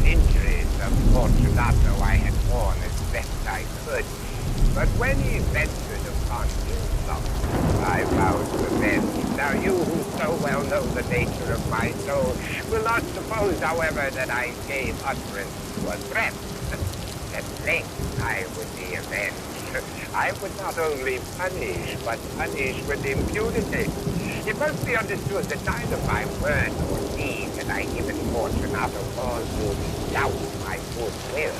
injuries of Fortunato I had borne as best I could. But when he ventured upon insult, I vowed revenge. Now you who so well know the nature of my soul will not suppose, however, that I gave utterance to a threat. At length I would be avenged. I would not only punish, but punish with impunity. It must be understood that neither by word nor deed had I given Fortunato cause to doubt my goodwill.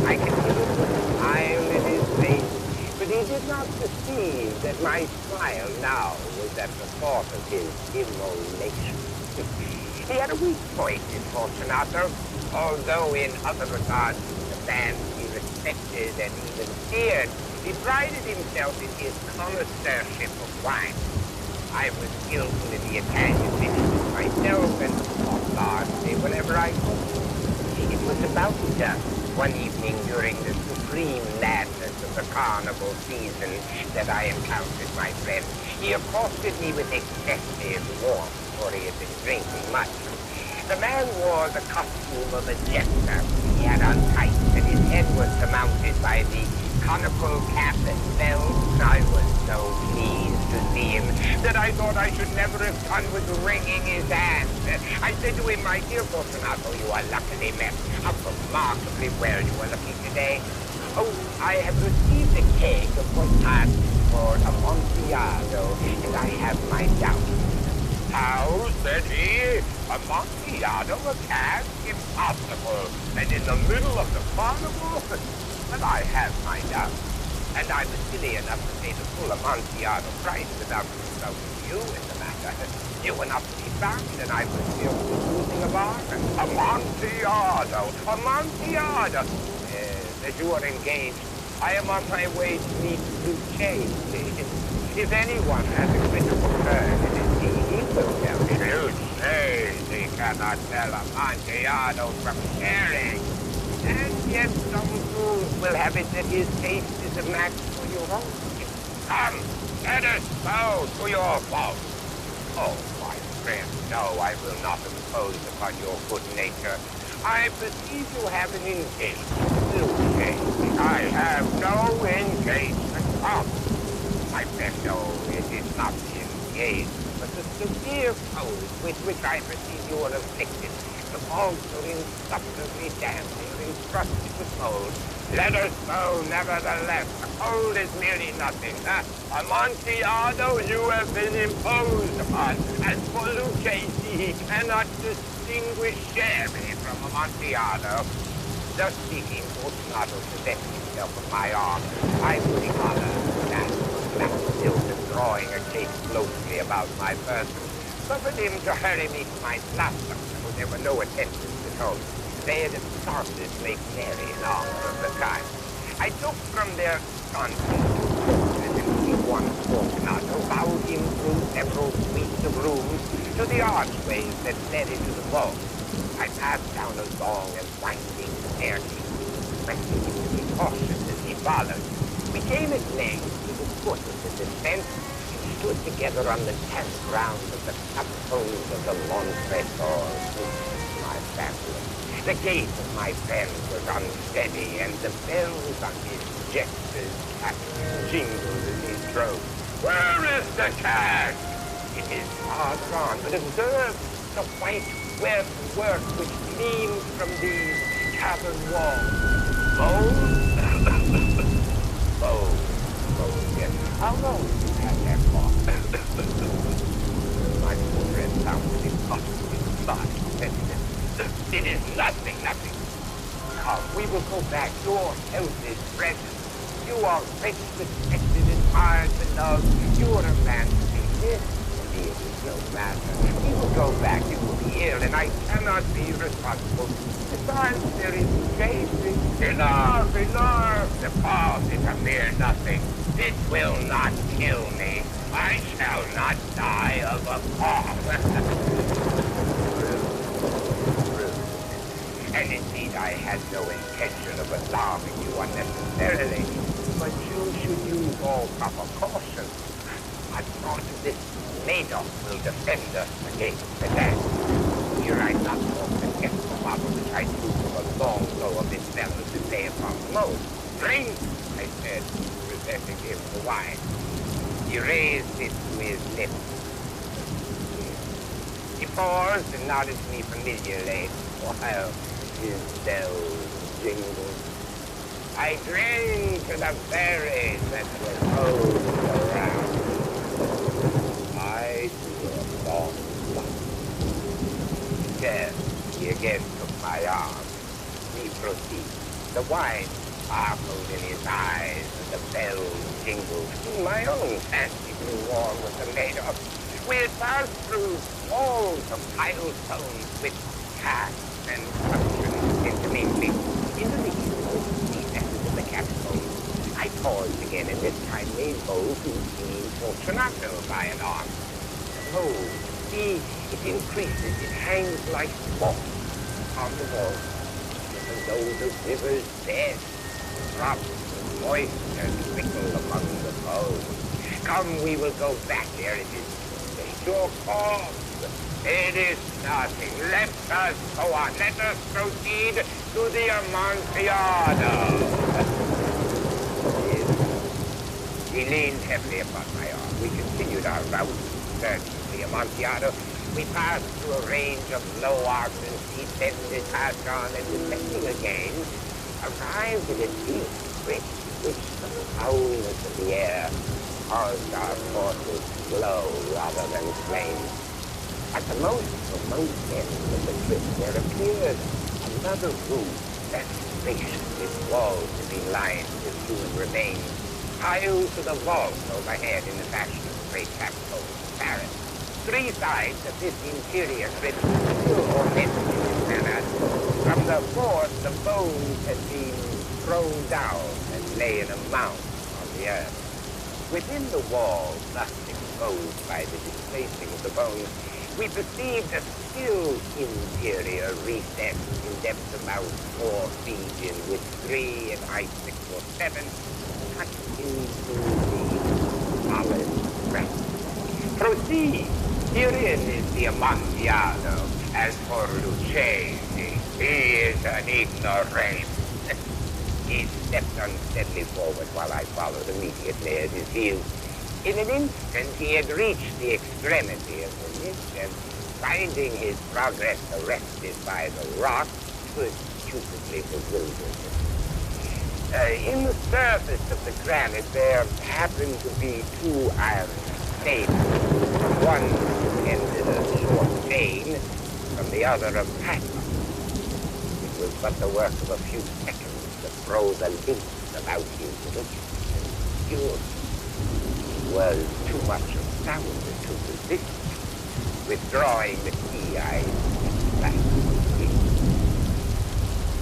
I continued to smile in his face, but he did not perceive that my smile now was at the thought of his immolation. He had a weak point in Fortunato, although in other regards the man he respected and even feared. He prided himself in his connoisseurship of wine. I was skillful in the Italian dishes myself and thought largely whenever I cooked. It was about dusk one evening during the supreme madness of the carnival season that I encountered my friend. He accosted me with excessive warmth, for he had been drinking much. The man wore the costume of a jester. He had untights, and his head was surmounted by the conical cap and bells. I was so pleased to see him that I thought I should never have done with wringing his hand. I said to him, "My dear Fortunato, you are luckily met. How remarkably well you are looking today. Oh, I have received a keg of what passed for Amontillado, and I have my doubts." "How?" said he. "Amontillado, a cask? Impossible. And in the middle of the carnival?" But I have my doubts. And I was silly enough to pay the full Amontillado price without consulting you in the matter. You were not to be found, and I was still losing a bargain. Amontillado! Amontillado! As you are engaged, I am on my way to meet Lucchese. If anyone has a critical turn, it is he will tell me. Lucchese cannot tell Amontillado from sharing. And yet some fools will have it that his taste is a match for your own. Come, let us go to your fault. Oh, my friend, no, I will not impose upon your good nature. I perceive you have an engagement. Lucchese, I have no engagement. Come, my friend, no, it is not the engagement, but the severe cold with which I perceive you are afflicted. The balls are insufferably damp, they are encrusted with mold. Let us go, nevertheless. The cold is merely nothing. Amontillado, you have been imposed upon. As for Lucchese, he cannot distinguish sherry from Amontillado. Thus speaking, Fortunato possessed himself of my arm. I would honor that, still drawing a cape closely about my person, suffered him to hurry me to my plaza. There were no attendants at home. They had started to make merry in honor of the time. I took from their convent and one Fortunato, bowed him through several suites of rooms to the archways that led into the vault. I passed down a long and winding staircase, requesting him to be cautious as he followed. We came at length to the foot of the descent, stood together on the tenth ground of the capstones of the Montresors, my family. The gait of my friend was unsteady, and the bells on his jester's cap jingled as he drove. "Where is the cask?" "It is farther on, but observe the white web work which gleams from these cavern walls." "Bones?" "Bones, yes. How long have you had that for?" My poor friend sounded impossibly excited. "It is nothing. Come, we will go back. Your health is precious. You are rich, respected, admired, beloved. You are a man to be here. Indeed, it is no matter. We will go back. You will be ill, and I cannot be responsible. Besides, there is chasing. Enough. The past is a mere nothing. It will not kill me. I shall not die of a cough." And indeed, I had no intention of alarming you unnecessarily, but you should use all proper caution. I thought this Madoff will defend us against the death. Here I knocked off the guest bottle which I threw most. Drink, I said, presenting him the wine. He raised it to his lips. He paused and nodded to me familiarly while his bells jingled. I drank to the berries that were rolled around. I drew a long light. Then he again took my arm. We proceeded. The wine sparkled in his eyes and the bells jingled. My own fancy grew warm with the later. We had passed through walls of tiled stones with casks and functions intermingling. In the recesses of the capstone, I paused again, and this time made bold to see Fortunato by an arm. Oh, see, it increases, it hangs like moss on the wall, as though the river's bed drops of moisture trickle among the bones. Come, we will go back there. It is your cause. It is nothing. Let us go on. Let us proceed to the Amontillado. He leaned heavily upon my arm. We continued our route, searching the Amontillado. We passed through a range of low arches, descended, passed on, and descending again, arrived at a deep creek which the foulness of the air caused our horses to glow rather than flame. At the most remote end of the cliff there appeared another room that spacious, its walls had been lined with human remains, piled to the vault overhead in the fashion of the great capstone of Paris. Three sides of this interior crypt were still ornamented in this manner. From the fourth, the bones had been thrown down and lay in a mound on the earth. Within the wall, thus exposed by the displacing of the bones, we perceived a still interior recess in depth about 4 feet in with 3 and height 6 or 7, cut into the solid rock. Proceed. Herein is the Amontillado. As for Lucchese, he is an ignoramus. He stepped unsteadily forward while I followed immediately at his heels. In an instant, he had reached the extremity of the niche, and finding his progress arrested by the rock, stood stupidly bewildered. In the surface of the granite, there happened to be 2 iron staples. From one ended a short chain, from the other a padlock. It was but the work of a few seconds to throw the links about his wrist and secure. It was too much of sound to resist. Withdrawing the key, I stepped back quickly.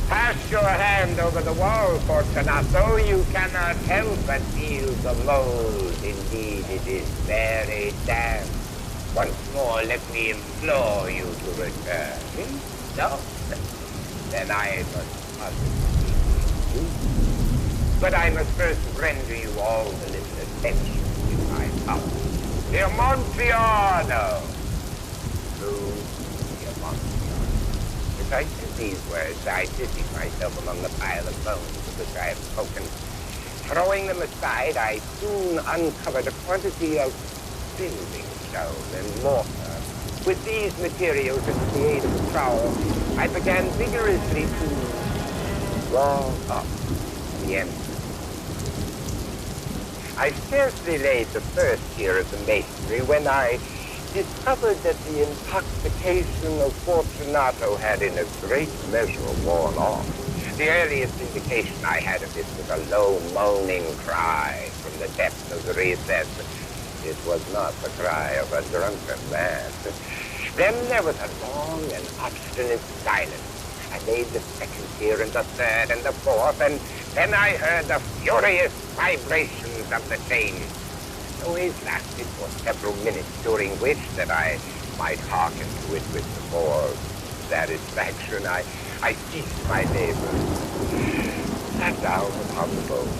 Pass your hand over the wall, Fortunato. You cannot help but feel the mold. Indeed, it is very damp. Once more, let me implore you to return. No? Then I must positively you. But I must first render you all the little attention in my power. The Amontillado! Through the Amontillado. As I said these words, I busied myself among the pile of bones of which I have spoken. Throwing them aside, I soon uncovered a quantity of building stone and mortar. With these materials and with the aid of a trowel, I began vigorously to draw up the end. I scarcely laid the first tier of the masonry when I discovered that the intoxication of Fortunato had in a great measure worn off. The earliest indication I had of this was a low moaning cry from the depths of the recess. It was not the cry of a drunken man. Then there was a long and obstinate silence. I made the second tier and the third and the fourth, and then I heard the furious vibrations of the chain. The noise lasted for several minutes, during which, that I might hearken to it with the more satisfaction, I ceased my labor, sat down upon the bone.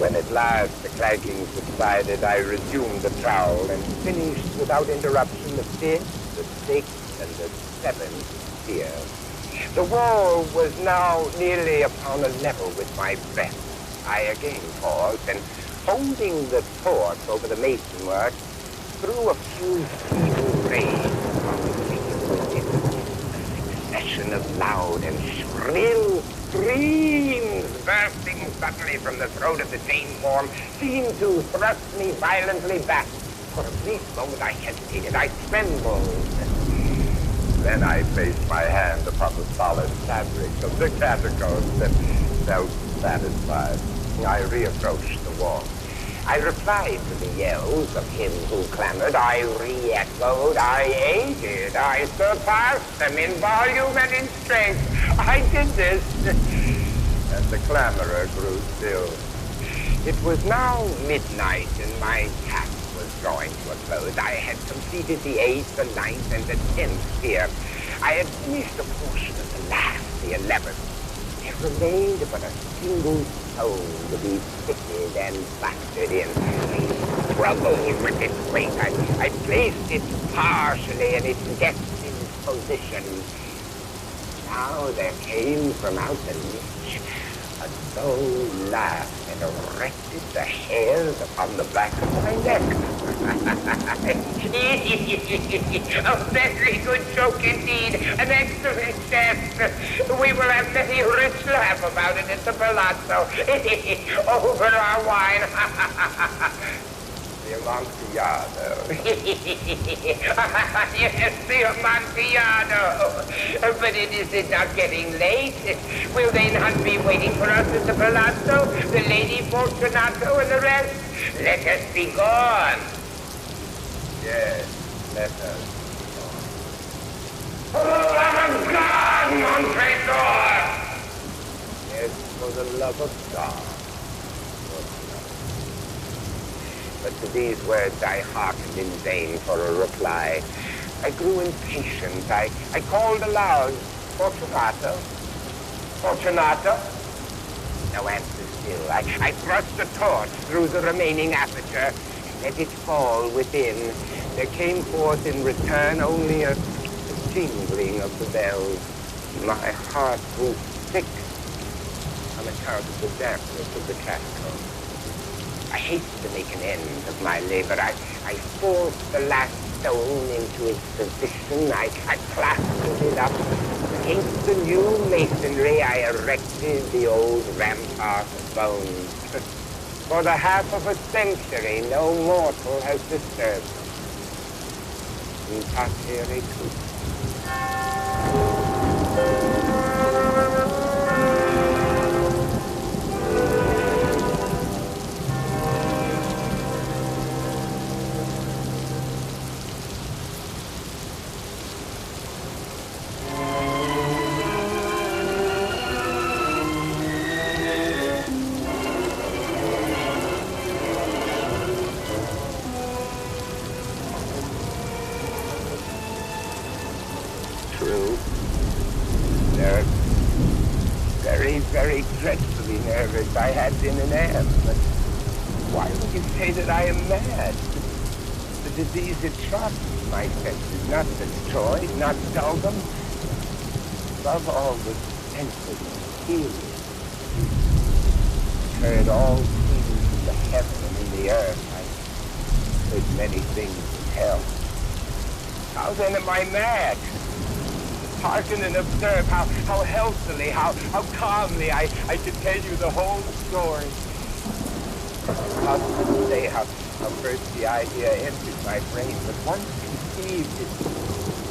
When at last the clanking subsided, I resumed the trowel and finished without interruption the 5th, the 6th, and the 7th tier. The wall was now nearly upon a level with my breast. I again paused, and holding the torch over the masonwork, threw a few feeble rays upon the face within. A succession of loud and shrill screams bursting suddenly from the throat of the same form seemed to thrust me violently back. For a brief moment I hesitated, I trembled. Then I placed my hand upon the solid fabric of the catacombs and felt satisfied. I reapproached the wall. I replied to the yells of him who clamored. I re-echoed. I aided. I surpassed them in volume and in strength. I did this. And the clamorer grew still. It was now midnight, and my task was drawing to a close. I had completed the 8th, the 9th, and the 10th sphere. I had finished a portion of the last, the 11th. There remained but a single stone to be fitted and plastered in. I struggled with its weight. I placed it partially in its destined position. Now there came from out the niche a low laugh and erected the hairs upon the back of my neck. A very good joke indeed. An excellent jest. We will have many rich laugh about it at the palazzo. Over our wine. The Amontillado. Yes, the Amontillado. But is it not getting late? Will they not be waiting for us at the palazzo? The Lady Fortunato and the rest? Let us be gone. Yes, let us. For the love of God, Montresor! Yes, for the love of God. But to these words I hearkened in vain for a reply. I grew impatient. I called aloud, Fortunato? Fortunato? No answer still. I thrust the torch through the remaining aperture and let it fall within. There came forth in return only a jingling of the bells. My heart grew sick on account of the dampness of the catacomb. I hastened to make an end of my labor. I forced the last stone into its position. I plastered it up. Against the new masonry, I erected the old rampart of bones. For the half of a century, no mortal has disturbed them. In pace recluse. Very dreadfully nervous. I had been and am, but why would you say that I am mad? The disease atrocities my senses, not destroyed, not dull them. Above all, the sense of healing. Heard all things in the heaven and in the earth. I heard many things in hell. How then am I mad? Hearken and observe how healthily, how calmly I can tell you the whole story. I'll just say how first the idea entered my brain, but once conceived it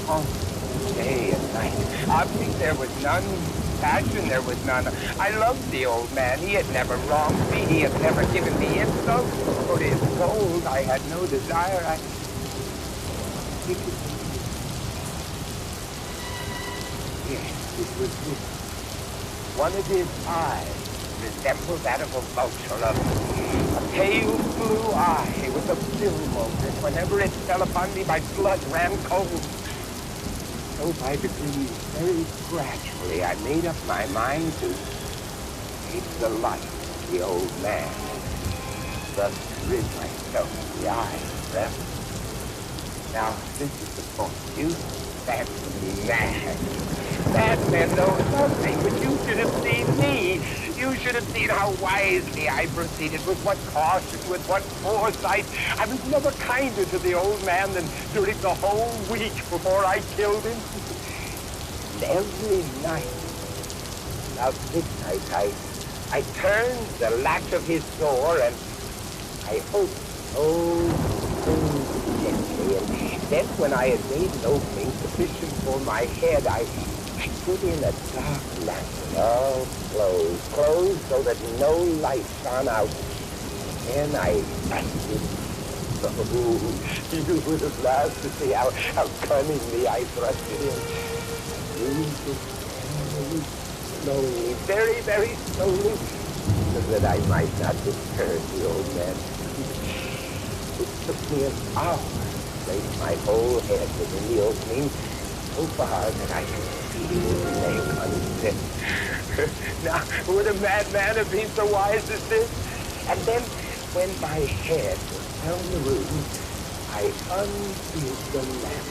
haunted day and night. Obviously there was none, passion there was none. I loved the old man. He had never wronged me. He had never given me insult. For his gold I had no desire. He could it was this. One of his eyes resembled that of a vulture, a pale blue eye with a film over it. Whenever it fell upon me, my blood ran cold. So by degrees, very gradually, I made up my mind to take the life of the old man, thus to rid myself of the eye forever. Now, this is the point. You That's mad. Madmen know nothing, but you should have seen me. You should have seen how wisely I proceeded, with what caution, with what foresight. I was never kinder to the old man than during the whole week before I killed him. And every night, about midnight, I turned the latch of his door and I opened so gently. And then when I had made an opening sufficient for my head, I put in a dark lantern, all closed so that no light shone out. Then I busted. Oh, you would have laughed to see how cunningly I thrust it in. I moved it slowly, very, very slowly, so that I might not disturb the old man. It took me an hour to place my whole head within the opening, so far that I could feel his leg on his head. Now, would a madman have been so wise as this? And then, when my head was down the room, I unsealed the lamp.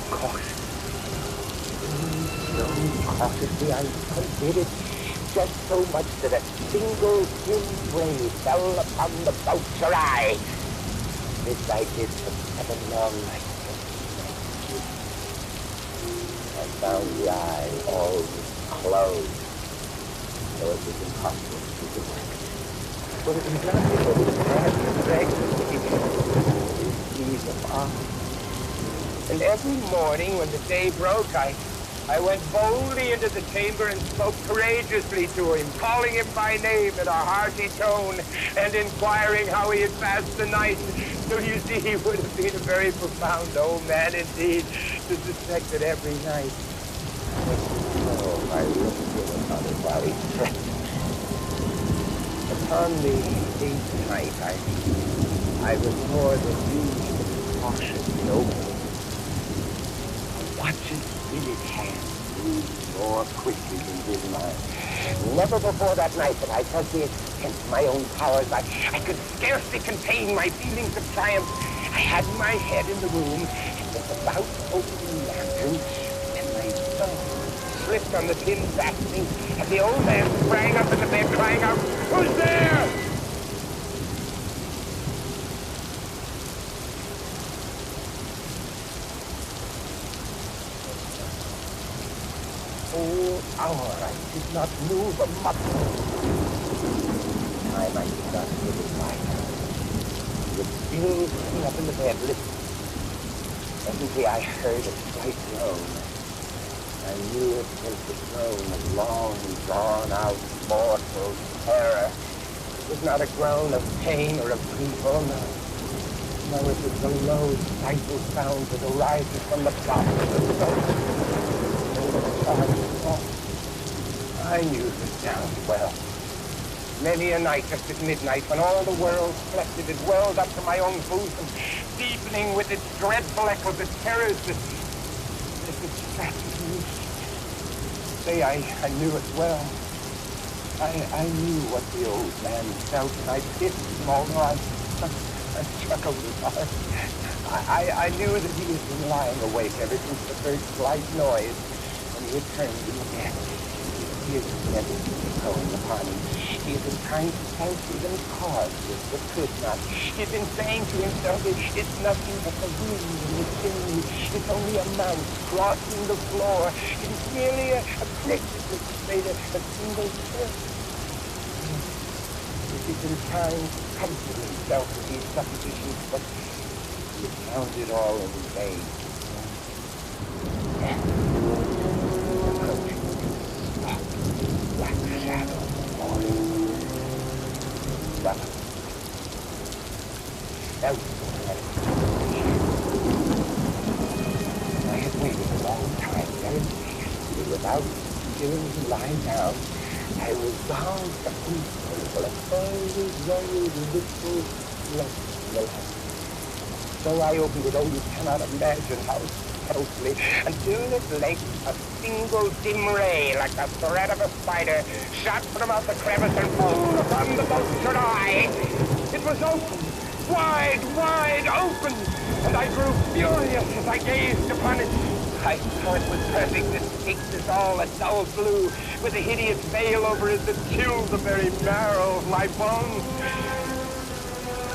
Cautiously, cautiously, I undid it, just so much that a single dim ray fell upon the vulture eye. This I did for 7 long nights. I found the eye all closed, so it was impossible to do the work. But it was not because it was bad and regular. It was of art. And every morning when the day broke, I went boldly into the chamber and spoke courageously to him, calling him by name in a hearty tone and inquiring how he had passed the night. So you see, he would have been a very profound old man indeed to suspect that every night I looked in upon him while he slept. Upon the 8th night, I was more than usually cautious in opening. A watch's fitted hand moved more quickly than did mine. Never before that night had I felt the extent of my own powers. I could scarcely contain my feelings of triumph. I had my head in the room and was about to open the lantern when my thumb slipped on the tin fastening, and the old man sprang up in the bed crying out, "Who's there?" Whole hour I did not move a muscle. This time I did not hear his voice. He was still sitting up in the bed listening. Suddenly I heard a slight groan. I knew it was the groan of long drawn-out mortal terror. It was not a groan of pain or of grief, oh no. No, it was the low, stifled sound that arises from the bottom of the throat. I knew the sound well. Many a night just at midnight, when all the world slept, it had welled up to my own bosom, deepening with its dreadful echo the terrors that distracted me. Say, I knew it well. I knew what the old man felt, and I pitied him, although I struggled with heart. I knew that he had been lying awake ever since the first slight noise. He had turned in the bed. He had never been going upon him. He had been trying to fancy them cause this, but could not. He had been saying to himself, it's nothing but the wind in the chimney. It's only a mouse crossing the floor. It's merely a cricket which made a single chirp. He had been trying to comfort himself with these suppositions, but he had found it all in vain. Black shadow before him. But that was I had waited a long time, very patiently, without feeling to lie down. I resolved to unscramble a very little light in the lamp. So I opened it, oh, you cannot imagine how stealthily, until at length a single dim ray, like the thread of a spider, shot from out the crevice and full upon the vulture eye. It was open, wide open, and I grew furious as I gazed upon it. I saw it was perfect. This face is all a dull blue, with a hideous veil over it that chills the very marrow of my bones.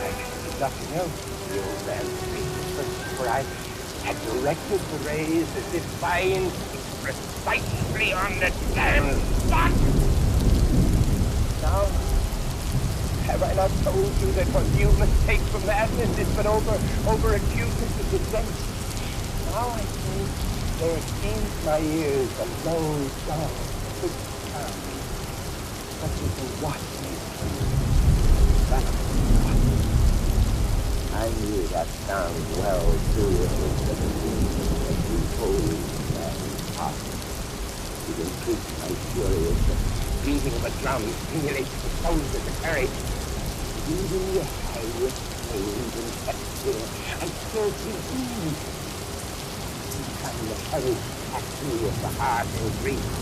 I could see nothing else in the old man's face, for I had directed the rays as if fine precisely on the damned spot. Now, have I not told you that what you mistake for madness is but over acuteness of the sense? Now I think there seems my ears a low, dull, quick sound, such as the watching back of the watch. I knew that sound well, too, as you told me that heart. It increased my fury as the beating of a drum stimulates the soldier to courage. Even yet I refrained and kept still. I scarcely breathed. Sometimes the courage tattoo of the heart increased.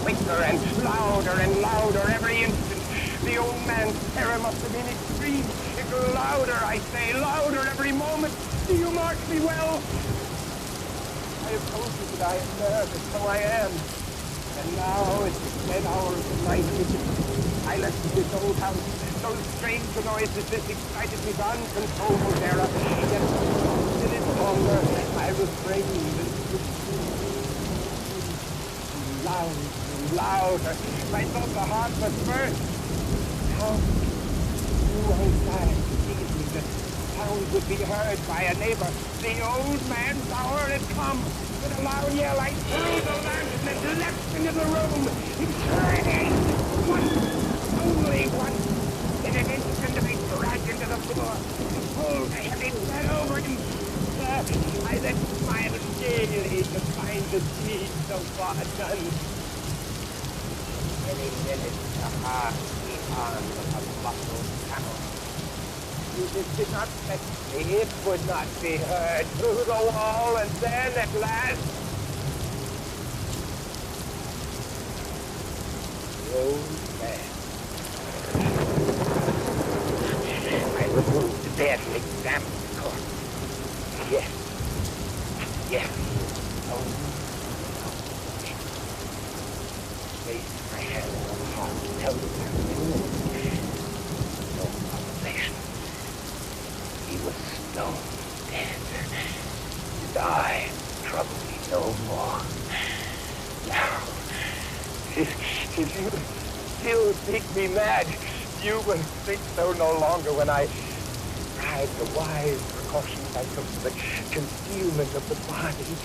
Quicker and louder every instant. The old man's terror must have been extreme. It grew louder, I say, louder every moment. Do you mark me well? I have told you that I am nervous, so I am. And now, at the dead hour of the night, with the silence of this old house, those strange noises, this excited me to uncontrollable terror. Yet, a minute longer, I refrained and louder and louder. I thought the heart must burst. Now, new anxiety seized me. The sound would be heard by a neighbor. The old man's hour had come. With a loud yell, I threw the lantern and leapt into the room. Turning once, only once. In an instant, I dragged into the floor and pulled a heavy bed over him. I then smiled gaily to find the deed so far done. Many minutes the heart beat on a muffled sound. It did not vex me. It would not be heard through the wall, and then at last, the old man. I removed the bed and examined the corpse. Yes. Oh, placed my hand on the heart and held it there for 2 minutes. No conversation. He was stone dead. His eye troubled me no more. Now, if you still think me mad, you will think so no longer when I describe the wise precautions I took for the concealment of the body.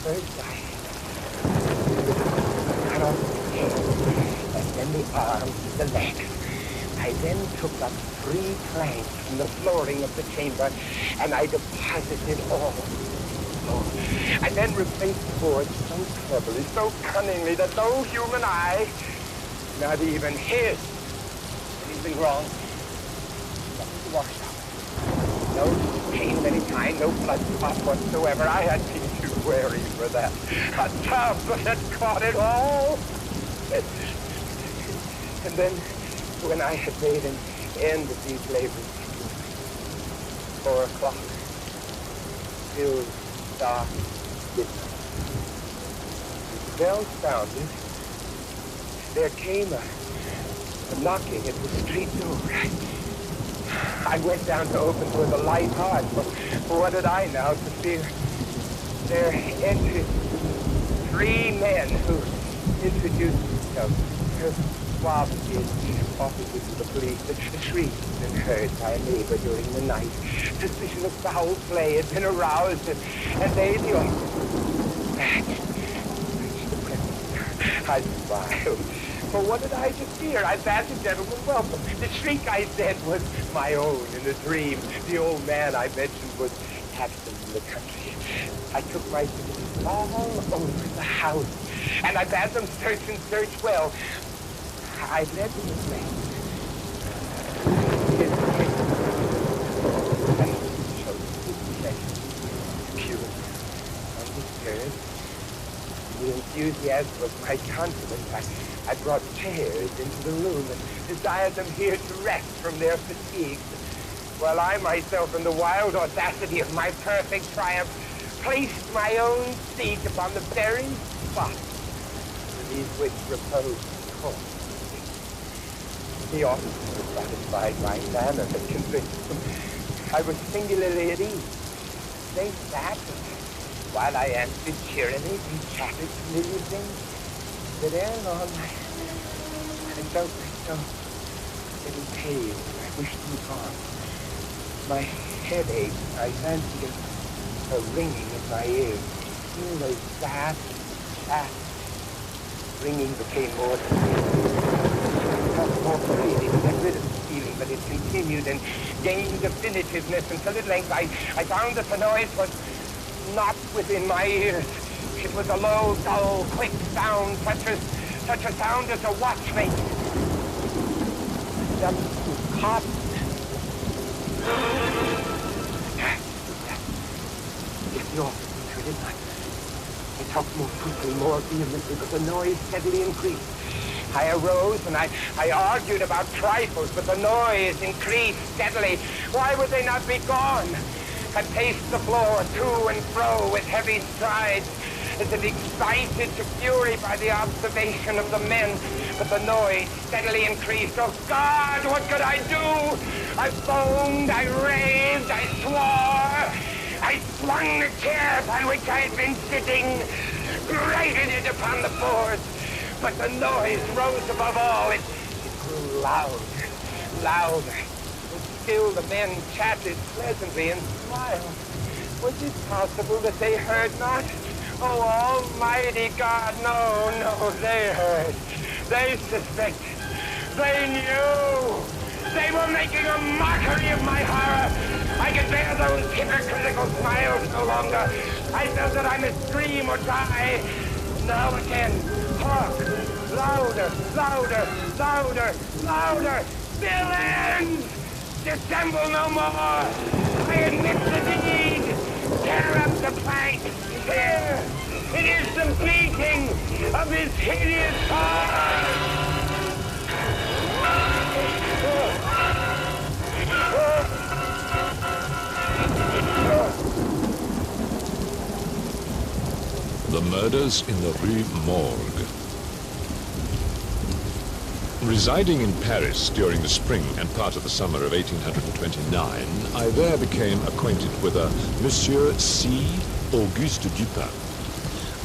First, I cut off the head, and then the arms and the legs. I then took up 3 planks from the flooring of the chamber, and I deposited all. And then replaced the boards so cleverly, so cunningly, that no human eye, not even his, anything wrong, nothing to wash out. No pain of any kind, no blood spot whatsoever. I had been too wary for that. A tub had caught it all. And then, when I had made an end of these labors, 4 o'clock, still dark midnight. The bell sounded. There came a knocking at the street door. I went down to open with a light heart, for what had I now to fear? There entered 3 men who introduced themselves. Their suavity and officers of the police. The shrieks had been heard by a neighbor during the night. Suspicion of foul play had been aroused, and they, the officers, reached the premises. I smiled. For what did I to fear? I bade the gentleman welcome. The shriek I said was my own in the dream. The old man I mentioned was absent in the country. I took my position all over the house, and I bade them search and search well. I led them to place. His face showed discretion, pure, undisturbed. The enthusiasm of my confidence, I brought chairs into the room and desired them here to rest from their fatigues, while I myself, in the wild audacity of my perfect triumph, placed my own seat upon the very spot beneath which reposed the corpse. The officers were satisfied my manner had convinced them. I was singularly at ease. They sat, and while I answered cheerily, we chatted familiar things. But ere long, I felt myself getting pale. I wished to move on. My head ached. I fancied a ringing in my ears. Here those vast, fast ringing became more creative. It got rid of the feeling, but it continued and gained definitiveness until at length I found that the noise was not within my ears. It was a low, dull, quick sound, such a sound as a watch makes. That was caught. If the officer heard it, I talked more quickly, more vehemently, but the noise steadily increased. I arose and I argued about trifles, but the noise increased steadily. Why would they not be gone? I paced the floor to and fro with heavy strides, as if excited to fury by the observation of the men. But the noise steadily increased. Oh, God, what could I do? I foamed, I raved, I swore. I swung the chair upon which I had been sitting, grated it upon the boards. But the noise rose above all. It grew louder, louder. And still the men chatted pleasantly and smiled. Was it possible that they heard not? Oh, Almighty God, no, they heard. They suspected. They knew. They were making a mockery of my horror. I could bear those hypocritical smiles no longer. I felt that I must scream or die. Now again, hark! Louder, louder, louder, louder! Villains! Dissemble no more! I admit the deed! Tear up the plank! Here! It is the beating of his hideous heart! The murders in the Rue Morgue. Residing in Paris during the spring and part of the summer of 1829, I there became acquainted with a Monsieur C. Auguste Dupin.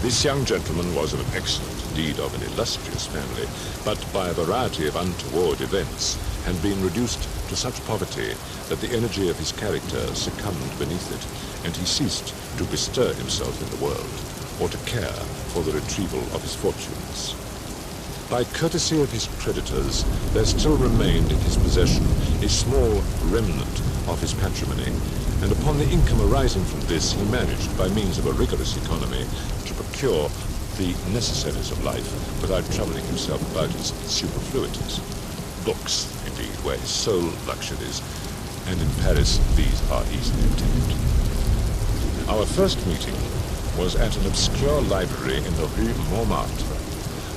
This young gentleman was of an excellent, indeed of an illustrious family, but by a variety of untoward events had been reduced to such poverty that the energy of his character succumbed beneath it, and he ceased to bestir himself in the world, or to care for the retrieval of his fortunes. By courtesy of his creditors, there still remained in his possession a small remnant of his patrimony, and upon the income arising from this, he managed, by means of a rigorous economy, to procure the necessaries of life without troubling himself about its superfluities. Books, indeed, were his sole luxuries, and in Paris these are easily obtained. Our first meeting was at an obscure library in the Rue Montmartre,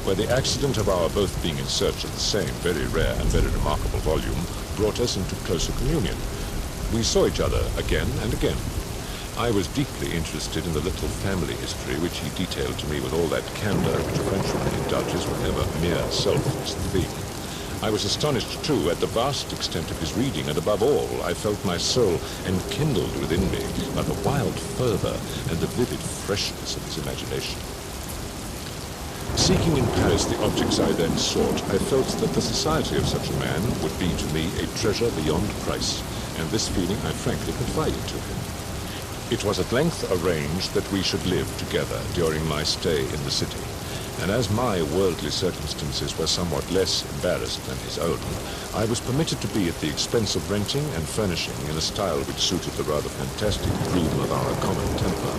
where the accident of our both being in search of the same very rare and very remarkable volume brought us into closer communion. We saw each other again and again. I was deeply interested in the little family history which he detailed to me with all that candor which a Frenchman indulges whenever mere self is the theme. I was astonished, too, at the vast extent of his reading, and above all, I felt my soul enkindled within me by the wild fervor and the vivid freshness of his imagination. Seeking in Paris the objects I then sought, I felt that the society of such a man would be to me a treasure beyond price, and this feeling I frankly confided to him. It was at length arranged that we should live together during my stay in the city, and as my worldly circumstances were somewhat less embarrassed than his own, I was permitted to be at the expense of renting and furnishing in a style which suited the rather fantastic gloom of our common temper,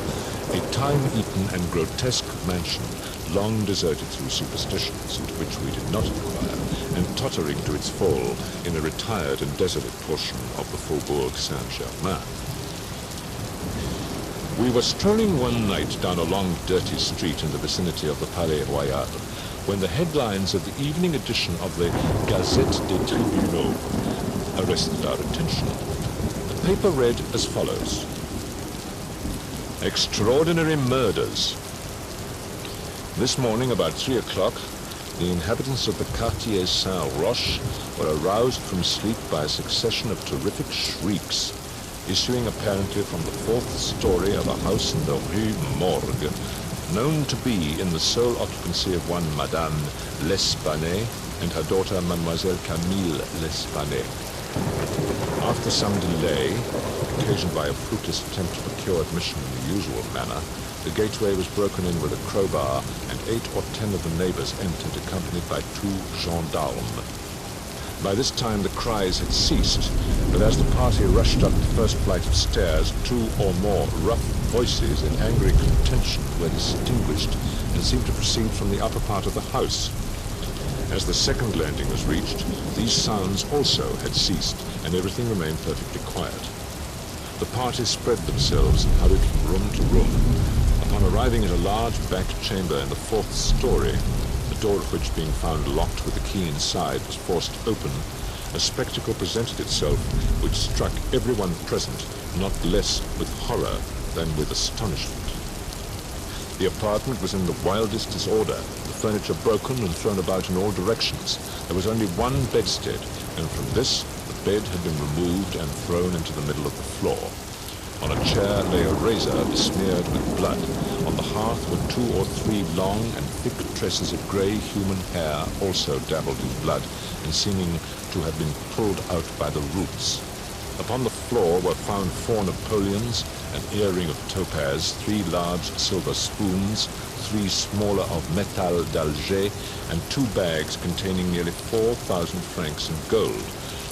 a time-eaten and grotesque mansion, long deserted through superstitions, into which we did not inquire, and tottering to its fall in a retired and desolate portion of the Faubourg Saint-Germain. We were strolling one night down a long, dirty street in the vicinity of the Palais Royal, when the headlines of the evening edition of the Gazette des Tribunaux arrested our attention. The paper read as follows: Extraordinary murders. This morning, about 3 o'clock, the inhabitants of the Quartier Saint-Roch were aroused from sleep by a succession of terrific shrieks, issuing apparently from the 4th story of a house in the Rue Morgue, known to be in the sole occupancy of one Madame L'Espanay and her daughter Mademoiselle Camille L'Espanay. After some delay, occasioned by a fruitless attempt to procure admission in the usual manner, the gateway was broken in with a crowbar, and 8 or 10 of the neighbors entered, accompanied by 2 gendarmes. By this time the cries had ceased, but as the party rushed up the first flight of stairs, 2 or more rough voices in angry contention were distinguished and seemed to proceed from the upper part of the house. As the second landing was reached, these sounds also had ceased, and everything remained perfectly quiet. The party spread themselves and hurried from room to room. Upon arriving at a large back chamber in the 4th story, the door of which, being found locked with the key inside, was forced open, a spectacle presented itself which struck everyone present not less with horror than with astonishment. The apartment was in the wildest disorder, the furniture broken and thrown about in all directions. There was only one bedstead, and from this the bed had been removed and thrown into the middle of the floor. On a chair lay a razor besmeared with blood. On the hearth were 2 or 3 long and thick tresses of grey human hair, also dabbled in blood, and seeming to have been pulled out by the roots. Upon the floor were found 4 Napoleons, an earring of topaz, 3 large silver spoons, 3 smaller of métal d'Alger, and 2 bags containing nearly 4,000 francs in gold.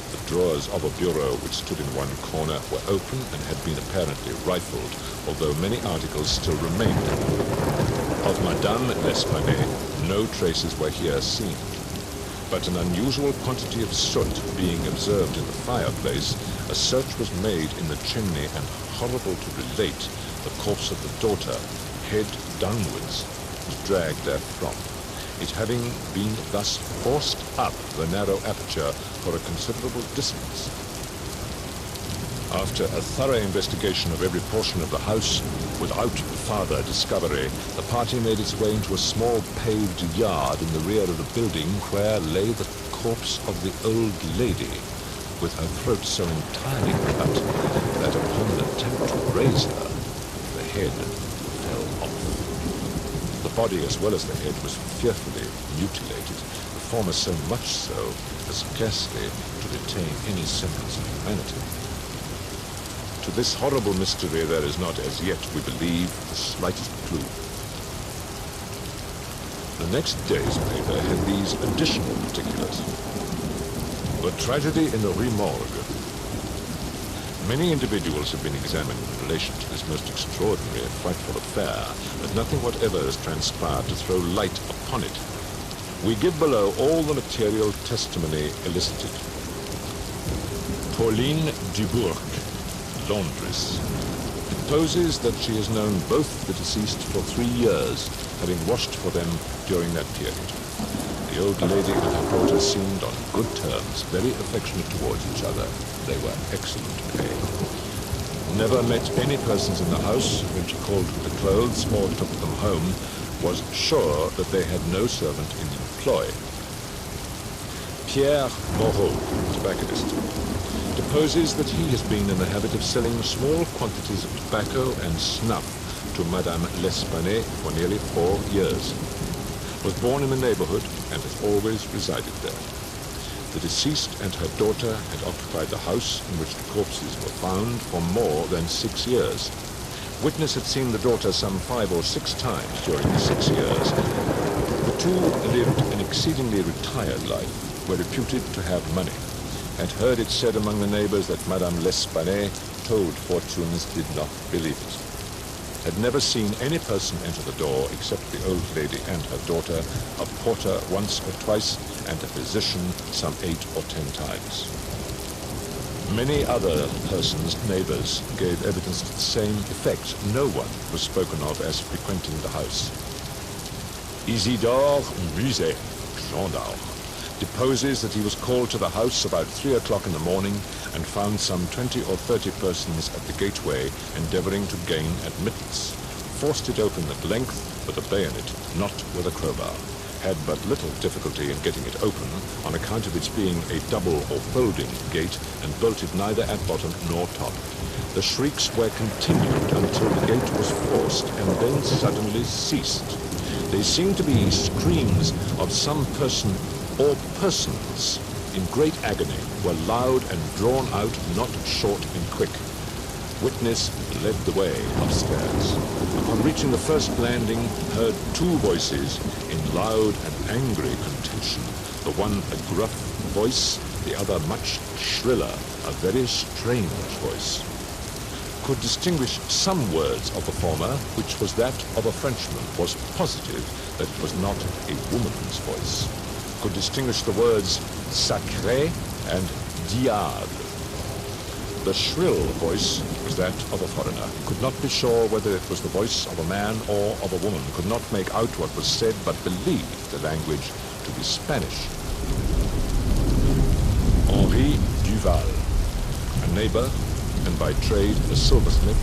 The drawers of a bureau which stood in one corner were open and had been apparently rifled, although many articles still remained. Of Madame L'Espanay, no traces were here seen. But an unusual quantity of soot being observed in the fireplace, a search was made in the chimney, and, horrible to relate, the corpse of the daughter, head downwards, was dragged therefrom, it having been thus forced up the narrow aperture for a considerable distance. After a thorough investigation of every portion of the house, without farther discovery, the party made its way into a small paved yard in the rear of the building, where lay the corpse of the old lady, with her throat so entirely cut that upon an attempt to raise her, the head fell off. The body as well as the head was fearfully mutilated, the former so much so as scarcely to retain any semblance of humanity. To this horrible mystery there is not as yet, we believe, the slightest clue. The next day's paper had these additional particulars. The tragedy in the Rue Morgue. Many individuals have been examined in relation to this most extraordinary and frightful affair, but nothing whatever has transpired to throw light upon it. We give below all the material testimony elicited. Pauline Dubourg, laundress, deposes that she has known both the deceased for 3 years, having washed for them during that period. The old lady and her daughter seemed on good terms, very affectionate towards each other. They were excellent pay. Never met any persons in the house when she called for the clothes or took them home, was sure that they had no servant in employ. Pierre Moreau, tobacconist, deposes that he has been in the habit of selling small quantities of tobacco and snuff to Madame L'Espanay for nearly 4 years. Was born in the neighborhood and has always resided there. The deceased and her daughter had occupied the house in which the corpses were found for more than 6 years. Witness had seen the daughter some 5 or 6 times during the 6 years. The 2 lived an exceedingly retired life, were reputed to have money, and heard it said among the neighbors that Madame L'Espanay told fortunes, did not believe it. Had never seen any person enter the door except the old lady and her daughter, a porter once or twice, and a physician some 8 or 10 times. Many other persons, neighbors, gave evidence to the same effect. No one was spoken of as frequenting the house. Isidore Musset, gendarme, deposes that he was called to the house about 3 o'clock in the morning and found some 20 or 30 persons at the gateway endeavoring to gain admittance. Forced it open at length with a bayonet, not with a crowbar. Had but little difficulty in getting it open on account of its being a double or folding gate and bolted neither at bottom nor top. The shrieks were continued until the gate was forced and then suddenly ceased. They seemed to be screams of some person or persons in great agony, were loud and drawn out, not short and quick. Witness led the way upstairs. Upon reaching the first landing, heard 2 voices in loud and angry contention, the one a gruff voice, the other much shriller, a very strange voice. Could distinguish some words of the former, which was that of a Frenchman, was positive that it was not a woman's voice. Could distinguish the words sacré and diable. The shrill voice was that of a foreigner. Could not be sure whether it was the voice of a man or of a woman. Could not make out what was said, but believed the language to be Spanish. Henri Duval, a neighbor and by trade a silversmith,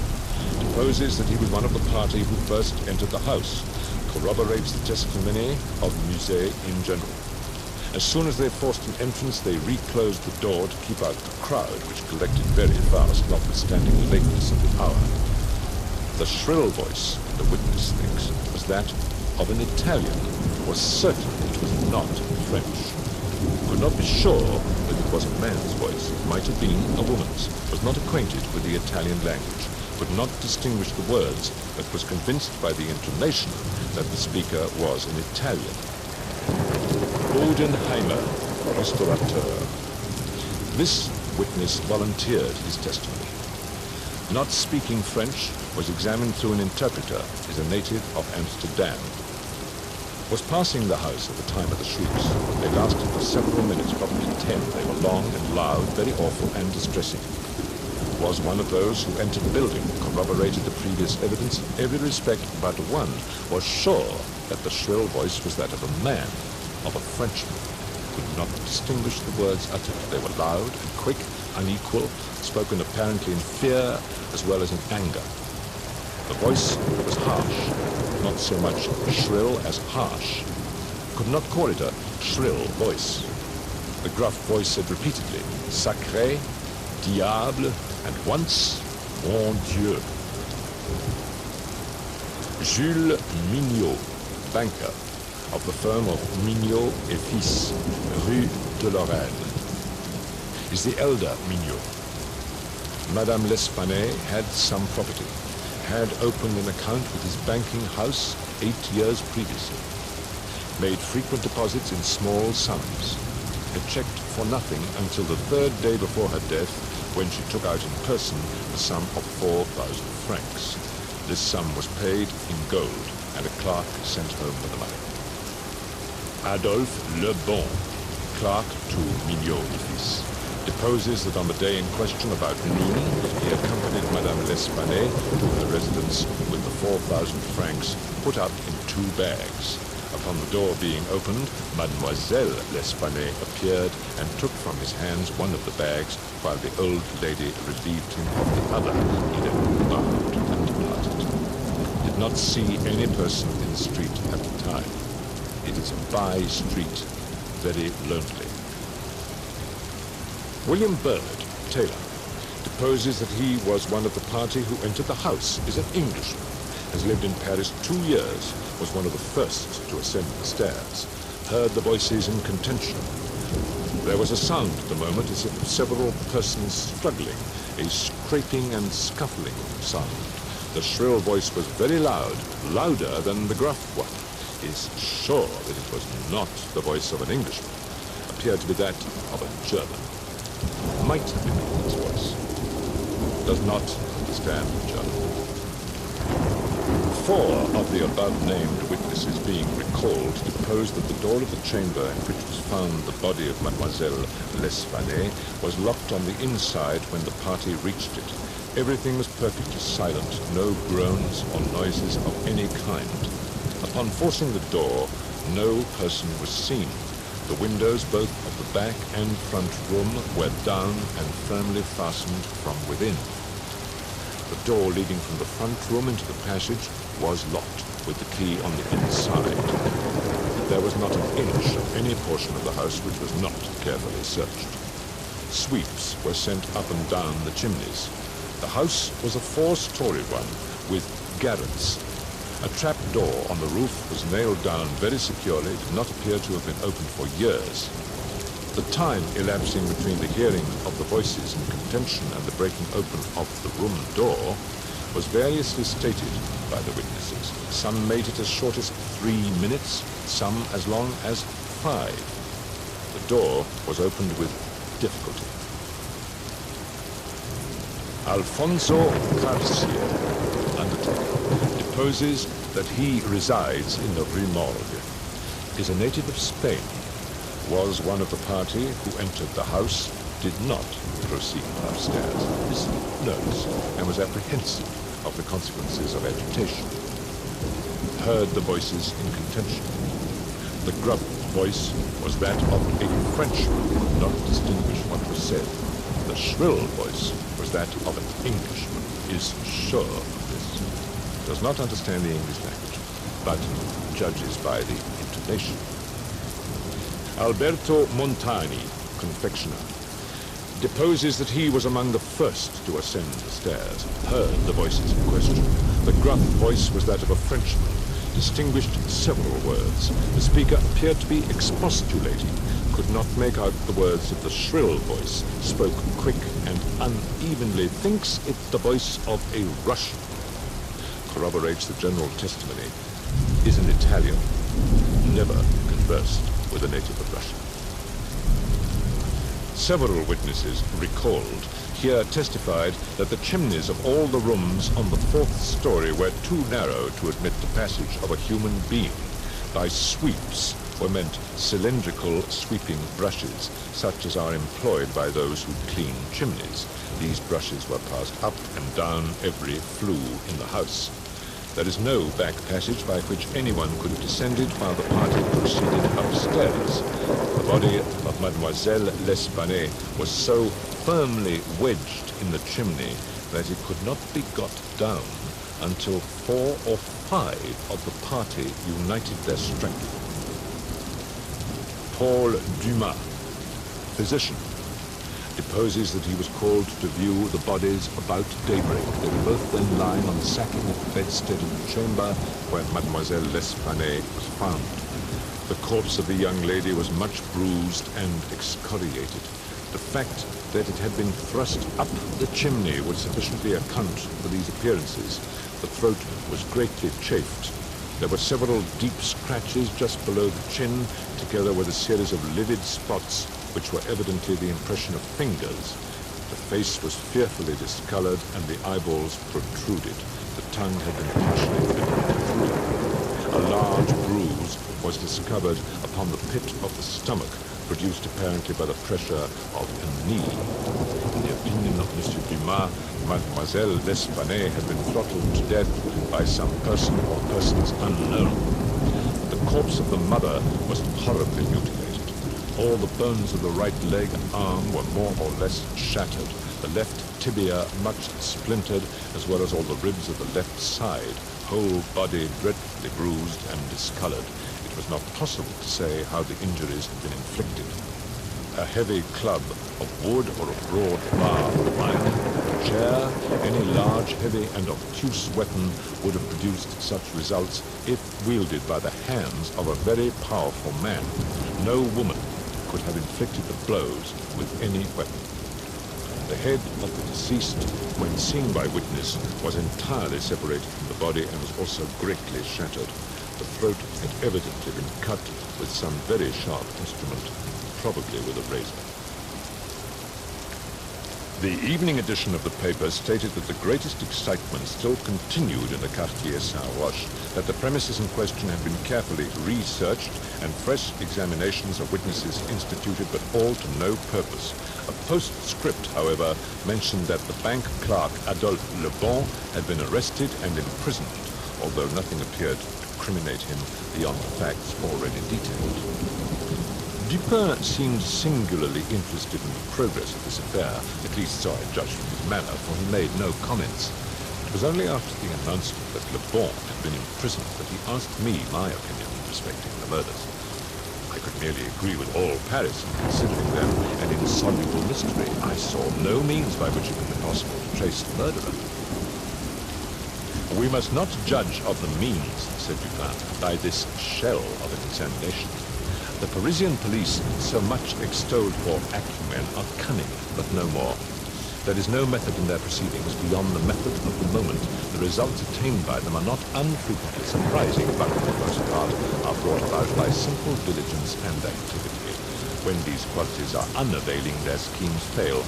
deposes that he was one of the party who first entered the house, corroborates the testimony of Musée in general. As soon as they forced an entrance, they reclosed the door to keep out the crowd, which collected very fast, notwithstanding the lateness of the hour. The shrill voice, the witness thinks, was that of an Italian, was certain it was not French. Could not be sure that it was a man's voice. It might have been a woman's. Was not acquainted with the Italian language. Could not distinguish the words, but was convinced by the intonation that the speaker was an Italian. Bodenheimer, restaurateur. This witness volunteered his testimony. Not speaking French, was examined through an interpreter, is a native of Amsterdam. Was passing the house at the time of the shrieks. They lasted for several minutes, probably 10. They were long and loud, very awful and distressing. Was one of those who entered the building, corroborated the previous evidence in every respect but one, was sure that the shrill voice was that of a man, of a Frenchman. Could not distinguish the words uttered. They were loud and quick, unequal, spoken apparently in fear as well as in anger. The voice was harsh, not so much shrill as harsh. Could not call it a shrill voice. The gruff voice said repeatedly, sacré, diable, and once, mon Dieu. Jules Mignot, banker, of the firm of Mignot et Fils, Rue de Lorraine, is the elder Mignot. Madame L'Espanais had some property, had opened an account with his banking house 8 years previously, made frequent deposits in small sums, had checked for nothing until the 3rd day before her death, when she took out in person the sum of 4,000 francs. This sum was paid in gold, and a clerk sent home with the money. Adolphe Le Bon, clerk to Mignot et Fils, deposes that on the day in question about noon, he accompanied Madame L'Espanais to her residence with the 4,000 francs put up in 2 bags. Upon the door being opened, Mademoiselle L'Espanais appeared and took from his hands one of the bags, while the old lady relieved him of the other. He then bowed and departed. Did not see any person in the street at the time. It is a by-street, very lonely. William Bird, tailor, deposes that he was one of the party who entered the house, is an Englishman, has lived in Paris 2 years, was one of the first to ascend the stairs, heard the voices in contention. There was a sound at the moment as if of several persons struggling, a scraping and scuffling sound. The shrill voice was very loud, louder than the gruff one. Is sure that it was not the voice of an Englishman, appeared to be that of a German. Might have been his voice. Does not understand German. 4 of the above-named witnesses being recalled deposed that the door of the chamber in which was found the body of Mademoiselle L'Espanais was locked on the inside when the party reached it. Everything was perfectly silent, no groans or noises of any kind. Upon forcing the door, no person was seen. The windows, both of the back and front room, were down and firmly fastened from within. The door leading from the front room into the passage was locked, with the key on the inside. There was not an inch of any portion of the house which was not carefully searched. Sweeps were sent up and down the chimneys. The house was a 4-story one with garrets. A trap door on the roof was nailed down very securely. It did not appear to have been opened for years. The time elapsing between the hearing of the voices in contention and the breaking open of the room door was variously stated by the witnesses. Some made it as short as 3 minutes, some as long as 5. The door was opened with difficulty. Alfonso Garcia, undertaker, deposes that he resides in the Rue Morgue, is a native of Spain, was one of the party who entered the house, did not proceed upstairs, missed notes, and was apprehensive of the consequences of agitation. Heard the voices in contention. The gruff voice was that of a Frenchman who could not distinguish what was said. The shrill voice was that of an Englishman, is sure of this. Does not understand the English language, but judges by the intonation. Alberto Montani, confectioner, deposes that he was among the first to ascend the stairs, heard the voices in question. The gruff voice was that of a Frenchman, distinguished several words. The speaker appeared to be expostulating, could not make out the words of the shrill voice, spoke quick and unevenly, thinks it the voice of a Russian. Corroborates the general testimony, is an Italian, never conversed with a native of Russia. Several witnesses recalled here testified that the chimneys of all the rooms on the 4th story were too narrow to admit the passage of a human being. By sweeps were meant cylindrical sweeping brushes, such as are employed by those who clean chimneys. These brushes were passed up and down every flue in the house. There is no back passage by which anyone could have descended while the party proceeded upstairs. The body of Mademoiselle L'Espanaye was so firmly wedged in the chimney that it could not be got down until 4 or 5 of the party united their strength. Paul Dumas, physician, deposes that he was called to view the bodies about daybreak. They were both then lying on the sacking of the bedstead in the chamber where Mademoiselle L'Espanaye was found. The corpse of the young lady was much bruised and excoriated. The fact that it had been thrust up the chimney would sufficiently account for these appearances. The throat was greatly chafed. There were several deep scratches just below the chin, together with a series of livid spots which were evidently the impression of fingers. The face was fearfully discolored and the eyeballs protruded. The tongue had been partially bitten through. A large bruise was discovered upon the pit of the stomach, produced apparently by the pressure of a knee. In the opinion of M. Dumas, Mademoiselle L'Espanaye had been throttled to death by some person or persons unknown. The corpse of the mother was horribly mutilated. All the bones of the right leg and arm were more or less shattered, the left tibia much splintered, as well as all the ribs of the left side, whole body dreadfully bruised and discolored. It was not possible to say how the injuries had been inflicted. A heavy club of wood or a broad bar of iron, a chair, any large, heavy and obtuse weapon would have produced such results if wielded by the hands of a very powerful man. No woman could have inflicted the blows with any weapon. The head of the deceased, when seen by witness, was entirely separated from the body and was also greatly shattered. The throat had evidently been cut with some very sharp instrument, probably with a razor. The evening edition of the paper stated that the greatest excitement still continued in the Quartier Saint-Roch, that the premises in question had been carefully researched and fresh examinations of witnesses instituted, but all to no purpose. A postscript, however, mentioned that the bank clerk Adolphe Lebon had been arrested and imprisoned, although nothing appeared to criminate him beyond the facts already detailed. Dupin seemed singularly interested in the progress of this affair, at least so I judged from his manner, for he made no comments. It was only after the announcement that Le Bon had been imprisoned that he asked me my opinion respecting the murders. I could merely agree with all Paris in considering them an insoluble mystery. I saw no means by which it could be possible to trace the murderer. We must not judge of the means, said Dupin, by this shell of an examination. The Parisian police, so much extolled for acumen, are cunning, but no more. There is no method in their proceedings beyond the method of the moment. The results attained by them are not unfrequently surprising, but for the most part are brought about by simple diligence and activity. When these qualities are unavailing, their schemes fail.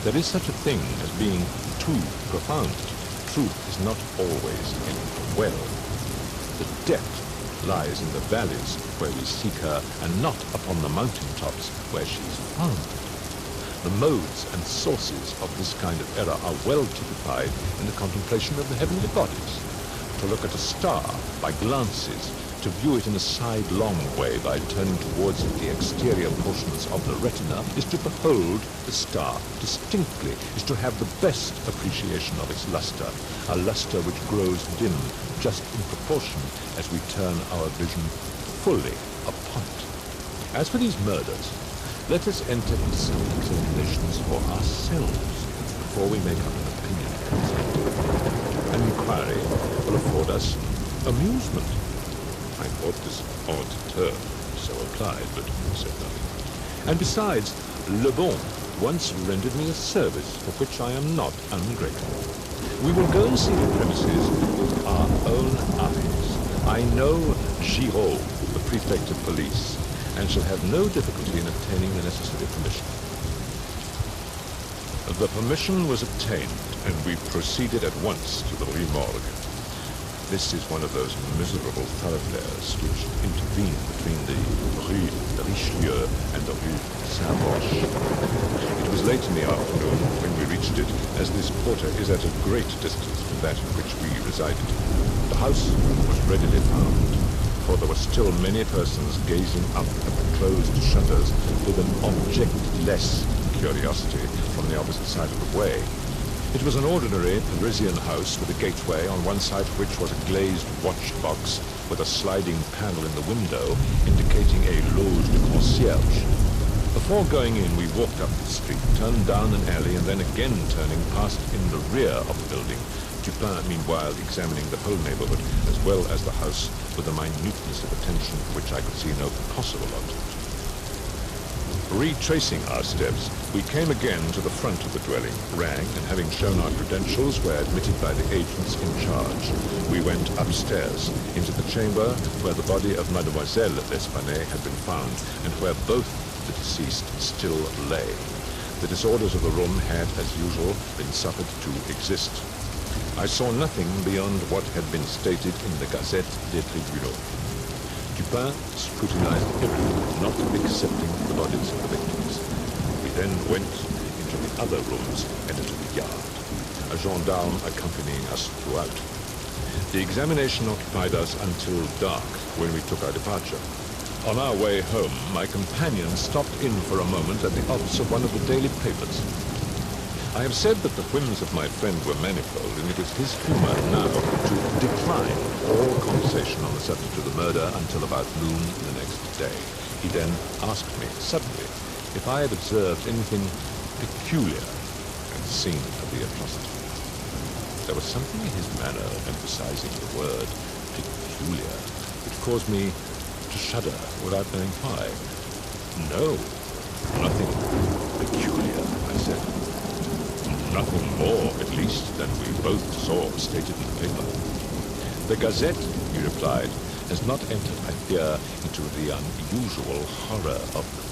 There is such a thing as being too profound. Truth is not always in the well. The depth lies in the valleys where we seek her, and not upon the mountain tops where she is found. The modes and sources of this kind of error are well typified in the contemplation of the heavenly bodies. To look at a star by glances, to view it in a sidelong way by turning towards it the exterior portions of the retina, is to behold the star distinctly, is to have the best appreciation of its luster, a luster which grows dim just in proportion as we turn our vision fully upon it. As for these murders, let us enter into some examinations for ourselves before we make up an opinion concerning it. An inquiry will afford us amusement. I thought this Amontillado so applied, but said nothing. And besides, Le Bon once rendered me a service for which I am not ungrateful. We will go and see the premises with our own eyes. I know Giraud, the prefect of police, and shall have no difficulty in obtaining the necessary permission. The permission was obtained, and we proceeded at once to the Rue Morgue. This is one of those miserable thoroughfares which intervene between the Rue Richelieu and the Rue Saint-Roch. It was late in the afternoon when we reached it, as this quarter is at a great distance from that in which we resided. The house was readily found, for there were still many persons gazing up at the closed shutters with an object-less curiosity from the opposite side of the way. It was an ordinary Parisian house with a gateway, on one side of which was a glazed watch-box with a sliding panel in the window indicating a loge de concierge. Before going in, we walked up the street, turned down an alley, and then again turning, passed in the rear of the building. Dupin, meanwhile, examining the whole neighborhood as well as the house with a minuteness of attention for which I could see no possible object. Retracing our steps, we came again to the front of the dwelling, rang, and having shown our credentials, were admitted by the agents in charge. We went upstairs into the chamber where the body of Mademoiselle L'Espanaye had been found, and where both the deceased still lay. The disorders of the room had, as usual, been suffered to exist. I saw nothing beyond what had been stated in the Gazette des Tribunaux. Dupin scrutinized everything, not excepting the bodies of the victims. We then went into the other rooms and into the yard, a gendarme accompanying us throughout. The examination occupied us until dark, when we took our departure. On our way home, my companion stopped in for a moment at the office of one of the daily papers. I have said that the whims of my friend were manifold, and it was his humor now to decline all conversation on the subject of the murder until about noon the next day. He then asked me suddenly if I had observed anything peculiar at the scene of the atrocity. There was something in his manner, emphasizing the word peculiar, which caused me to shudder without knowing why. No, nothing peculiar, I said. Nothing more, at least, than we both saw stated in the paper. The Gazette, he replied, has not entered, I fear, into the unusual horror of them.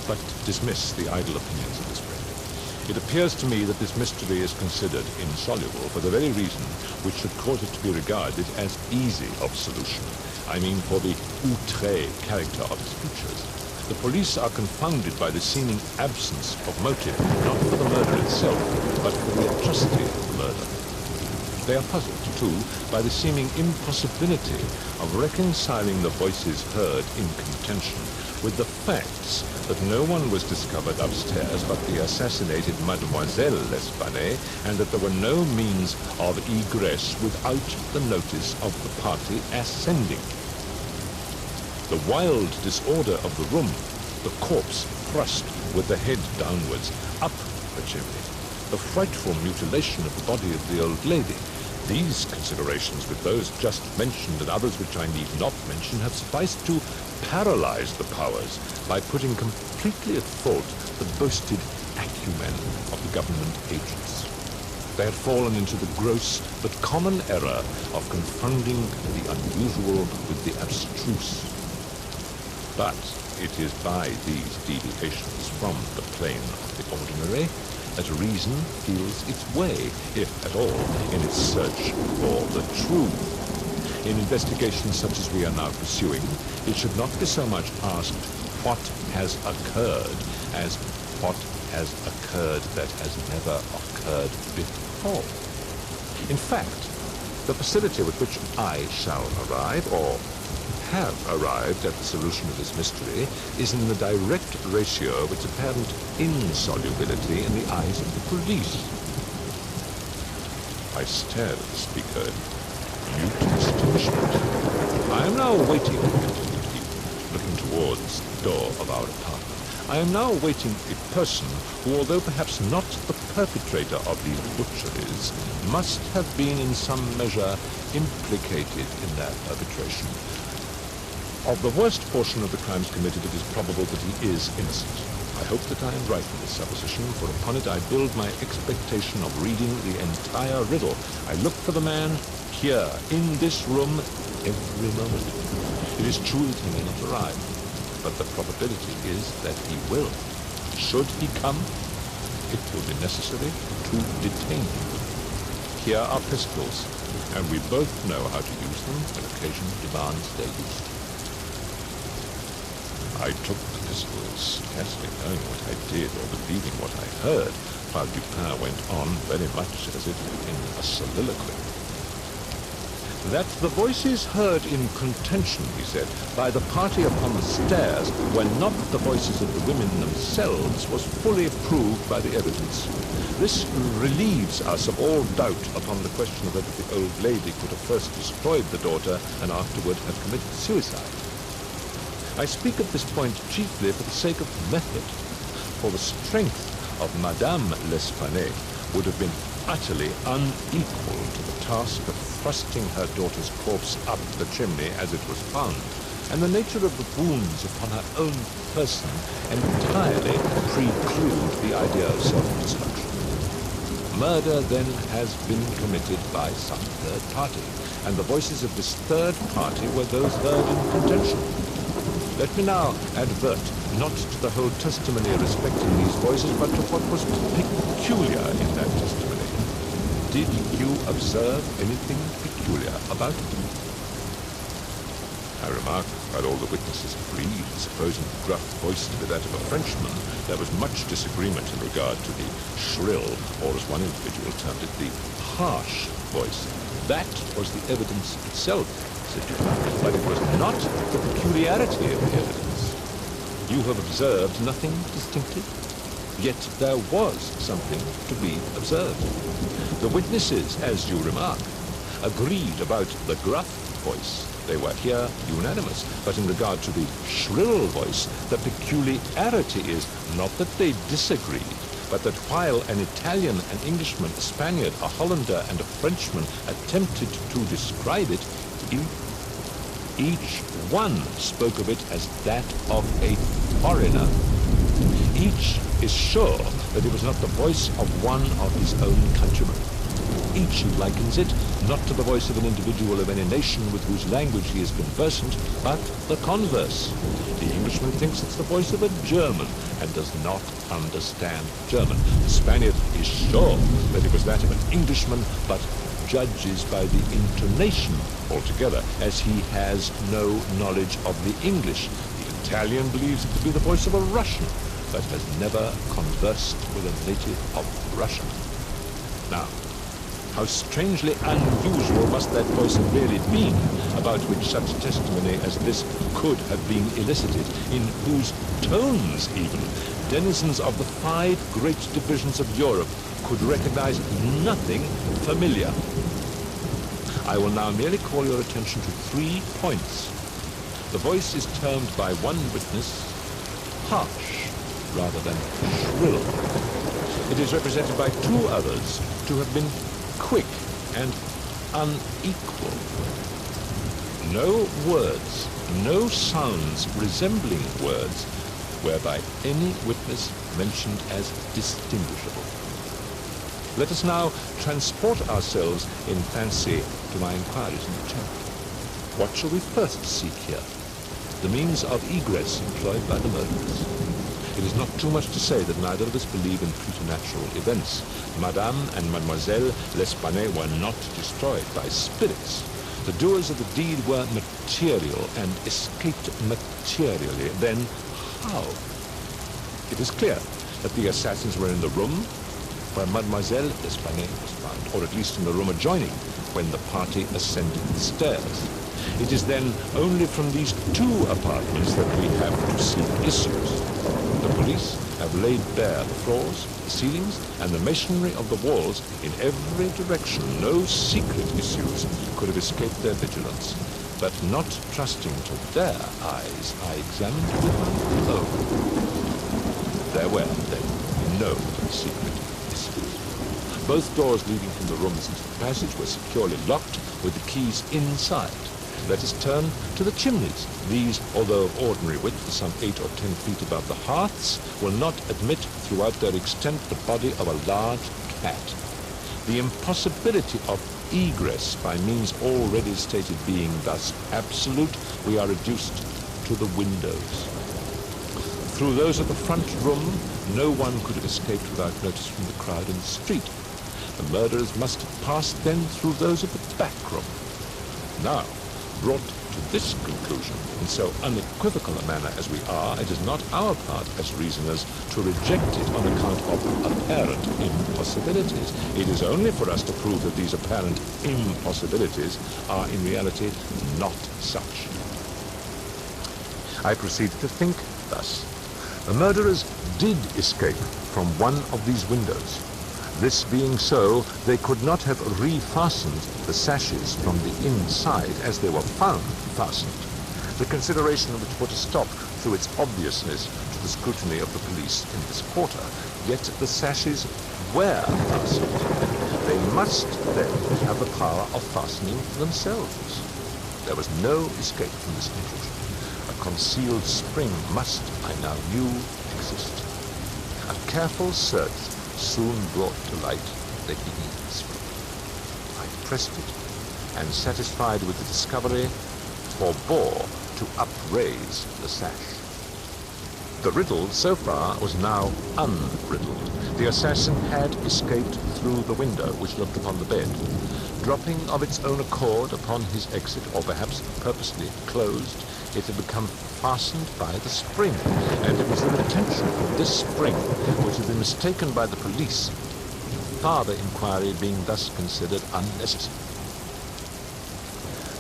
But dismiss the idle opinions of this friend. It appears to me that this mystery is considered insoluble for the very reason which should cause it to be regarded as easy of solution. I mean for the outré character of its features. The police are confounded by the seeming absence of motive, not for the murder itself, but for the atrocity of the murder. They are puzzled, too, by the seeming impossibility of reconciling the voices heard in contention with the facts that no one was discovered upstairs but the assassinated Mademoiselle L'Espanaye, and that there were no means of egress without the notice of the party ascending. The wild disorder of the room, the corpse thrust with the head downwards up the chimney, the frightful mutilation of the body of the old lady, these considerations, with those just mentioned and others which I need not mention, have sufficed to paralyze the powers by putting completely at fault the boasted acumen of the government agents. They had fallen into the gross but common error of confounding the unusual with the abstruse. But it is by these deviations from the plane of the ordinary that reason feels its way, if at all, in its search for the truth. In investigations such as we are now pursuing, it should not be so much asked what has occurred as what has occurred that has never occurred before. In fact, the facility with which I shall arrive, or have arrived at the solution of this mystery, is in the direct ratio of its apparent insolubility in the eyes of the police. I stared at the speaker in mute astonishment. I am now waiting, continued he, looking towards the door of our apartment. I am now awaiting a person who, although perhaps not the perpetrator of these butcheries, must have been in some measure implicated in their perpetration. Of the worst portion of the crimes committed, it is probable that he is innocent. I hope that I am right in this supposition, for upon it I build my expectation of reading the entire riddle. I look for the man here, in this room, every moment. It is true that he may not arrive, but the probability is that he will. Should he come, it will be necessary to detain him. Here are pistols, and we both know how to use them when occasion demands their use. I took the pistols, scarcely knowing what I did or believing what I heard, while Dupin went on very much as if in a soliloquy. That the voices heard in contention, he said, by the party upon the stairs were not the voices of the women themselves was fully proved by the evidence. This relieves us of all doubt upon the question of whether the old lady could have first destroyed the daughter and afterward have committed suicide. I speak of this point chiefly for the sake of method, for the strength of Madame L'Espanaye would have been utterly unequal to the task of thrusting her daughter's corpse up the chimney as it was found, and the nature of the wounds upon her own person entirely preclude the idea of self-destruction. Murder, then, has been committed by some third party, and the voices of this third party were those heard in contention. Let me now advert not to the whole testimony respecting these voices, but to what was peculiar in that testimony. Did you observe anything peculiar about it? I remarked, while all the witnesses agreed, supposing the gruff voice to be that of a Frenchman, there was much disagreement in regard to the shrill, or as one individual termed it, the harsh voice. That was the evidence itself, said Dupin, but it was not the peculiarity of the evidence. You have observed nothing distinctive, yet there was something to be observed. The witnesses, as you remark, agreed about the gruff voice. They were here unanimous, but in regard to the shrill voice, the peculiarity is not that they disagreed, but that while an Italian, an Englishman, a Spaniard, a Hollander, and a Frenchman attempted to describe it, each one spoke of it as that of a foreigner. Each is sure that it was not the voice of one of his own countrymen. Each likens it not to the voice of an individual of any nation with whose language he is conversant, but the converse. The Englishman thinks it's the voice of a German and does not understand German. The Spaniard is sure that it was that of an Englishman, but judges by the intonation altogether, as he has no knowledge of the English. The Italian believes it to be the voice of a Russian, but has never conversed with a native of Russia. Now, How strangely unusual must that voice have really been, about which such testimony as this could have been elicited, in whose tones even denizens of the 5 great divisions of Europe could recognize nothing familiar. I will now merely call your attention to 3 points. The voice is termed by one witness harsh rather than shrill. It is represented by 2 others to have been quick and unequal. No words, no sounds resembling words were by any witness mentioned as distinguishable. Let us now transport ourselves in fancy to my inquiries in the church. What shall we first seek here? The means of egress employed by the murderers. It is not too much to say that neither of us believe in preternatural events. Madame and Mademoiselle L'Espanaye were not destroyed by spirits. The doers of the deed were material and escaped materially. Then how? It is clear that the assassins were in the room where Mademoiselle L'Espanaye was found, or at least in the room adjoining when the party ascended the stairs. It is then only from these 2 apartments that we have to seek issues. The police have laid bare the floors, the ceilings, and the masonry of the walls in every direction. No secret issues could have escaped their vigilance. But not trusting to their eyes, I examined with my own. There were, then, no secret issues. Both doors leading from the rooms into the passage were securely locked with the keys inside. Let us turn to the chimneys. These, although of ordinary width for some 8 or 10 feet above the hearths, will not admit throughout their extent the body of a large cat. The impossibility of egress by means already stated being thus absolute, we are reduced to the windows. Through those of the front room, no one could have escaped without notice from the crowd in the street. The murderers must have passed then through those of the back room. Now, brought to this conclusion in so unequivocal a manner as we are, it is not our part as reasoners to reject it on account of apparent impossibilities. It is only for us to prove that these apparent impossibilities are in reality not such. I proceed to think thus. The murderers did escape from one of these windows. This being so, they could not have refastened the sashes from the inside as they were found fastened. The consideration which put a stop through its obviousness to the scrutiny of the police in this quarter, yet the sashes were fastened. They must then have the power of fastening themselves. There was no escape from this conclusion. A concealed spring must, I now knew, exist. A careful search soon brought to light the hidden spring. I pressed it, and satisfied with the discovery, forbore to upraise the sash. The riddle, so far, was now unriddled. The assassin had escaped through the window which looked upon the bed. Dropping of its own accord upon his exit, or perhaps purposely closed, it had become fastened by the spring, and it was the retention of this spring which had been mistaken by the police, farther inquiry being thus considered unnecessary.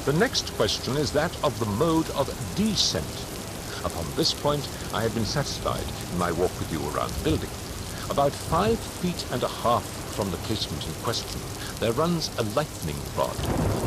The next question is that of the mode of descent. Upon this point I had been satisfied in my walk with you around the building. About 5.5 feet from the casement in question, there runs a lightning rod.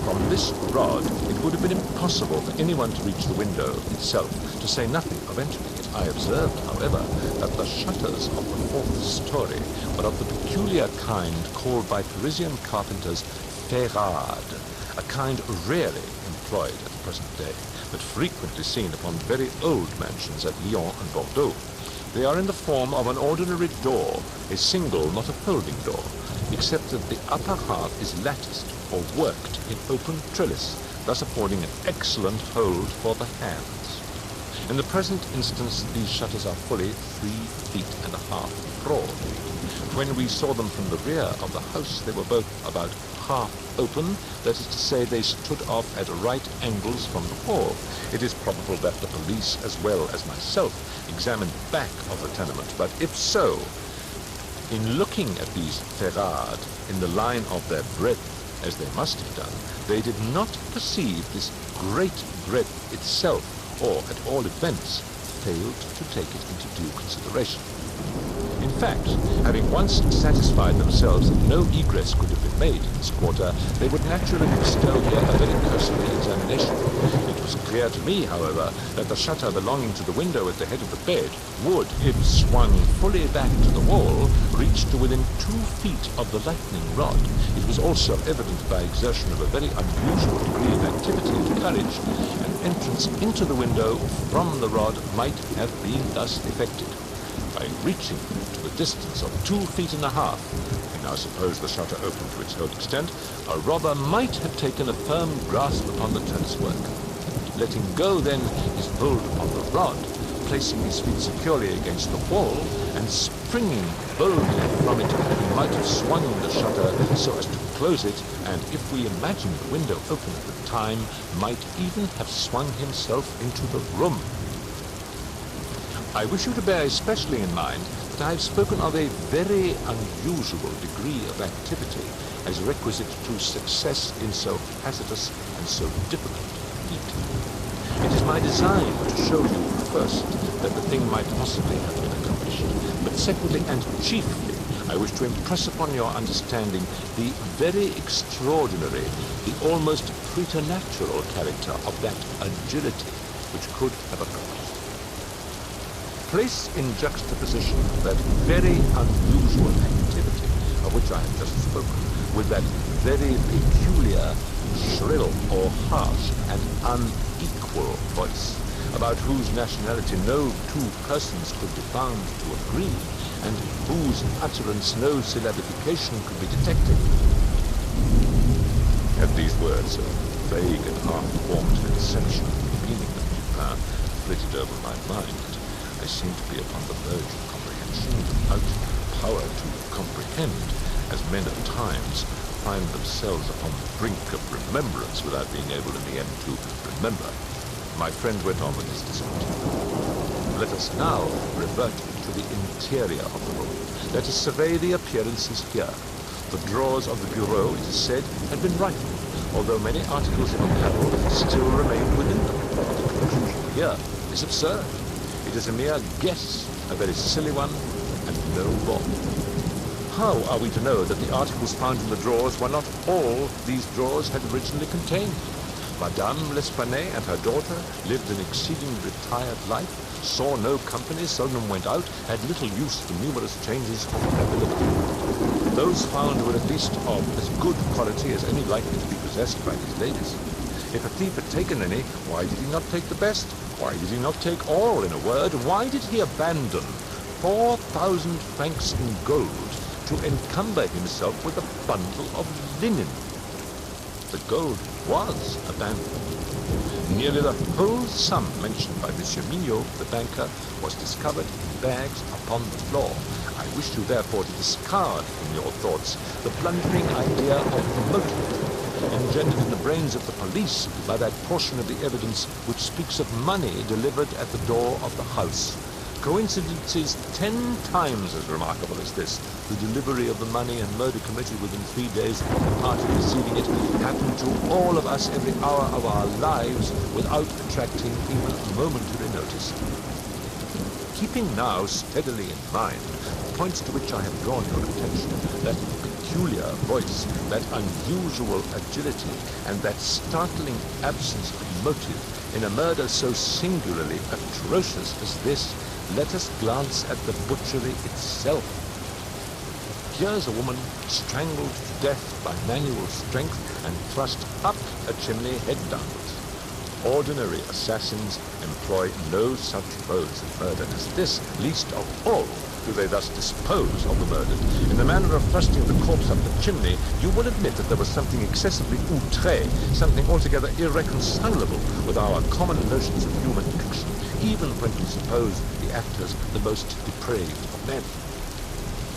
From this rod, it would have been impossible for anyone to reach the window itself, to say nothing of entering it. I observed, however, that the shutters of the 4th story were of the peculiar kind called by Parisian carpenters ferrade, a kind rarely employed at the present day, but frequently seen upon very old mansions at Lyon and Bordeaux. They are in the form of an ordinary door, a single, not a folding door, except that the upper half is latticed or worked in open trellis, thus affording an excellent hold for the hands. In the present instance, these shutters are fully 3.5 feet broad. When we saw them from the rear of the house, they were both about half open, that is to say, they stood off at right angles from the wall. It is probable that the police, as well as myself, examined back of the tenement, but if so, in looking at these ferrades, in the line of their breadth, as they must have done, they did not perceive this great breadth itself, or at all events, failed to take it into due consideration. In fact, having once satisfied themselves that no egress could have been made in this quarter, they would naturally bestow here a very cursory examination. It was clear to me, however, that the shutter belonging to the window at the head of the bed would, if swung fully back to the wall, reach to within 2 feet of the lightning rod. It was also evident by exertion of a very unusual degree of activity and courage, an entrance into the window from the rod might have been thus effected. By reaching to the distance of 2.5 feet, we now suppose the shutter open to its whole extent, a robber might have taken a firm grasp upon the trellis work. Letting go then his hold upon the rod, placing his feet securely against the wall, and springing boldly from it, he might have swung the shutter so as to close it, and if we imagine the window open at the time, might even have swung himself into the room. I wish you to bear especially in mind that I have spoken of a very unusual degree of activity as requisite to success in so hazardous and so difficult a feat. It is my design to show you, first, that the thing might possibly have been accomplished, but secondly and chiefly, I wish to impress upon your understanding the very extraordinary, the almost preternatural character of that agility which could have accomplished. Place in juxtaposition that very unusual activity of which I have just spoken with that very peculiar, shrill or harsh and unequal voice, about whose nationality no 2 persons could be found to agree, and whose utterance no syllabification could be detected. At these words, a vague and half-formed conception of the meaning of Dupin flitted over my mind. I seemed to be upon the verge of comprehension without power to comprehend, as men at times find themselves upon the brink of remembrance without being able in the end to remember. My friend went on with his discourse. Let us now revert to the interior of the room. Let us survey the appearances here. The drawers of the bureau, it is said, had been rifled, although many articles of apparel still remained within them. The conclusion here is absurd. It is a mere guess, a very silly one, and no more. How are we to know that the articles found in the drawers were not all these drawers had originally contained? Madame L'Espanaye and her daughter lived an exceedingly retired life, saw no company, seldom went out, had little use for numerous changes of ability. Those found were at least of as good quality as any likely to be possessed by these ladies. If a thief had taken any, why did he not take the best? Why did he not take all? In a word, why did he abandon 4,000 francs in gold to encumber himself with a bundle of linen? The gold was abandoned. Nearly the whole sum mentioned by Monsieur Mignot, the banker, was discovered in bags upon the floor. I wish you therefore to discard from your thoughts the blundering idea of the motive engendered in the brains of the police by that portion of the evidence which speaks of money delivered at the door of the house. Coincidences 10 times as remarkable as this, the delivery of the money and murder committed within 3 days of the party receiving it, happened to all of us every hour of our lives without attracting even a momentary notice. Keeping now steadily in mind the points to which I have drawn your attention, that peculiar voice, that unusual agility, and that startling absence of motive in a murder so singularly atrocious as this, let us glance at the butchery itself. Here's a woman strangled to death by manual strength and thrust up a chimney head downwards. Ordinary assassins employ no such modes of murder as this. Least of all do they thus dispose of the murdered. In the manner of thrusting the corpse up the chimney, you will admit that there was something excessively outré, something altogether irreconcilable with our common notions of human action, even when we suppose the actors the most depraved of men.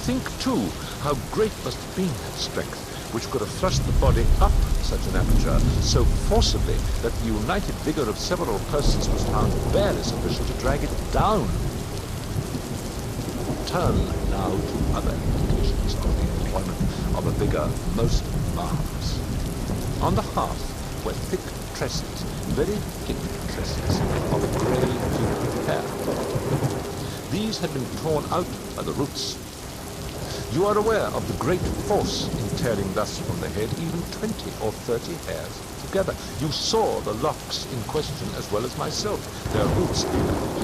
Think, too, how great must have been that strength which could have thrust the body up such an aperture so forcibly that the united vigor of several persons was found barely sufficient to drag it down. turn now to other implications of the employment of a vigor most marvelous. On the hearth were thick tresses, very thick tresses, of grey human hair. These had been torn out by the roots. You are aware of the great force in tearing thus from the head even 20 or 30 hairs together. You saw the locks in question as well as myself. Their roots, a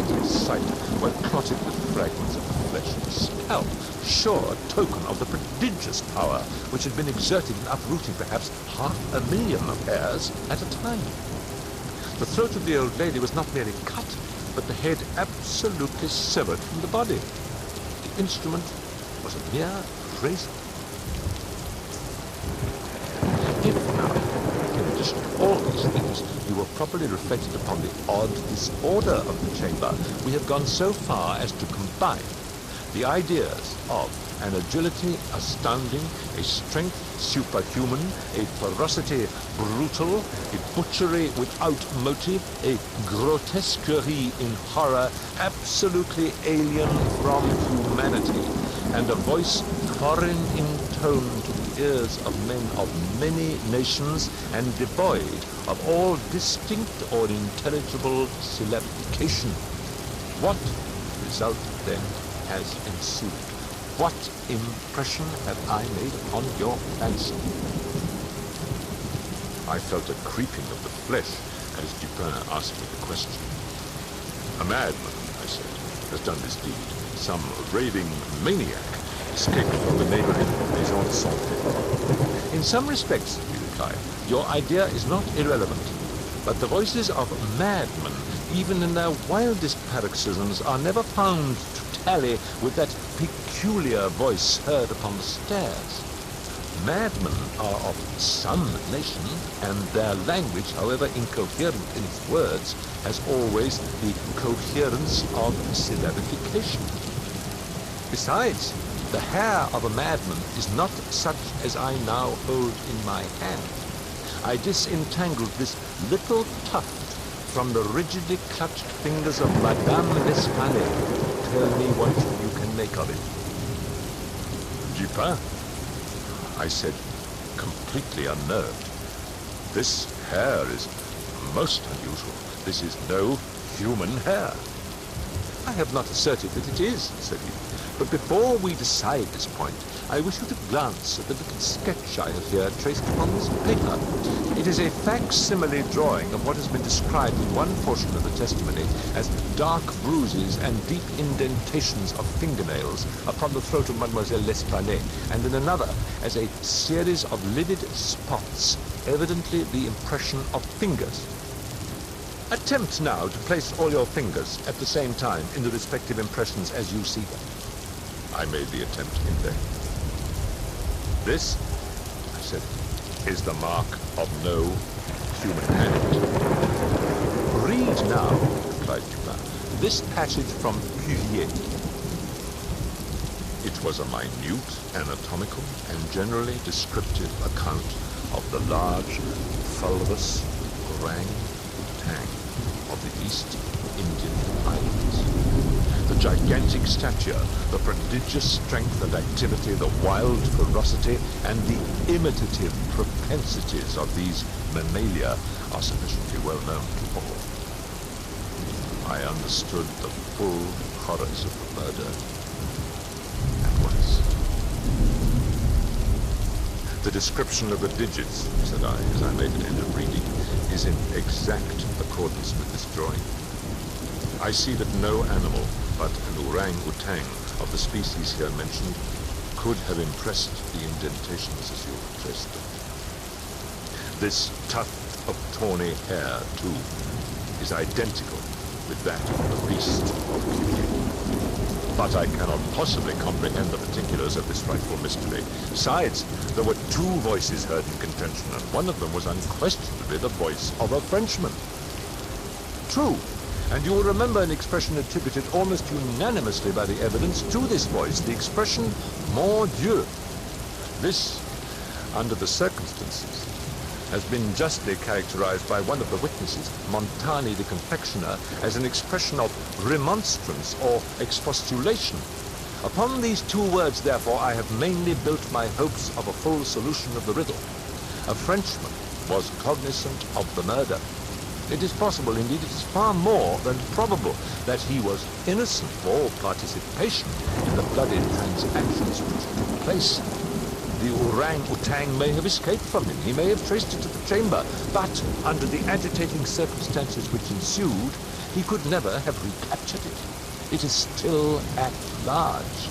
hideous sight, were clotted with fragments of the flesh of the scalp, sure token of the prodigious power which had been exerted in uprooting perhaps 500,000 of hairs at a time. The throat of the old lady was not merely cut, but the head absolutely severed from the body. The instrument was a mere razor. If now, in addition to all these things, we were properly reflected upon the odd disorder of the chamber, we have gone so far as to combine the ideas of an agility astounding, a strength superhuman, a ferocity brutal, a butchery without motive, a grotesquerie in horror absolutely alien from humanity, and a voice foreign in tone to the ears of men of many nations and devoid of all distinct or intelligible syllabification. What result then has ensued? What impression have I made upon your fancy? I felt a creeping of the flesh as Dupin asked me the question. A madman, I said, has done this deed. Some raving maniac escaped from the neighboring Maison de Santé. In some respects, he replied, your idea is not irrelevant, but the voices of madmen, even in their wildest paroxysms, are never found to tally with that peculiar voice heard upon the stairs. Madmen are of some nation, and their language, however incoherent in its words, has always the coherence of syllabification. Besides, the hair of a madman is not such as I now hold in my hand. I disentangled this little tuft from the rigidly clutched fingers of Madame L'Espanaye. Tell me what you can make of it. Dupin, I said, completely unnerved. This hair is most unusual. This is no human hair. I have not asserted that it is, said he. But before we decide this point, I wish you to glance at the little sketch I have here traced upon this paper. It is a facsimile drawing of what has been described in one portion of the testimony as dark bruises and deep indentations of fingernails upon the throat of Mademoiselle L'Espanaye, and in another as a series of livid spots, evidently the impression of fingers. Attempt now to place all your fingers at the same time in the respective impressions as you see them. I made the attempt in vain. This, I said, is the mark of no human hand. Read now, replied Dupin, this passage from Cuvier. It was a minute, anatomical, and generally descriptive account of the large, fulvous orang-utang of the East Indian Islands. The gigantic stature, the prodigious strength and activity, the wild ferocity, and the imitative propensities of these mammalia are sufficiently well known to all. I understood the full horrors of the murder at once. The description of the digits, said I, as I made an end of reading, is in exact accordance with this drawing. I see that no animal but an orang-utang of the species here mentioned could have impressed the indentations as you have traced them. This tuft of tawny hair, too, is identical with that of the beast of Cuvier. But I cannot possibly comprehend the particulars of this frightful mystery. Besides, there were two voices heard in contention, and one of them was unquestionably the voice of a Frenchman. True. And you will remember an expression attributed almost unanimously by the evidence to this voice, the expression, Mon Dieu. This, under the circumstances, has been justly characterized by one of the witnesses, Montani the confectioner, as an expression of remonstrance or expostulation. Upon these two words, therefore, I have mainly built my hopes of a full solution of the riddle. A Frenchman was cognizant of the murder. It is possible, indeed it is far more than probable, that he was innocent of all participation in the bloody transactions which took place. The orang-outang may have escaped from him, he may have traced it to the chamber, but under the agitating circumstances which ensued, he could never have recaptured it. It is still at large.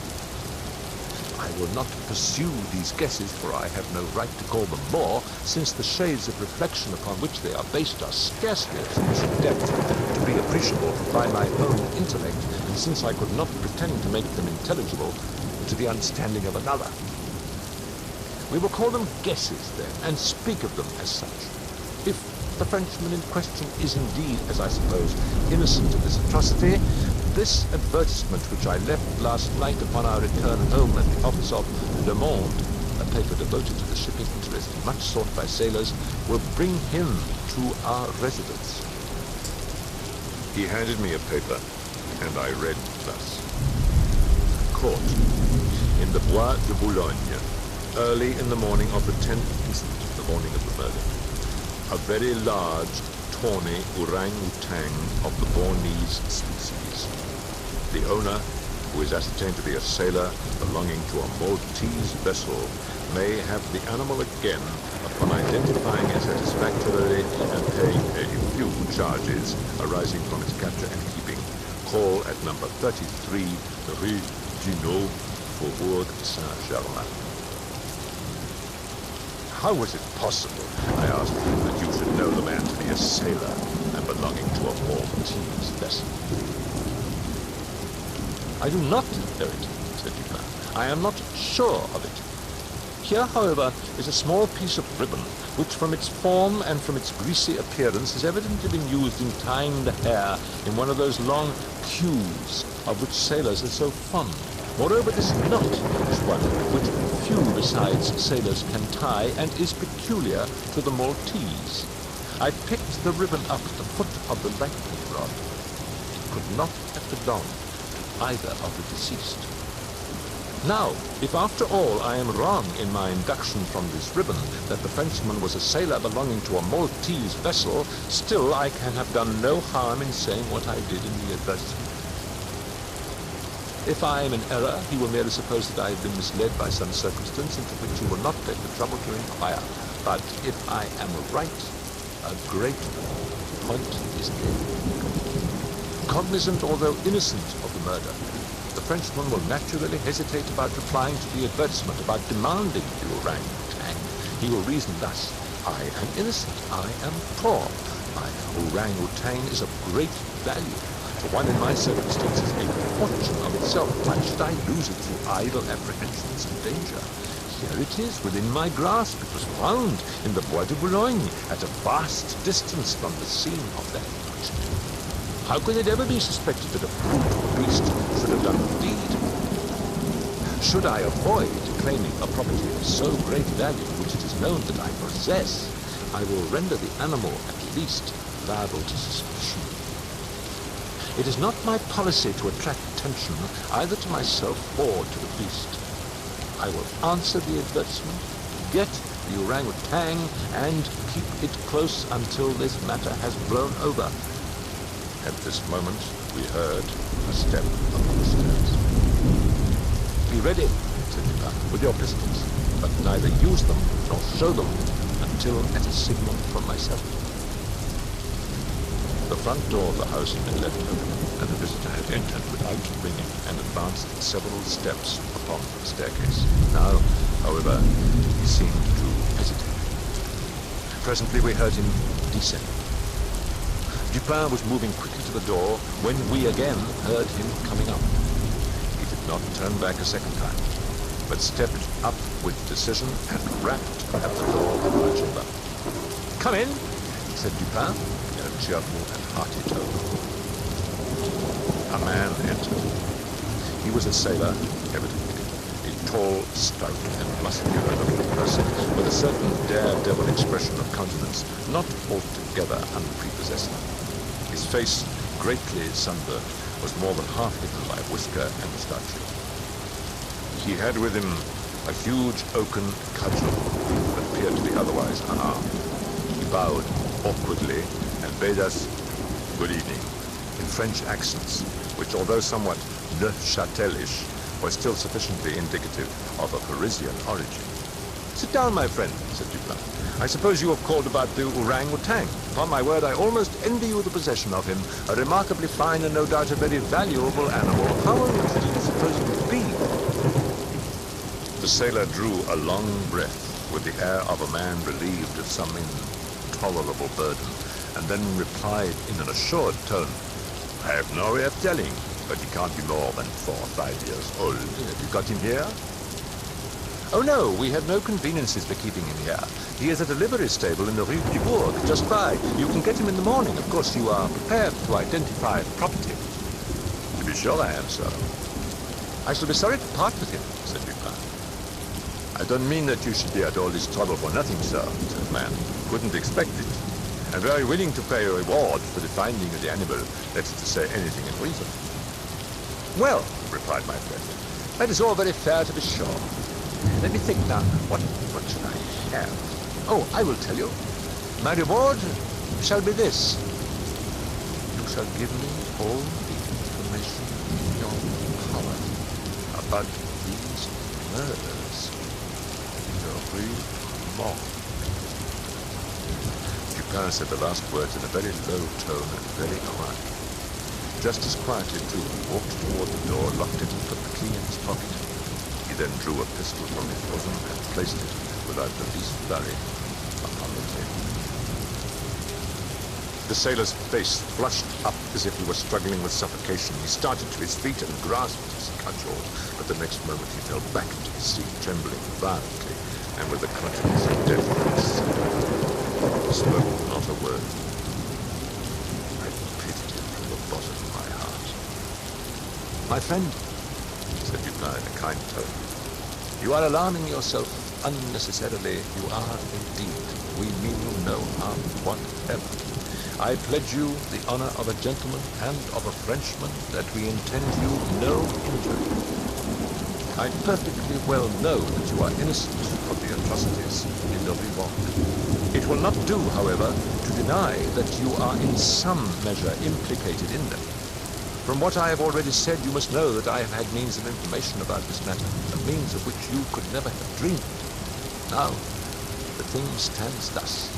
I will not pursue these guesses, for I have no right to call them more, since the shades of reflection upon which they are based are scarcely of sufficient depth to be appreciable by my own intellect, and since I could not pretend to make them intelligible to the understanding of another. We will call them guesses, then, and speak of them as such. If the Frenchman in question is indeed, as I suppose, innocent of this atrocity, this advertisement which I left last night upon our return home at the office of Le Monde, a paper devoted to the shipping interest and much sought by sailors, will bring him to our residence. He handed me a paper, and I read thus. Caught in the Bois de Boulogne, early in the morning of the 10th instant, the morning of the murder. A very large, tawny orang-outang of the Bornese species. The owner, who is ascertained to be a sailor belonging to a Maltese vessel, may have the animal again upon identifying it satisfactorily and paying a few charges arising from its capture and keeping. Call at number 33, Rue Junot, Faubourg Saint-Germain. How was it possible, I asked, that you should know the man to be a sailor and belonging to a Maltese vessel? I do not know it, said Dupin. I am not sure of it. Here, however, is a small piece of ribbon, which from its form and from its greasy appearance has evidently been used in tying the hair in one of those long queues of which sailors are so fond. Moreover, this knot is one which few besides sailors can tie, and is peculiar to the Maltese. I picked the ribbon up at the foot of the lightning rod. It could not have belonged to either of the deceased. Now, if after all I am wrong in my induction from this ribbon that the Frenchman was a sailor belonging to a Maltese vessel, still I can have done no harm in saying what I did in the advertisement. If I am in error, he will merely suppose that I have been misled by some circumstance into which he will not take the trouble to inquire. But if I am right, a great point is gained. Cognizant, although innocent, of the murder, the Frenchman will naturally hesitate about replying to the advertisement, about demanding the orang-outang. He will reason thus: I am innocent, I am poor, my orang-outang is of great value. For one in my circumstances, a fortune of itself. Why should I lose it through idle apprehensions of danger? Here it is, within my grasp. It was found in the Bois de Boulogne, at a vast distance from the scene of that tragedy. How could it ever be suspected that a brute or beast should have done the deed? Should I avoid claiming a property of so great value, which it is known that I possess, I will render the animal, at least, liable to suspicion. It is not my policy to attract attention either to myself or to the beast. I will answer the advertisement, get the orang-outang, and keep it close until this matter has blown over. At this moment, we heard a step upon the stairs. Be ready, said Edgar, with your pistols, but neither use them nor show them until at a signal from myself. The front door of the house had been left open, and the visitor had entered without ringing and advanced several steps upon the staircase. Now, however, he seemed to hesitate. Presently we heard him descend. Dupin was moving quickly to the door when we again heard him coming up. He did not turn back a second time, but stepped up with decision and rapped at the door of my chamber. Come in, said Dupin, in a cheerful and hearty tone. A man entered. He was a sailor, evidently, a tall, stout, and muscular-looking person, with a certain daredevil expression of countenance, not altogether unprepossessing. His face, greatly sunburned, was more than half hidden by whisker and moustache. He had with him a huge oaken cudgel that appeared to be otherwise unarmed. He bowed awkwardly and bade us good evening in French accents, which, although somewhat Neufchâtelish, was still sufficiently indicative of a Parisian origin. "Sit down, my friend," said Dupin. "I suppose you have called about the orang-outang. Upon my word, I almost envy you the possession of him. A remarkably fine and no doubt a very valuable animal. How old do you suppose it would be?" The sailor drew a long breath with the air of a man relieved of some intolerable burden, and then replied in an assured tone, "I have no way of telling, but he can't be more than 4 or 5 years old. Have you got him here?" "Oh no, we have no conveniences for keeping him here. He is at a livery stable in the Rue du Morgue, just by. You can get him in the morning. Of course, you are prepared to identify the property." "To be sure I am, sir." "I shall be sorry to part with him," said Dupin. "I don't mean that you should be at all this trouble for nothing, sir," said the man. "Couldn't expect it. I'm very willing to pay a reward for the finding of the animal, that is to say anything in reason." "Well," replied my friend, "that is all very fair to be sure. Let me think now. What should I have? Oh, I will tell you. My reward shall be this. You shall give me all the information in your power about these murders in the Rue Morgue." Dupin said the last words in a very low tone and very quiet. Just as quietly, too, he walked toward the door, locked it, and put the key in his pocket. He then drew a pistol from his bosom and placed it, without the least flurry, upon the table. The sailor's face flushed up as if he were struggling with suffocation. He started to his feet and grasped his cudgel, but the next moment he fell back into his seat, trembling violently, and with the consciousness of death in his center. He spoke not a word. I pitied him from the bottom of my heart. "My friend," said Dupin in a kind tone, "you are alarming yourself unnecessarily. You are indeed. We mean you no harm whatever. I pledge you the honor of a gentleman and of a Frenchman that we intend you no injury. I perfectly well know that you are innocent of the atrocities in the Rue Morgue. It will not do, however, to deny that you are in some measure implicated in them. From what I have already said, you must know that I have had means of information about this matter, a means of which you could never have dreamed. Now, the thing stands thus.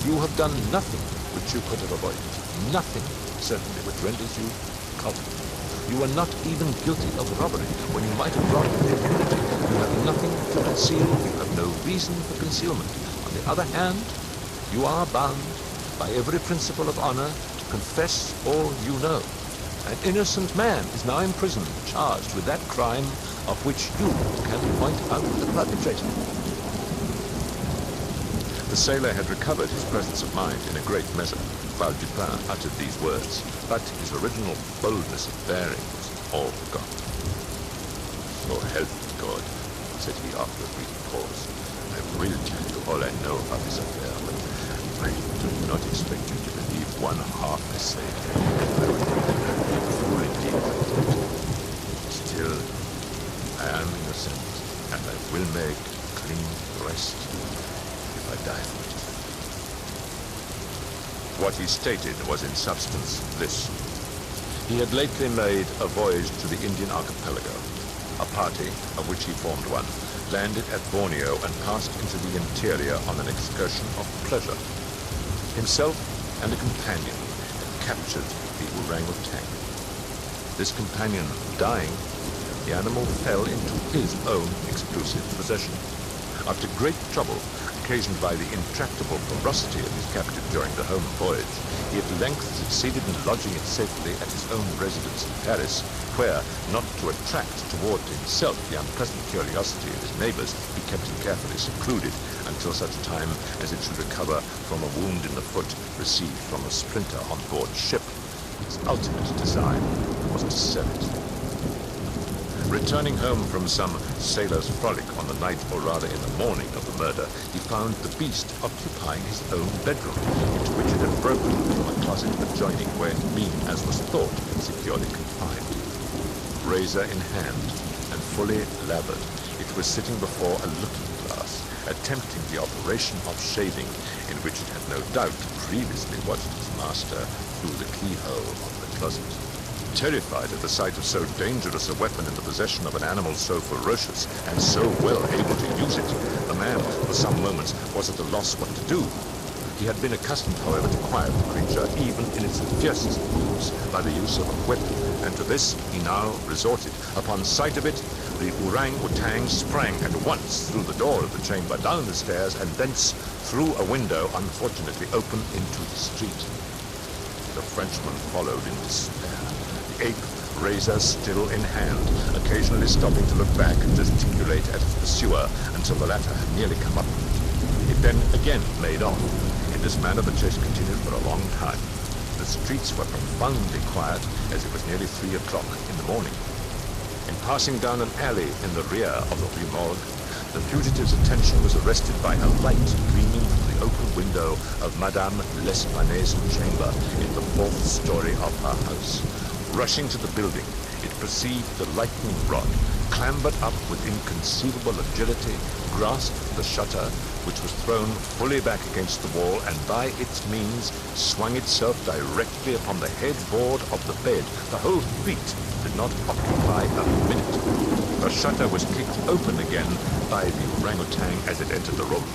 You have done nothing which you could have avoided, nothing, certainly, which renders you culpable. You are not even guilty of robbery, when you might have robbed with impunity. You have nothing to conceal, you have no reason for concealment. On the other hand, you are bound, by every principle of honor, to confess all you know. An innocent man is now in prison, charged with that crime of which you can point out the perpetrator." The sailor had recovered his presence of mind in a great measure while Dupin uttered these words, but his original boldness of bearing was all gone. "So help me God," said he after a brief pause. "I will tell you all I know about this affair, but I do not expect you to believe one half I say. I would be a fool indeed if I did. Still, I am innocent, and I will make clean breast if I die for it." What he stated was in substance this. He had lately made a voyage to the Indian archipelago. A party, of which he formed one, landed at Borneo and passed into the interior on an excursion of pleasure. Himself and a companion had captured the orangutan. This companion dying, the animal fell into his own exclusive possession. After great trouble, occasioned by the intractable ferocity of his captive during the home voyage, he at length succeeded in lodging it safely at his own residence in Paris, where, not to attract toward himself the unpleasant curiosity of his neighbors, he kept it carefully secluded until such time as it should recover from a wound in the foot received from a splinter on board ship. His ultimate design was to sell it. Returning home from some sailor's frolic on the night, or rather in the morning of the murder, he found the beast occupying his own bedroom, into which it had broken from a closet adjoining, where it had been, as was thought, securely confined. Razor in hand, and fully lathered. It was sitting before a looking glass, attempting the operation of shaving, in which it had no doubt previously watched its master through the keyhole of the closet. Terrified at the sight of so dangerous a weapon in the possession of an animal so ferocious and so well able to use it, the man, for some moments, was at a loss what to do. He had been accustomed, however, to quiet the creature, even in its fiercest moods, by the use of a whip, and to this he now resorted. Upon sight of it, the orang-outang sprang at once through the door of the chamber, down the stairs, and thence through a window, unfortunately open, into the street. The Frenchman followed in despair, the ape, razor still in hand, occasionally stopping to look back and gesticulate at its pursuer until the latter had nearly come up with it. It then again made on. In this manner the chase continued for a long time. The streets were profoundly quiet, as it was nearly 3 o'clock in the morning. In passing down an alley in the rear of the Rue Morgue, the fugitive's attention was arrested by a light gleaming from the open window of Madame L'Espanaye's chamber in the 4th story of her house. Rushing to the building, it perceived the lightning rod, clambered up with inconceivable agility, grasped the shutter, which was thrown fully back against the wall, and by its means swung itself directly upon the headboard of the bed. The whole feat did not occupy a minute. The shutter was kicked open again by the orangutan as it entered the room.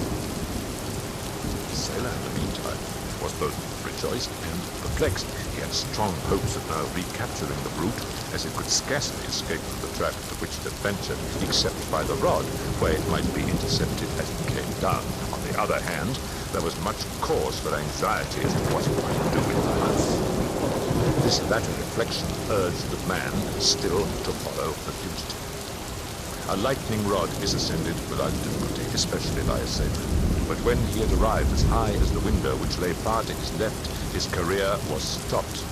The sailor, in the meantime, was both rejoiced and perplexed. He had strong hopes of now recapturing the brute, as it could scarcely escape from the trap into which it had ventured, except by the rod, where it might be intercepted as it came down. On the other hand, there was much cause for anxiety as to what it might do in the house. This latter reflection urged the man still to follow the fugitive. A lightning rod is ascended without difficulty, especially by a sailor. But when he had arrived as high as the window which lay far to his left, his career was stopped.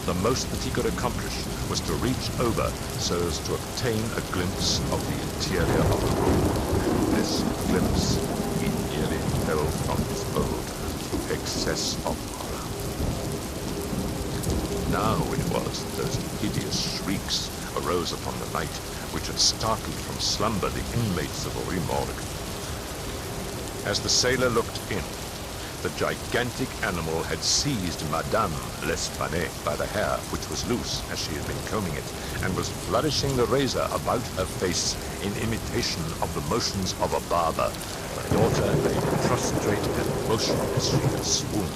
The most that he could accomplish was to reach over so as to obtain a glimpse of the interior of the room. And this glimpse he nearly fell from his hold through excess of horror. Now it was that those hideous shrieks arose upon the night, which had startled from slumber the inmates of the Rue Morgue. As the sailor looked in, the gigantic animal had seized Madame L'Espanaye by the hair, which was loose as she had been combing it, and was flourishing the razor about her face in imitation of the motions of a barber. The daughter lay prostrate and motionless. She had swooned.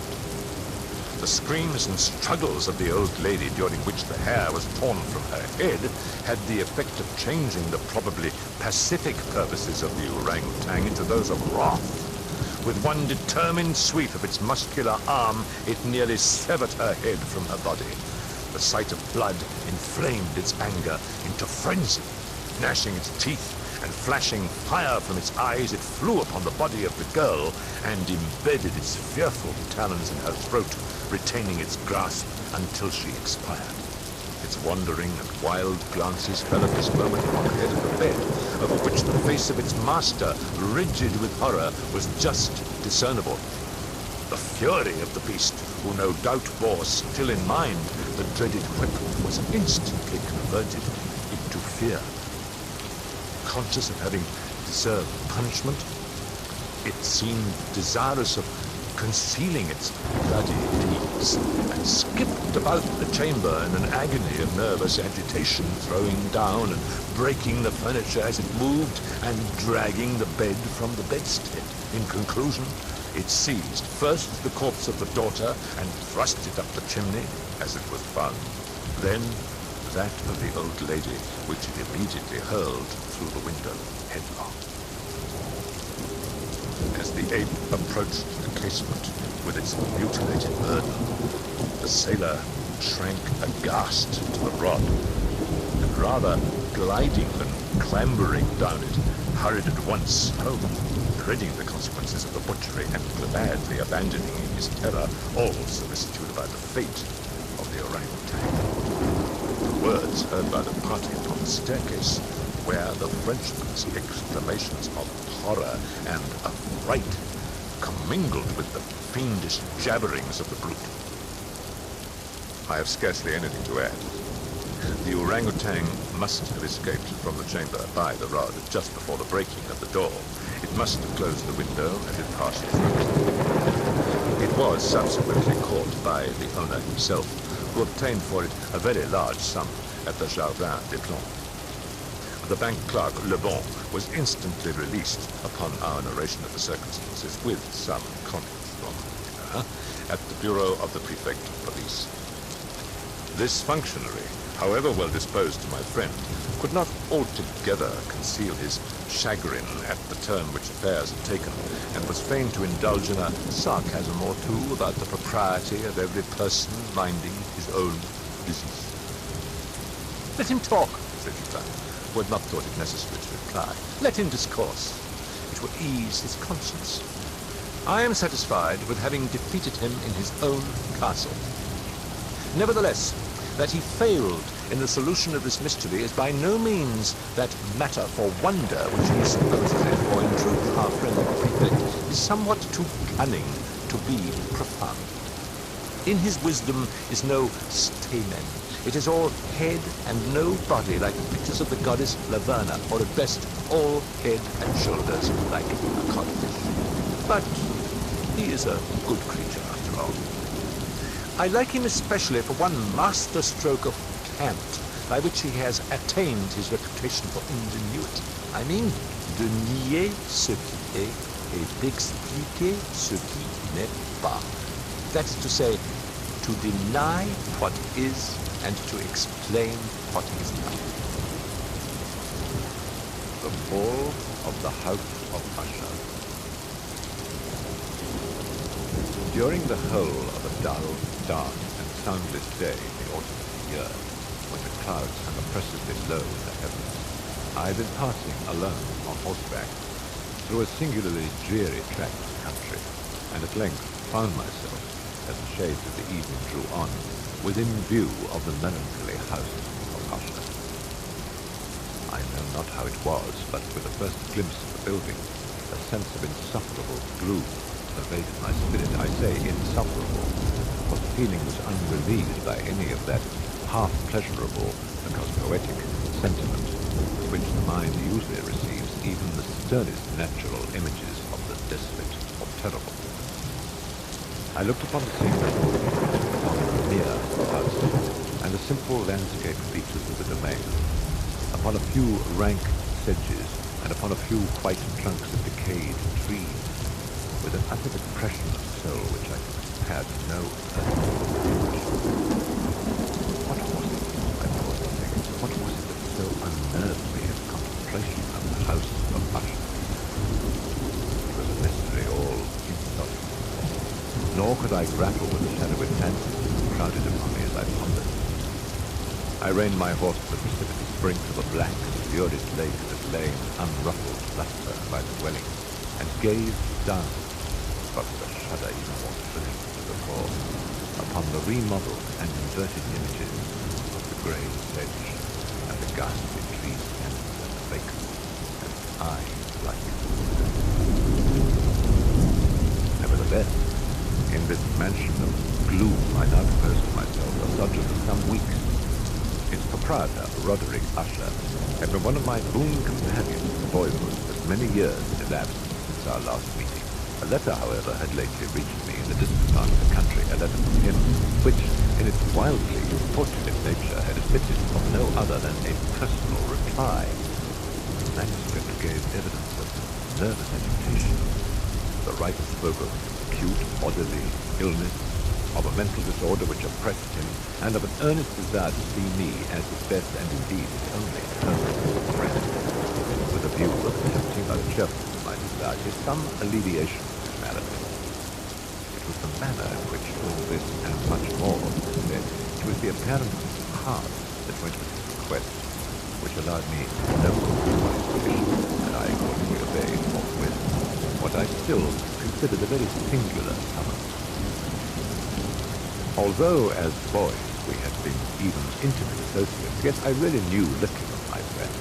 The screams and struggles of the old lady, during which the hair was torn from her head, had the effect of changing the probably pacific purposes of the orangutan into those of wrath. With one determined sweep of its muscular arm, it nearly severed her head from her body. The sight of blood inflamed its anger into frenzy. Gnashing its teeth and flashing fire from its eyes, it flew upon the body of the girl and embedded its fearful talons in her throat, retaining its grasp until she expired. Its wandering and wild glances fell at this moment upon the head of the bed, over which the face of its master, rigid with horror, was just discernible. The fury of the beast, who no doubt bore still in mind the dreaded whip, was instantly converted into fear. Conscious of having deserved punishment, it seemed desirous of concealing its bloody deeds, and skipped about the chamber in an agony of nervous agitation, throwing down and breaking the furniture as it moved, and dragging the bed from the bedstead. In conclusion, it seized first the corpse of the daughter and thrust it up the chimney as it was found, then that of the old lady, which it immediately hurled through the window headlong. As the ape approached the casement with its mutilated burden, the sailor shrank aghast to the rod, and rather gliding than clambering down it, hurried at once home, dreading the consequences of the butchery and gladly abandoning in his terror all solicitude about the fate of the orangutan. The words heard by the party upon the staircase were the Frenchman's exclamations of horror and affright, commingled with the fiendish jabberings of the brute. I have scarcely anything to add. The orangutan must have escaped from the chamber by the rod just before the breaking of the door. It must have closed the window as it passed through it. It was subsequently caught by the owner himself, who obtained for it a very large sum at the Jardin des Plantes. The bank clerk, Le Bon, was instantly released upon our narration of the circumstances with some comments from at the bureau of the prefect of police. This functionary, however well disposed to my friend, could not altogether conceal his chagrin at the turn which affairs had taken, and was fain to indulge in a sarcasm or two about the propriety of every person minding his own business. "Let him talk," said Lupin, who had not thought it necessary to reply. "Let him discourse. It will ease his conscience. I am satisfied with having defeated him in his own castle. Nevertheless, that he failed in the solution of this mystery is by no means that matter for wonder which he supposes it, for in truth our friend the prefect is somewhat too cunning to be profound. In his wisdom is no stamen. It is all head and no body, like the pictures of the goddess Laverna, or at best all head and shoulders, like a codfish. But he is a good creature after all. I like him especially for one master stroke of cant, by which he has attained his reputation for ingenuity. I mean, de nier ce qui est et d'expliquer ce qui n'est pas. That is to say, to deny what is and to explain what is not. The Fall of the House of Usher. During the whole of a dull, dark, and soundless day in the autumn of the year, when the clouds hung oppressively low in the heavens, I had been passing alone on horseback through a singularly dreary tract of country, and at length found myself, as the shades of the evening drew on, within view of the melancholy house of Usher. I know not how it was, but with the first glimpse of the building, a sense of insufferable gloom pervaded my spirit. I say insufferable, for the feeling was unrelieved by any of that half-pleasurable, because poetic, sentiment with which the mind usually receives even the sternest natural images of the desolate or terrible. I looked upon the scene before me, upon the mere house, and the simple landscape features of the domain, upon a few rank sedges, and upon a few white trunks of decayed trees, with an utter depression of soul which I could compare to no earthly. What was it, I thought, what was it that so unnerved me in contemplation of the house of Usher? It was a mystery all insoluble. Nor could I grapple with the shadowy fancies that crowded upon me as I pondered. I reined my horse to the precipitous brink of a black, lurid lake that lay in unruffled luster by the dwelling, and gazed down, but with a shudder even more thrilling than before, upon the remodeled and inverted images of the grey sedge and the ghastly tree stems and the vacant, and I like it. Nevertheless, in this mansion of gloom, I now proposed to myself a sojourn of some weeks. Its proprietor, Roderick Usher, had been one of my boon companions in boyhood, as many years had elapsed since our last meeting. A letter, however, had lately reached me in the distant part of the country, a letter from him, which, in its wildly importunate nature, had admitted of no other than a personal reply. The manuscript gave evidence of nervous agitation. The writer spoke of acute bodily illness, of a mental disorder which oppressed him, and of an earnest desire to see me as his best and indeed his only permanent friend, with a view of attempting by the cheerfulness of my society some alleviation of his malady. It was the manner in which all this and much more was said, it was the apparent heart that went with his request, which allowed me no compromise condition, and I accordingly obeyed forthwith what I still considered a very singular summons. Although, as boys, we had been even intimate associates, yet I really knew little of my friend.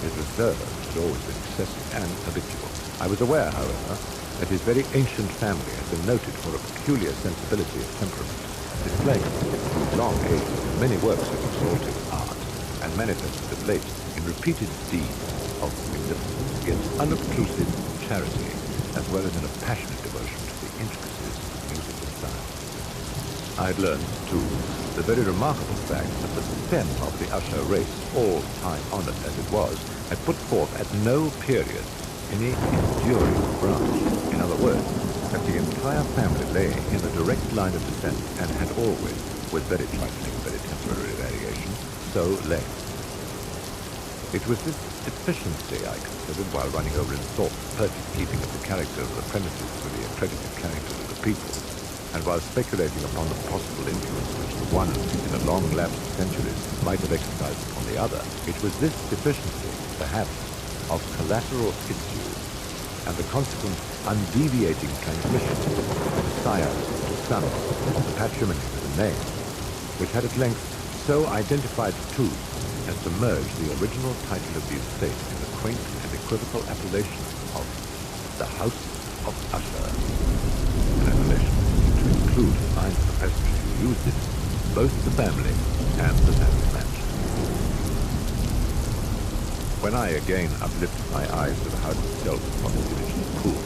His reserve had always been excessive and habitual. I was aware, however, that his very ancient family had been noted for a peculiar sensibility of temperament, displaying, through long age, many works of exalted art. manifested of late in repeated deeds of magnificence against unobtrusive charity, as well as in a passionate devotion to the intricacies of music and science. I had learned, too, the very remarkable fact that the stem of the Usher race, all time honored as it was, had put forth at no period any enduring branch. In other words, that the entire family lay in a direct line of descent and had always, with very trifling, very temporary variation, so lain. It was this deficiency I considered while running over in thought the perfect keeping of the character of the premises with the accredited character of the people, and while speculating upon the possible influence which the one in a long lapse of centuries might have exercised upon the other, it was this deficiency, perhaps, of collateral issues, and the consequent undeviating transmission from sire to son of the patrimony to the name, which had at length so identified the two as to merge the original title of the estate in the quaint and equivocal appellation of the House of Usher, an appellation to include, in mind of the peasantry who used it, both the family and the family mansion. When I again uplifted my eyes to the house itself from the division pool,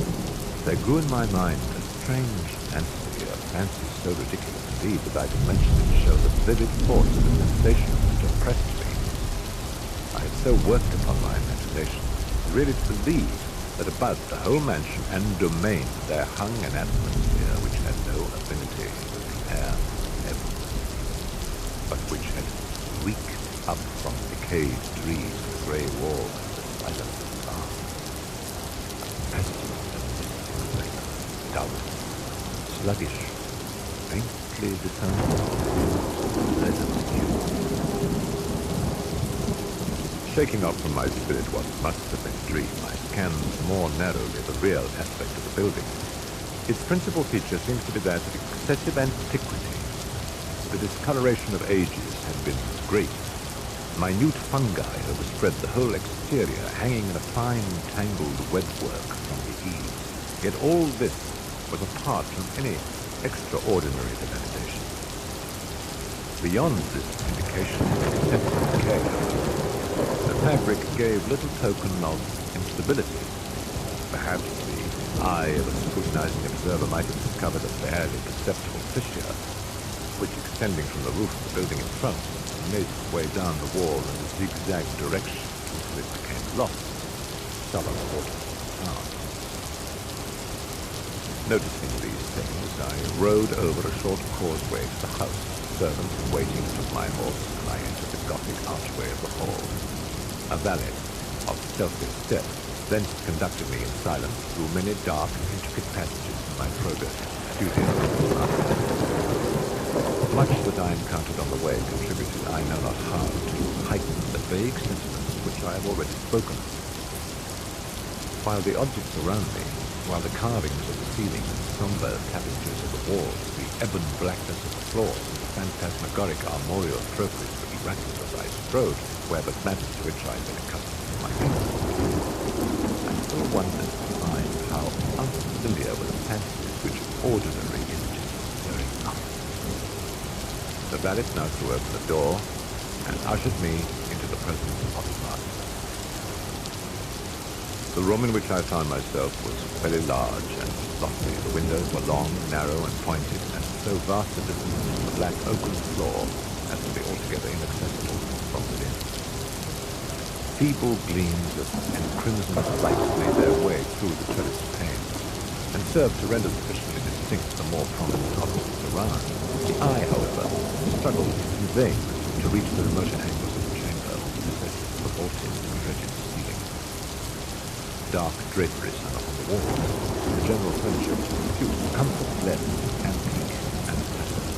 there grew in my mind a strange fancy, a fancy so ridiculous indeed that I could mention it to show the vivid force of the sensation which oppressed me. I had so worked upon my imagination, really to believe that about the whole mansion and domain there hung an atmosphere which had no affinity with the air of heaven, but which had reeked up from decayed trees, the grey walls, and the silent stars. A pestilent, dull, sluggish, faintly discernible, pleasant hue. Shaking off from my spirit what must have been a dream, I scanned more narrowly the real aspect of the building. Its principal feature seems to be that of excessive antiquity. The discoloration of ages had been great. Minute fungi overspread the whole exterior, hanging in a fine, tangled webwork from the eaves. Yet all this was apart from any extraordinary dilapidation. Beyond this indication of extensive decay, the fabric gave little token of instability. Perhaps the eye of a scrutinizing observer might have discovered a barely perceptible fissure, which, extending from the roof of the building in front, made its way down the wall in a zigzag direction until it became lost in sullen waters of the town. Noticing these things, I rode over a short causeway to the house. The servant waiting took my horse, and I entered the Gothic archway of the hall. A valet of stealthy step thence conducted me in silence through many dark and intricate passages in my progress to the studio of the Masque. Much that I encountered on the way contributed, I know not how, to heighten the vague sentiments of which I have already spoken. While the objects around me, while the carvings of the ceiling and sombre tapestries of the walls, the ebon blackness of the floor, and the phantasmagoric armorial trophies that rattled as I strode, where but matters to which I had been accustomed from my youth, I still wondered to find how unfamiliar were the fancies which ordinary images were stirring up. The valet now threw open the door and ushered me into the presence of the master. The room in which I found myself was very large and lofty. The windows were long, narrow, and pointed, and so vast a distance from the black oaken floor as to be altogether inaccessible from within. Feeble gleams of crimson light made their way through the trellised panes, and served to render sufficiently distinct the more prominent objects around. The eye, however, struggled in vain to reach the remoter angles of the chamber, possessed of the vaulted and rigid ceiling. Dark draperies hung upon the walls. The general furniture was confused. Comfort left, antique and tattered.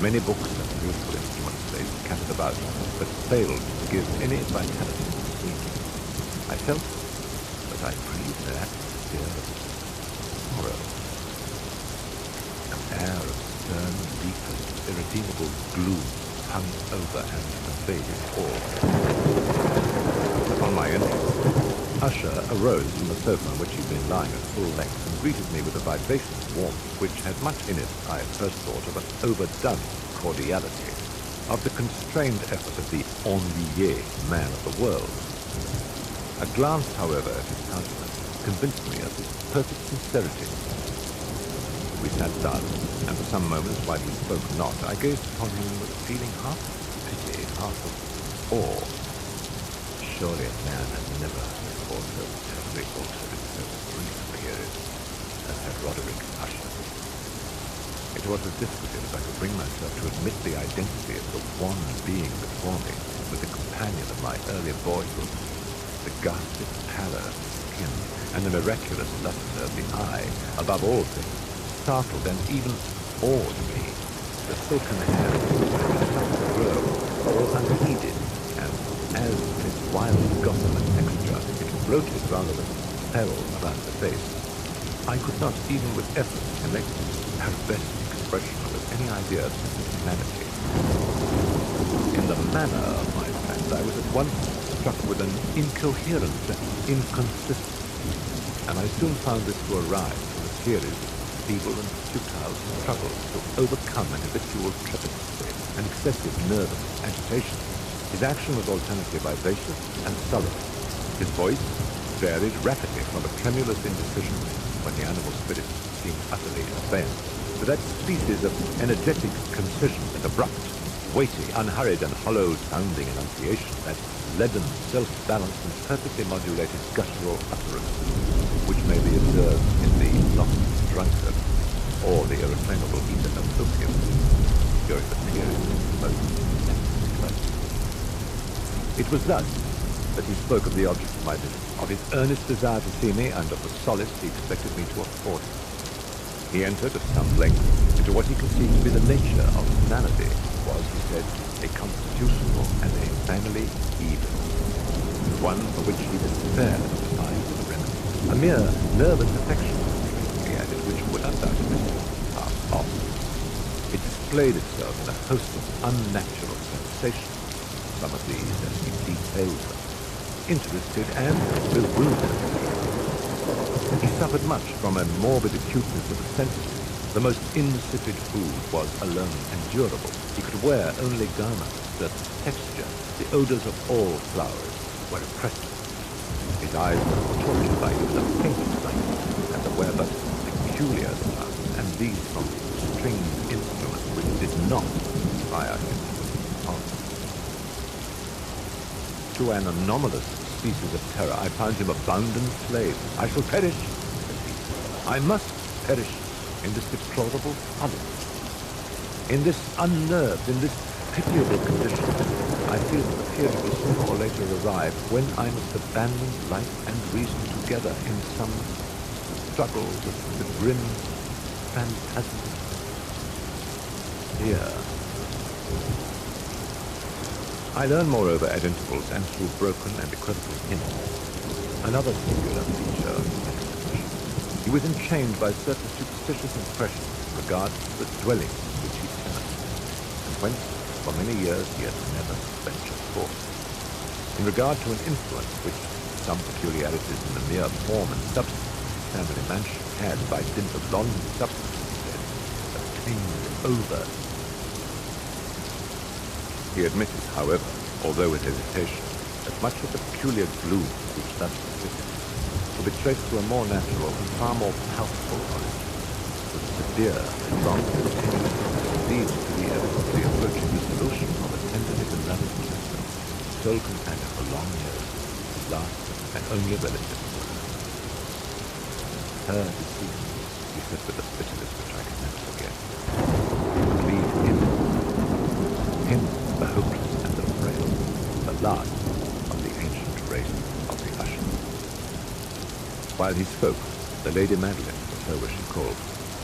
Many books and musical instruments lay scattered about, but failed to give any vitality to the scene. I felt that I breathed an atmosphere of sorrow. An air of stern, deep, and irredeemable gloom hung over and pervaded all. Upon my entrance, Usher arose from the sofa on which he had been lying at full length and greeted me with a vivacious warmth which had much in it, I at first thought, of an overdone cordiality. of the constrained effort of the ennuyé man of the world. A glance, however, at his countenance convinced me of his perfect sincerity. We sat silent, and for some moments, while he spoke not, I gazed upon him with a feeling half of pity, half of awe. Surely a man had never before so terribly altered in so brief a period as had Roderick Usher. It was with difficulty that I could bring myself to admit the identity of the one being before me with the companion of my early boyhood. The ghastly pallor of the skin and the miraculous luster of the eye, above all things, startled and even awed me. The silken hair that grow, all unheeded, and as in its wild gossamer texture, it floated rather than fell about the face. I could not, even with effort, connect her best expression with any idea of humanity. In the manner of my friend, I was at once struck with an incoherence and inconsistency, and I soon found this to arise from a series of feeble and futile struggles to overcome an habitual trepidancy and excessive nervous agitation. His action was alternately vivacious and sullen. His voice varied rapidly from a tremulous indecision, when the animal spirit seemed utterly in abeyance, to that species of energetic concision and abrupt, weighty, unhurried, and hollow-sounding enunciation, that leaden, self-balanced, and perfectly modulated guttural utterance, which may be observed in the lost drunkard or the irrefrainable eater of opium during the period of most intense crisis. It was thus that he spoke of the object of my visit, of his earnest desire to see me, and of the solace he expected me to afford him. He entered at some length into what he conceived to be the nature of humanity, was, he said, a constitutional and a family evil, one for which he despaired of finding a remedy. A mere nervous affection, he added, which would undoubtedly pass off. It displayed itself in a host of unnatural sensations, some of these, as he detailed them, interested and bewildered me. He suffered much from a morbid acuteness of the senses. The most insipid food was alone endurable. He could wear only garments. The texture, the odors of all flowers were oppressive. His eyes were tortured by even a faint light, and there were but peculiar sounds, and these from stringed instruments which did not inspire him with horror. To an anomalous species of terror, I found him a bounden slave. I shall perish, said he. I must perish in this deplorable folly. In this unnerved, in this pitiable condition, I feel that the period will sooner or later arrive when I must abandon life and reason together in some struggle with the grim phantasm. Here. I learn, moreover, at intervals and through broken and equivocal hints, another singular feature of his expression. He was enchained by certain superstitious impressions in regard to the dwelling which he tenanted, and whence, for many years, he had never ventured forth. In regard to an influence which some peculiarities in the mere form and substance of his family mansion had, by dint of long substance, he said, obtained over. He admitted, however, although with hesitation, that much of the peculiar gloom which thus persisted could be traced to a more natural and far more palpable origin. The severe and long continuance leads to the evidently approaching dissolution of a tenderly beloved sister, sole companion for long years, his last and only relative. Her deceit, he said with a bitterness which I can never forget. Leave him, the hopeless and the frail, the last of the ancient race of the Usher. While he spoke, the Lady Madeline, was her was she called,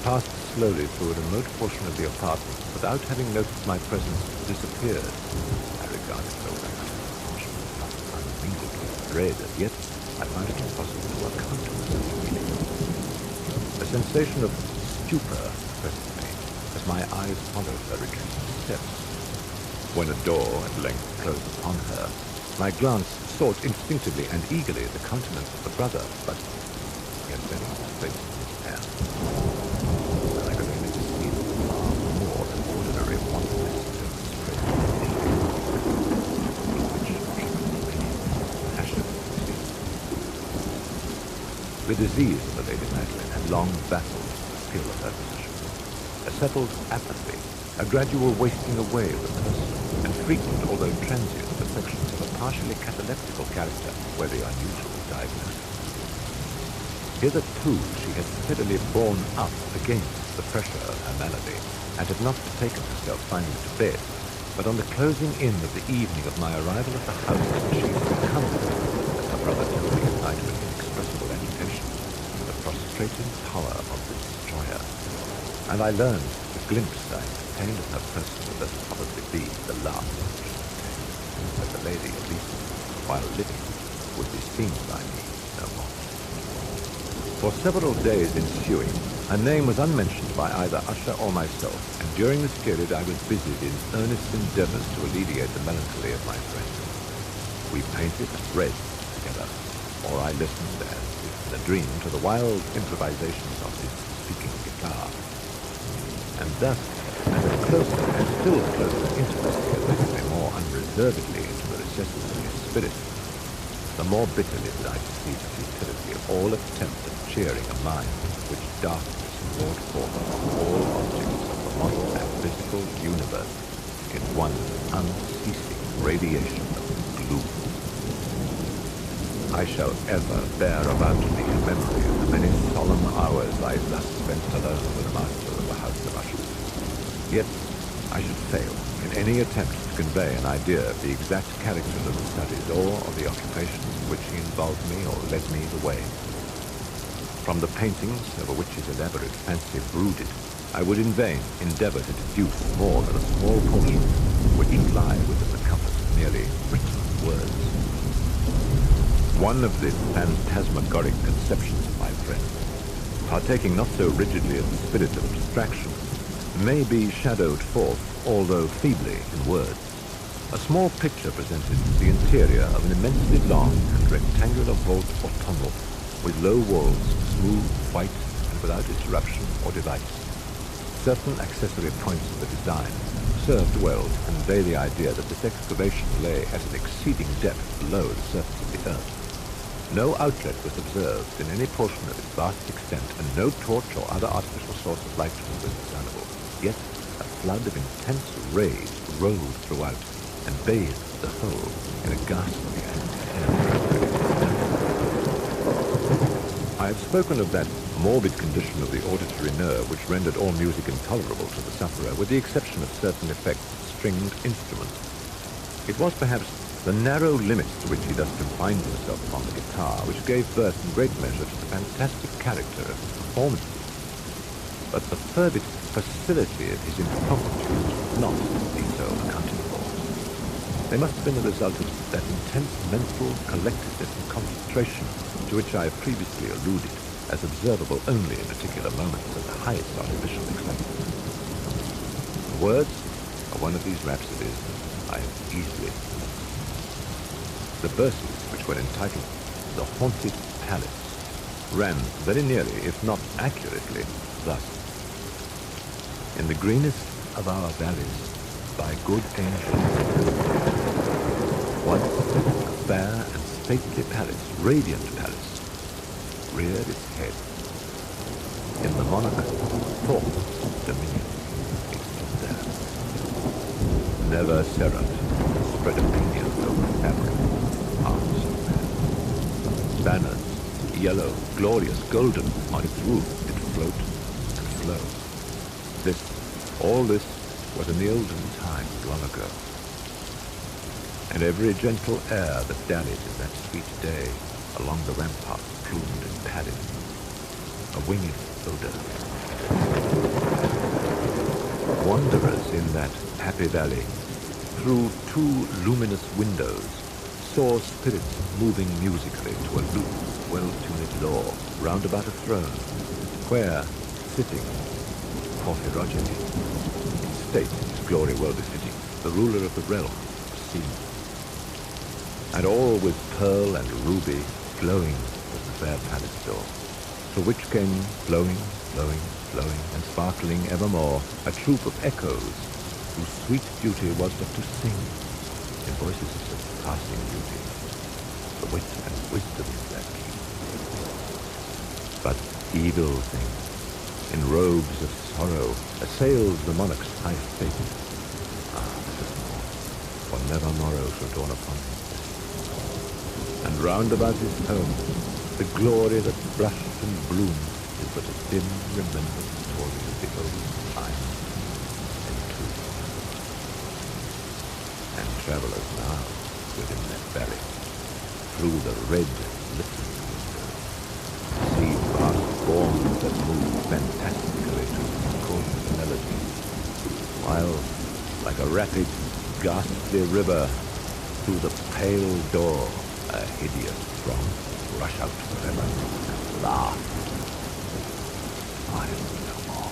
passed slowly through a remote portion of the apartment, without having noticed my presence, disappeared. I regarded her with an astonishment unmingled with dread, and yet I found it impossible to account for such feeling. A sensation of stupor oppressed me as my eyes followed her retreating steps. When a door at length closed upon her, my glance sought instinctively and eagerly the countenance of the brother, but he had been placed in his hand, and I could only perceive far more than ordinary wantonness to spread The disease of the Lady Magdalene had long baffled the skill of her physician. A settled apathy, a gradual wasting away of the person, and frequent, although transient, affections of a partially cataleptical character were the unusual diagnosis. Hitherto she had steadily borne up against the pressure of her malady, and had not betaken herself finally to bed, but on the closing in of the evening of my arrival at the house, she succumbed, as her brother told me at night with inexpressible agitation, to the prostrating power of the destroyer. And I learned the glimpse I obtained of her person would thus probably be the last which I obtained, that the lady, at least while living, would be seen by me no more. For several days ensuing, her name was unmentioned by either Usher or myself, and during this period I was busied in earnest endeavors to alleviate the melancholy of my friend. We painted and read together, or I listened, as if in a dream, to the wild improvisations of his speaking guitar. And thus, as a closer and still closer intimacy led me more unreservedly into the recesses of his spirit, the more bitterly did I see the futility of all attempt at cheering a mind which darkness poured forth on all objects of the model and physical universe in one unceasing radiation of gloom. I shall ever bear about me a memory of the many solemn hours I thus spent alone with the master of the House of Usher. Yet I should fail in any attempt to convey an idea of the exact character of the studies or of the occupations in which he involved me or led me the way. From the paintings over which his elaborate fancy brooded, I would in vain endeavor to deduce more than a small portion which should lie within the compass of merely written words. One of the phantasmagoric conceptions of my friend, partaking not so rigidly of the spirit of abstraction, may be shadowed forth, although feebly, in words. A small picture presented the interior of an immensely long and rectangular vault or tunnel, with low walls, smooth, white, and without interruption or device. Certain accessory points of the design served well to convey the idea that this excavation lay at an exceeding depth below the surface of the earth. No outlet was observed in any portion of its vast extent, and no torch or other artificial source of light was discernible. Yet a flood of intense rays rolled throughout, and bathed the whole in a ghastly and inappropriate splendor. I have spoken of that morbid condition of the auditory nerve which rendered all music intolerable to the sufferer, with the exception of certain effects of stringed instruments. It was perhaps the narrow limits to which he thus confined himself upon the guitar which gave birth in great measure to the fantastic character of his performances. But the fervid facility of his impromptus would not be so accounted for. They must have been the result of that intense mental collectedness and concentration to which I have previously alluded, as observable only in particular moments of the highest artificial excitement. The words of one of these rhapsodies I have easily forgotten. The verses, which were entitled The Haunted Palace, ran very nearly, if not accurately, thus. In the greenest of our valleys, by good angels, once a fair and stately palace, radiant palace, reared its head. In the monarch's fourth dominion, it stood there. Never Seraph spread a pinion over fabric, arms of man. Banners, yellow, glorious, golden, on its roof did float and flow. All this was in the olden time, long ago. And every gentle air that dallied in that sweet day along the rampart plumed and padded, a winged odor. Wanderers in that happy valley, through 2 luminous windows, saw spirits moving musically to a loop, well-tuned law round about a throne, where, sitting, Porphyrogeny, in state, his glory well befitting, the ruler of the realm, was seen. And all with pearl and ruby glowing was the fair palace door, through which came flowing, flowing, flowing, and sparkling evermore a troop of echoes, whose sweet duty was but to sing, in voices of surpassing beauty, the wit and wisdom of their king. But evil things, in robes of sorrow, assailed the monarch's high state. Nevermore, for never morrow shall dawn upon him. And round about his home, the glory that blushed and bloomed is but a dim remembered story of the old time and truth. And travelers now, within that valley, through the red listening windows, see vast forms that move fantastically to discordant melody, while, like a rapid, ghastly river, through the pale door, a hideous throng rush out forever and laugh. I am no more.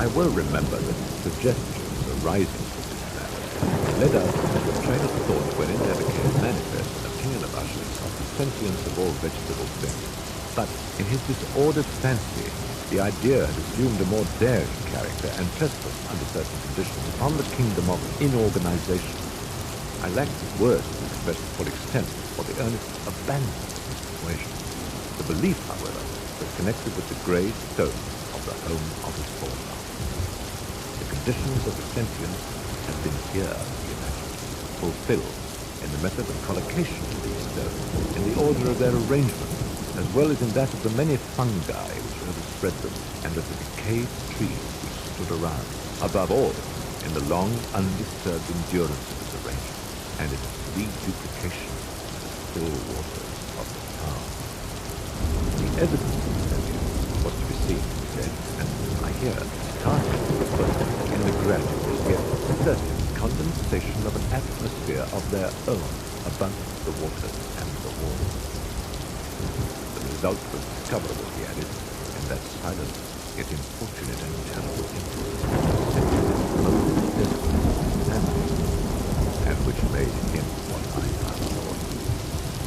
I well remember that suggestions arising from this matter led us into a train of thought wherein there became manifest an opinion of Usher of the sentience of all vegetable things. But in his disordered fancy, the idea had assumed a more daring character and pressed us, under certain conditions, upon the kingdom of inorganization. I lacked words to express the full extent or the earnest abandon of this persuasion. The belief, however, was connected with the grey stone of the home of his forefathers. The conditions of the sentience have been here, we imagine, fulfilled in the method of collocation of these stones, in the order of their arrangement, as well as in that of the many fungi which overspread them, and of the decayed trees which stood around. Above all, in the long, undisturbed endurance of this arrangement, and in its reduplication of the still waters of the town. The evidence of the sentience was to be seen, he said, and I hear, tarnished but in the gradual yet certain condensation of an atmosphere of their own above the waters and the walls. The result was discoverable, he added, in that silent yet importunate and terrible influence most desperate and which made him what I now thought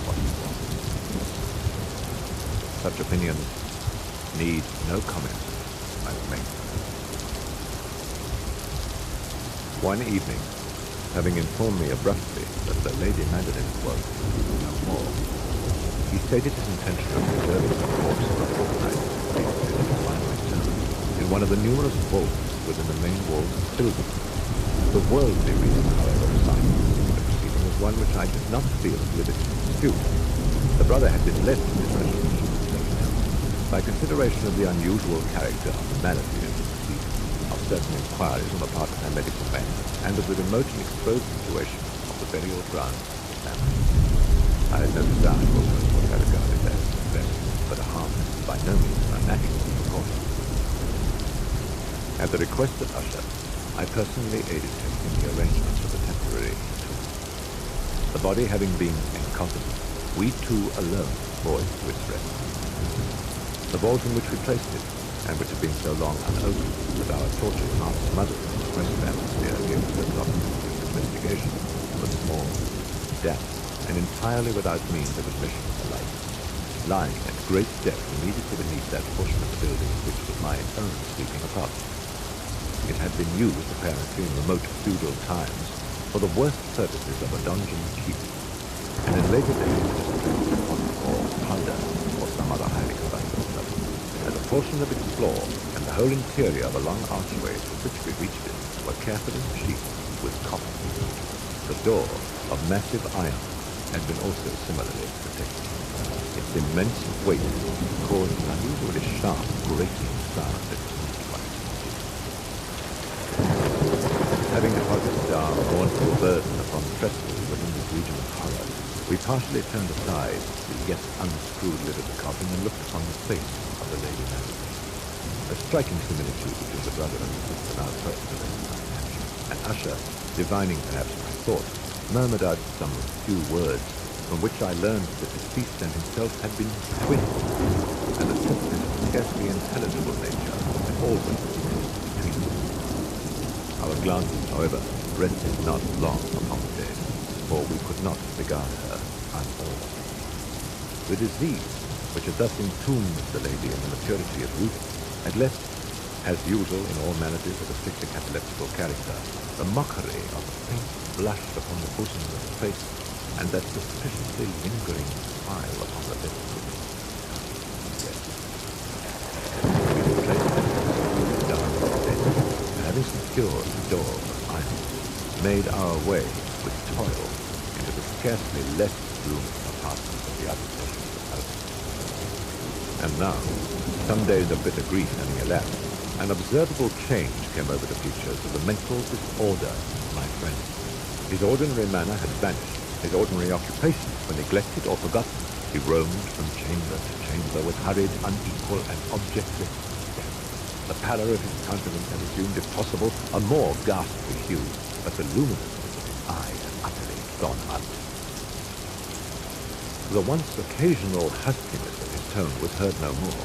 what he was. Such opinions need no comment, I will make. One evening, having informed me abruptly that the Lady Madeline was no more, he stated his intention of preserving the corpse for a fortnight until his final return in one of the numerous vaults within the main walls of the building. The worldly reason, however, assigned the proceeding was one which I did not feel at liberty to dispute. The brother had been left in this resolution by consideration of the unusual character of the malady of the proceeding, of certain inquiries on the part of her medical men, and of the remote and exposed situation of the burial ground of the family. I had no desire to oppose what I regarded as very, but a harmless, by no means unnatural precaution. At the request of Usher, I personally aided him in the arrangements of the temporary tomb. The body having been incontinent, we two alone bore it to its rest. The vault in which we placed it, and which had been so long unopened that our tortured half-smothered in the fresh atmosphere gave us no problem to investigation, was small, damp, and entirely without means of admission to light, lying at great depth immediately beneath that portion of the building which was my own sleeping apartment. It had been used, apparently, in remote feudal times for the worst purposes of a donjon keep, and in later days distributed upon or plunder or some other highly combustible substance. As a portion of its floor and the whole interior of the long archways with which we reached it were carefully sheathed with copper. The door, of massive iron, had been also similarly protected. Its immense weight caused an unusually sharp, grating sound at its point. Having deposited our mournful burden upon trestles within this region of horror, we partially turned aside the yet unscrewed lid of the coffin and looked upon the face of the Lady Madeline. A striking similitude between the brother and the sister now personally and Usher, divining perhaps my thought, murmured out some few words from which I learned that the deceased and himself had been twins, and that sympathies of a scarcely intelligible nature had always existed between them. Our glances, however, rested not long upon the dead, for we could not regard her unawed. The disease, which had thus entombed the lady in the maturity of youth, had left, as usual in all maladies of a strictly cataleptical character, the mockery of a faint blush upon the bosom of the face, and that suspiciously lingering smile upon the lips. secured the door of iron, made our way with toil into the scarcely less roomy apartments of the other portions of the house. And now, some days of bitter grief having elapsed, an observable change came over the features of the mental disorder of my friend. His ordinary manner had vanished. His ordinary occupations were neglected or forgotten. He roamed from chamber to chamber with hurried, unequal, and objectless step. The pallor of his countenance had assumed, if possible, a more ghastly hue, but the luminousness of his eye had utterly gone out. The once occasional huskiness of his tone was heard no more,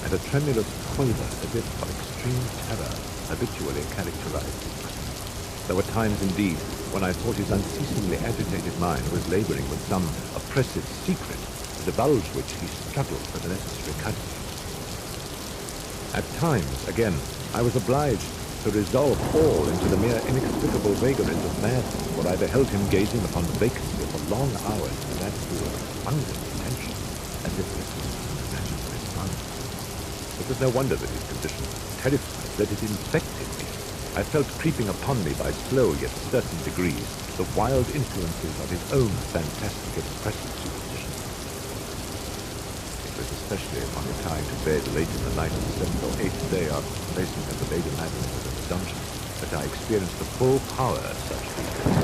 and a tremulous quaver, as if of extreme terror, habitually characterized his utterance. There were times, indeed, when I thought his unceasingly agitated mind was laboring with some oppressive secret, to divulge which he struggled for the necessary courage. At times, again, I was obliged to resolve all into the mere inexplicable vagaries of madness, for I beheld him gazing upon the vacancy for long hours in an attitude of abundant attention, as if listening to an imaginary sound. It was no wonder that his condition terrified, that it infected me. I felt creeping upon me by slow yet certain degrees the wild influences of his own fantastic expressive superstition. It was especially upon retiring to bed late in the night of the 7th or 8th day after the placing of the Lady Magdalene in the dungeon that I experienced the full power of such feelings.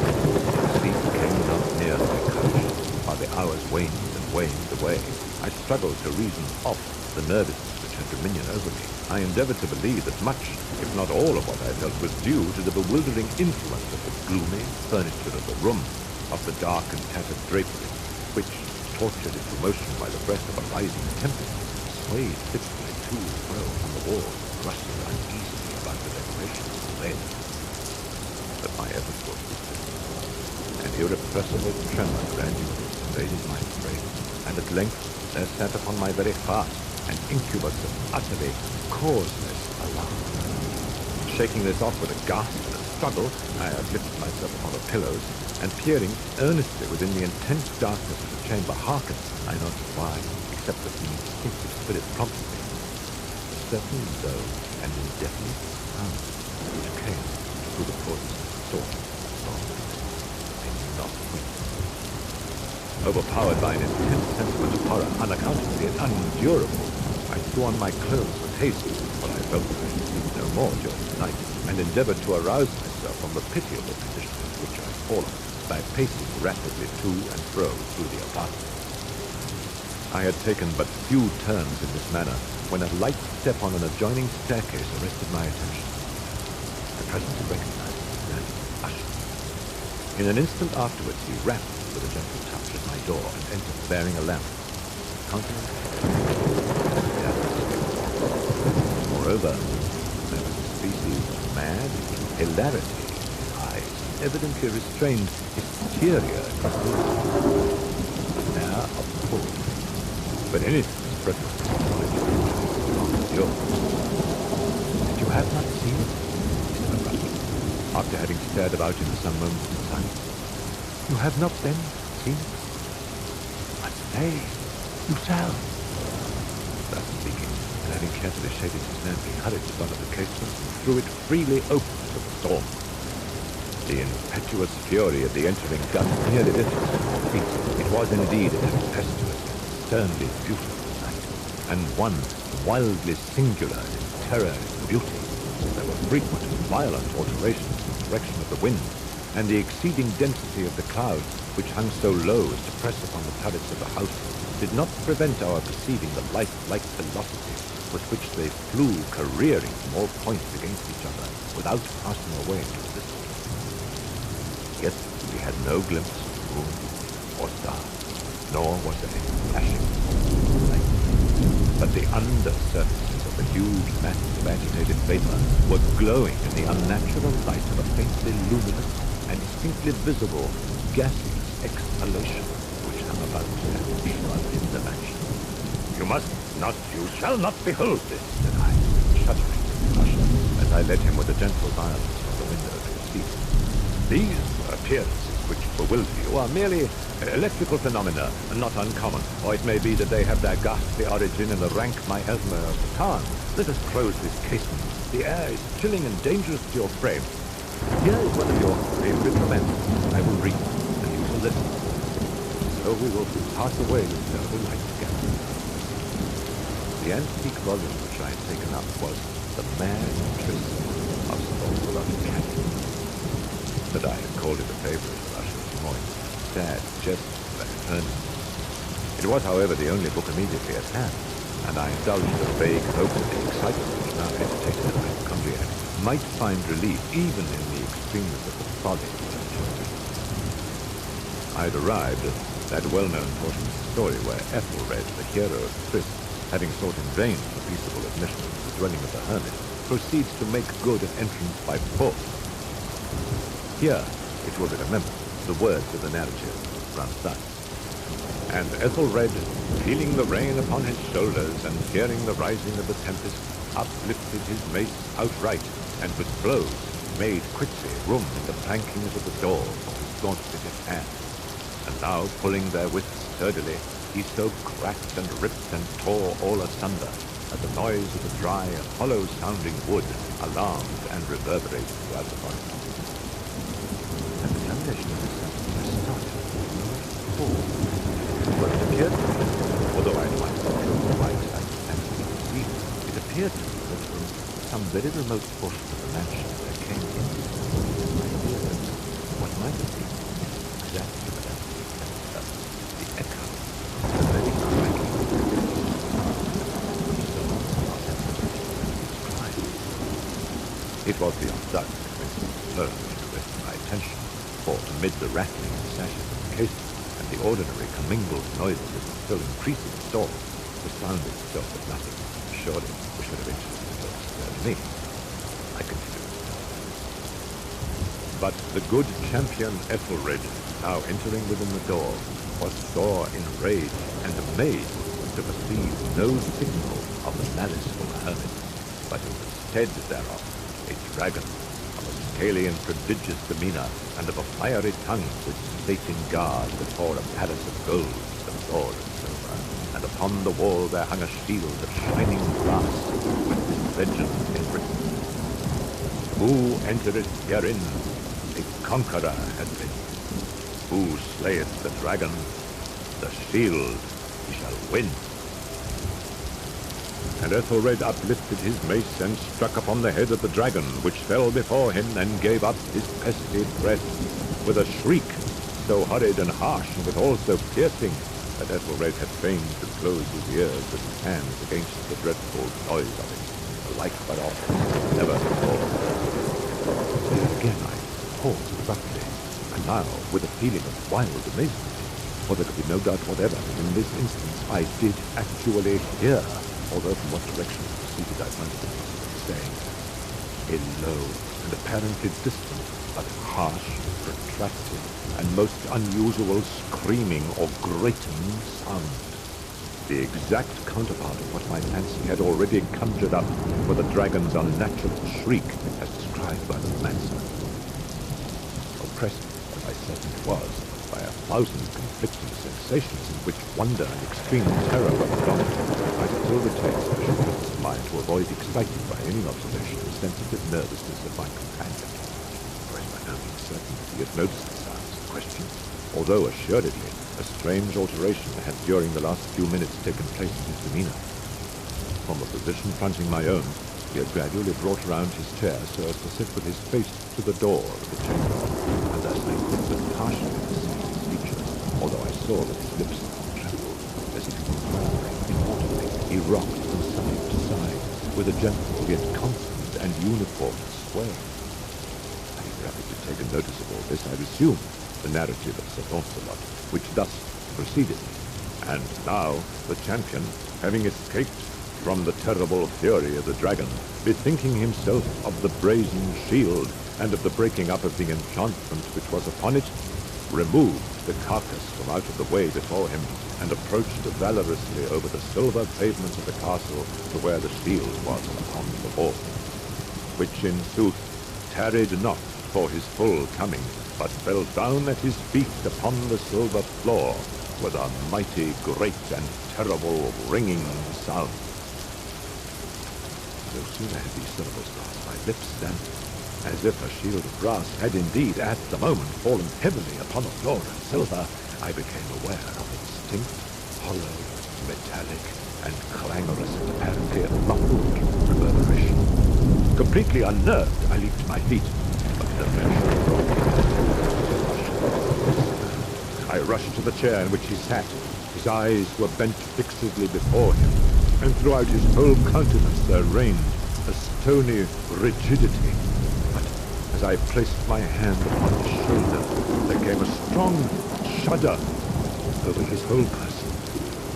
Sleep came not near my couch, while the hours waned and waned away. I struggled to reason off the nervousness which had dominion over me. I endeavored to believe that much, if not all of what I felt, was due to the bewildering influence of the gloomy furniture of the room, of the dark and tattered drapery, which, tortured into motion by the breath of a rising tempest, swayed fitfully to and fro on the walls, rustled uneasily about the decorations of the bed. But my efforts were fruitless. An irrepressible tremor gradually pervaded my frame, and at length there sat upon my very heart an incubus of utterly causeless alarm. Shaking this off with a gasp and a struggle, I uplifted myself upon the pillows, and peering earnestly within the intense darkness of the chamber, hearkened, I know not why, except that the instinctive spirit prompted me, a certain low and indefinite sound which came through the portals of the door. I knew not whence. Overpowered by an intense sentiment of horror, unaccountably and unendurable, I threw on my clothes with haste, for I felt that I should sleep no more during the night, and endeavored to arouse myself from the pitiable position in which I had fallen by pacing rapidly to and fro through the apartment. I had taken but few turns in this manner when a light step on an adjoining staircase arrested my attention. I presently recognized the man, Usher. In an instant afterwards, he rapped with a gentle touch at my door and entered bearing a lamp. Moreover, there was a species of mad hilarity in his eyes, evidently restrained hysteria in his movements. An air of full, but anything is preferable to knowledge of yours. And you have not seen it, he said abruptly, after having stared about him for some moments in silence. You have not then seen it? But stay, you shall. Thus speaking, and having carefully shaded his lamp, he hurried to one of the casements and threw it freely open to the storm. The impetuous fury of the entering gust nearly lifted us to our feet. It was indeed a tempestuous and sternly beautiful night, and one wildly singular in terror and beauty. There were frequent and violent alterations in the direction of the wind, and the exceeding density of the clouds, which hung so low as to press upon the turrets of the house, did not prevent our perceiving the light-like velocity with which they flew careering from all points against each other without passing away into the distance. Yet we had no glimpse of moon or star, nor was there any flashing light. But the under surfaces of the huge masses of agitated vapor were glowing in the unnatural light of a faintly luminous and distinctly visible gaseous exhalation which hung about and shrouded in the mansion. You shall not behold this, said I, shuddering with Usher, as I led him with a gentle violence from the window to his feet. These appearances which bewilder you are merely electrical phenomena, not uncommon, or it may be that they have their ghastly origin in the rank miasma of the tarn. Let us close this casement The air is chilling and dangerous to your frame. Here is one of your favorite romances. I will read, and you shall listen. So we will pass away the terrible night together. The antique volume which I had taken up was The Mare Trist of Canyon. But I had called it a favorite of Usher's Morgue. Sad, just but earnest. It was, however, the only book immediately at hand, and I indulged a vague hope that the excitement which now agitated my hypochondriac might find relief even in the extremeness of the folly which I chose. I had arrived at that well-known portion of the story where Ethelred, the hero of the tryst, having sought in vain for peaceable admission to the dwelling of the hermit, proceeds to make good an entrance by force. Here, it will be remembered, the words of the narrative run thus. And Ethelred, feeling the rain upon his shoulders and hearing the rising of the tempest, uplifted his mace outright, and with blows made quickly room in the plankings of the door for his gauntleted hand. And now, pulling therewith sturdily, he so cracked and ripped and tore all asunder, that the noise of the dry, hollow-sounding wood alarmed and reverberated throughout the forest. At the termination of this sentence, I started, but it appeared to me, although I might not know why I actually perceived, it appeared to me that from some very remote portion of the mansion there came in my ears what might have been exactly the echo of the very cracking of the crying. It was beyond doubt that Vincent alone which arrested my attention, for amid the rattling and sashing of the casement and the ordinary commingled noises of the still increasing storm, the sound itself was nothing, surely, which would have interested or disturbed me. I continued. But the good champion Ethelred, now entering within the door, was sore enraged and amazed to perceive no signal of the maliceful hermit, but instead thereof a dragon of a scaly and prodigious demeanor, and of a fiery tongue which sate in guard before a palace of gold, of gold and silver, and upon the wall there hung a shield of shining brass with this legend enwritten: Who entereth herein, a conqueror has been. Who slayeth the dragon, the shield he shall win. And Ethelred uplifted his mace and struck upon the head of the dragon, which fell before him and gave up his pesky breath with a shriek so hurried and harsh, and withal so piercing, that Ethelred had feigned to close his ears with his hands against the dreadful noise of it, the like whereof never before. There again I paused abruptly, and now with a feeling of wild amazement, for there could be no doubt whatever that in this instance I did actually hear, although from what direction it proceeded I found it impossible to say, a low and apparently distant, but harsh, protracted, and most unusual screaming or grating sound. The exact counterpart of what my fancy had already conjured up for the dragon's unnatural shriek as described by the romancer. Oppressed, as I certainly was, by 1,000 conflicting sensations in which wonder and extreme terror were predominant, I still retained sufficient presence of mind to avoid exciting by any observation the sensitive nervousness of my companion. For I was by no means certain that he had noticed the sounds in question, although assuredly a strange alteration had during the last few minutes taken place in his demeanor. From a position fronting my own, he had gradually brought around his chair so as to sit with his face to the door of the chamber, and thus I could but partially perceive his features, although I saw that his lips trembled as if he were murmuring inaudibly. He rocked from side to side with a gentle yet constant and uniform sway. Having rapidly taken notice of all this, I resumed the narrative of Sir Launcelot, which thus proceeded. And now the champion, having escaped from the terrible fury of the dragon, bethinking himself of the brazen shield and of the breaking up of the enchantment which was upon it, removed the carcass from out of the way before him, and approached valorously over the silver pavement of the castle to where the shield was upon the wall, which in sooth tarried not for his full coming, but fell down at his feet upon the silver floor with a mighty, great, and terrible ringing sound. No sooner had these syllables passed my lips than, as if a shield of brass had indeed at the moment fallen heavily upon the floor of silver, I became aware of a distinct, hollow, metallic, and clangorous, and apparently muffled reverberation. Completely unnerved, I leaped to my feet, but no mention of wrong. I rushed to the chair in which he sat. His eyes were bent fixedly before him, and throughout his whole countenance there reigned a stony rigidity. But as I placed my hand upon his shoulder, there came a strong shudder over his whole person.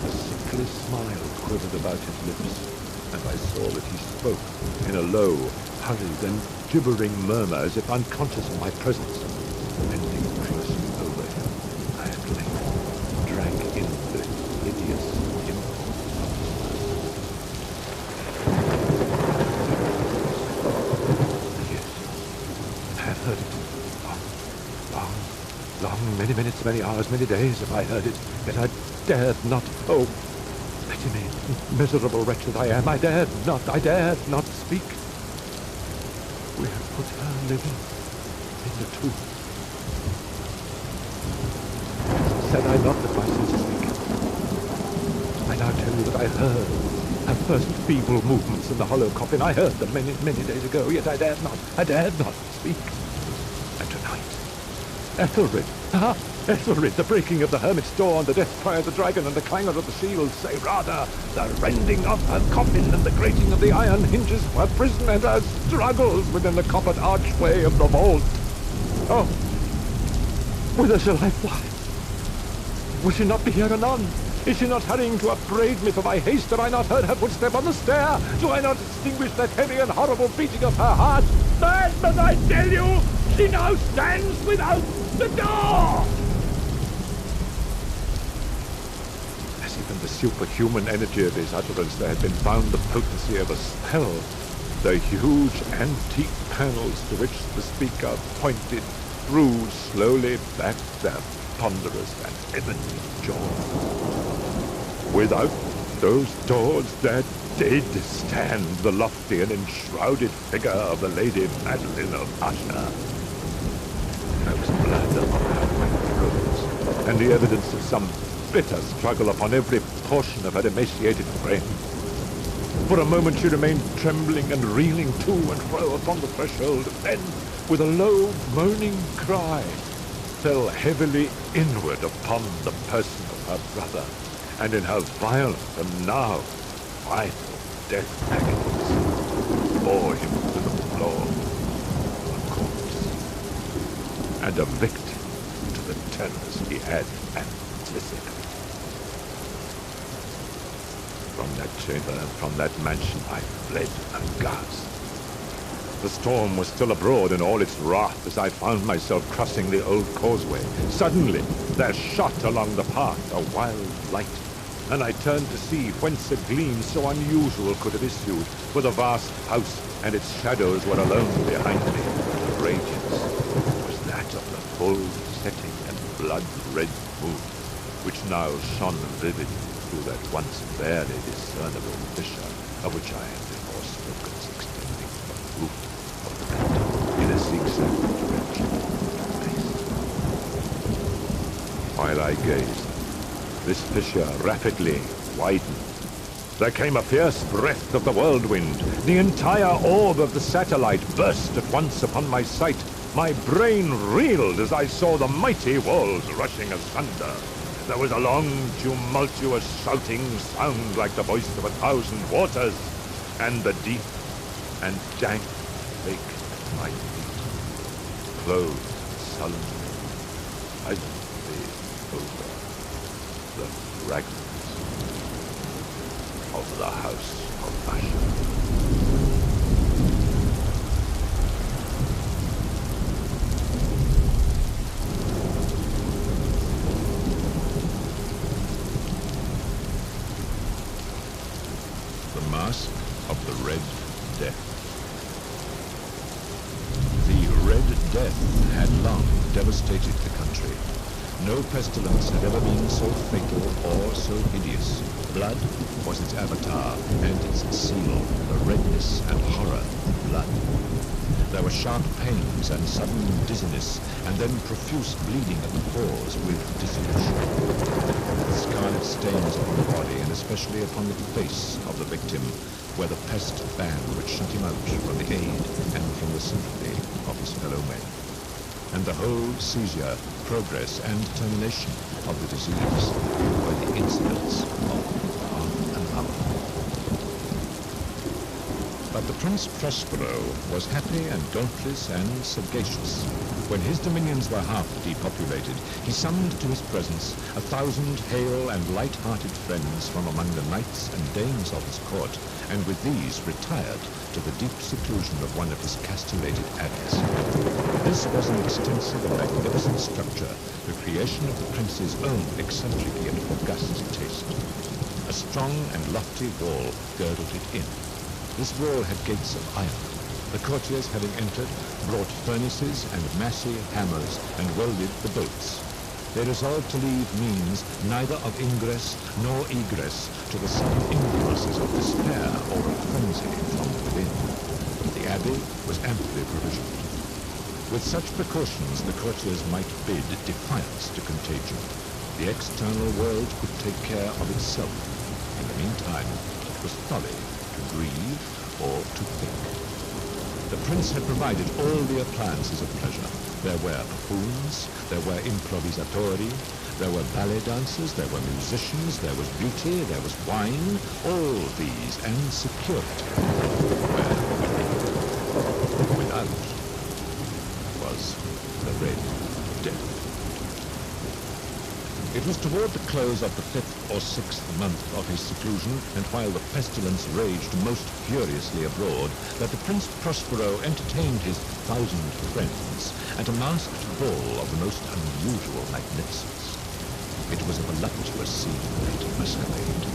A sickly smile quivered about his lips, and I saw that he spoke in a low, hurried, and gibbering murmur, as if unconscious of my presence. Bending closely over him, I at length drank in the hideous impulse of his person. Yes, I have heard it. Long, many minutes, many hours, many days have I heard it, yet I dared not. Oh, pity me, miserable wretch that I am. I dared not speak. We have put her living in the tomb. Said I not that my senses weakened? I now tell you that I heard her first feeble movements in the hollow coffin. I heard them many, many days ago, yet I dared not speak. And tonight, Ethelred, Ethelred, the breaking of the hermit's door, and the death cry of the dragon, and the clangor of the shield, say rather, the rending of her coffin, and the grating of the iron hinges of her prison, and her struggles within the coppered archway of the vault. Oh, whither shall I fly? Will she not be here anon? Is she not hurrying to upbraid me for my haste? Have I not heard her footstep on the stair? Do I not distinguish that heavy and horrible beating of her heart? Madman, I tell you, she now stands without the door! As if in the superhuman energy of his utterance there had been found the potency of a spell, the huge antique panels to which the speaker pointed drew slowly back their ponderous and ebony jaws. Without those doors there did stand the lofty and enshrouded figure of the Lady Madeline of Usher. There was blood upon her white robes, and the evidence of some bitter struggle upon every portion of her emaciated frame. For a moment she remained trembling and reeling to and fro upon the threshold, and then, with a low, moaning cry, fell heavily inward upon the person of her brother, and in her violent and now final death agonies bore him to the floor, a corpse, and a victim to the terrors he had anticipated. From that chamber and from that mansion I fled aghast. The storm was still abroad in all its wrath as I found myself crossing the old causeway. Suddenly there shot along the path a wild light, and I turned to see whence a gleam so unusual could have issued, for the vast house and its shadows were alone behind me. The radiance was that of the full setting and blood-red moon, which now shone vivid through that once barely discernible fissure of which I had before spoken, extending from the roof of the bed in a zigzag direction face. While I gazed, this fissure rapidly widened. There came a fierce breath of the whirlwind. The entire orb of the satellite burst at once upon my sight. My brain reeled as I saw the mighty walls rushing asunder. There was a long, tumultuous shouting sound like the voice of 1,000 waters, and the deep and dank lake at my feet closed sullenly, silently over the fragments of the house of Usher. The Masque of the Red Death. The Red Death had long devastated the country. No No pestilence had ever been so fatal or so hideous. Blood was its avatar and its seal, the redness and horror of blood. There were sharp pains and sudden dizziness, and then profuse bleeding at the pores with dissolution. Scarlet stains upon the body, and especially upon the face of the victim, were the pest ban which shut him out from the aid and from the sympathy of his fellow men. And the whole seizure, progress, and termination of the disease were the incidents of half an hour. But the Prince Prospero was happy and dauntless and sagacious. When his dominions were half depopulated, he summoned to his presence 1,000 hale and light-hearted friends from among the knights and dames of his court, and with these retired to the deep seclusion of one of his castellated abbeys. This was an extensive and magnificent structure, the creation of the prince's own eccentric yet august taste. A strong and lofty wall girdled it in. This wall had gates of iron. The courtiers, having entered, brought furnaces and massy hammers and welded the bolts. They resolved to leave means neither of ingress nor egress to the sudden impulses of despair or of frenzy from within. The abbey was amply provisioned. With such precautions, the courtiers might bid defiance to contagion. The external world could take care of itself. In the meantime, it was folly to grieve or to think. The prince had provided all the appliances of pleasure. There were buffoons, there were improvisatori, there were ballet dancers, there were musicians, there was beauty, there was wine, all these, and security were within. Without was the Red Death. It was toward the close of the 5th or 6th month of his seclusion, and while the pestilence raged most furiously abroad, that the Prince Prospero entertained his 1,000 friends at a masked ball of the most unusual magnificence. It was a voluptuous scene at masquerade.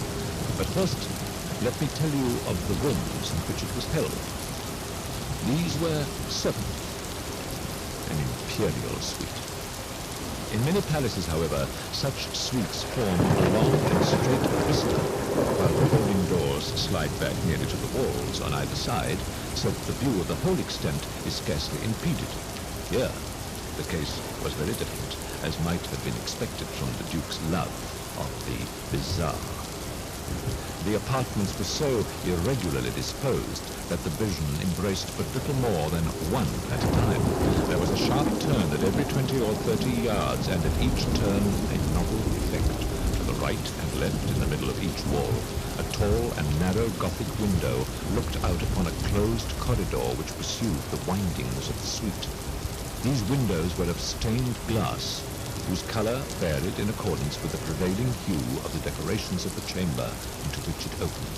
But first, let me tell you of the rooms in which it was held. These were 7, an imperial suite. In many palaces, however, such suites form a long and straight vista, while the folding doors slide back nearly to the walls on either side, so that the view of the whole extent is scarcely impeded. Here, the case was very different, as might have been expected from the Duke's love of the bizarre. The apartments were so irregularly disposed that the vision embraced but little more than one at a time. There was a sharp turn at every 20 or 30 yards, and at each turn a novel effect. To the right and left, in the middle of each wall, a tall and narrow Gothic window looked out upon a closed corridor which pursued the windings of the suite. These windows were of stained glass, whose color varied in accordance with the prevailing hue of the decorations of the chamber into which it opened.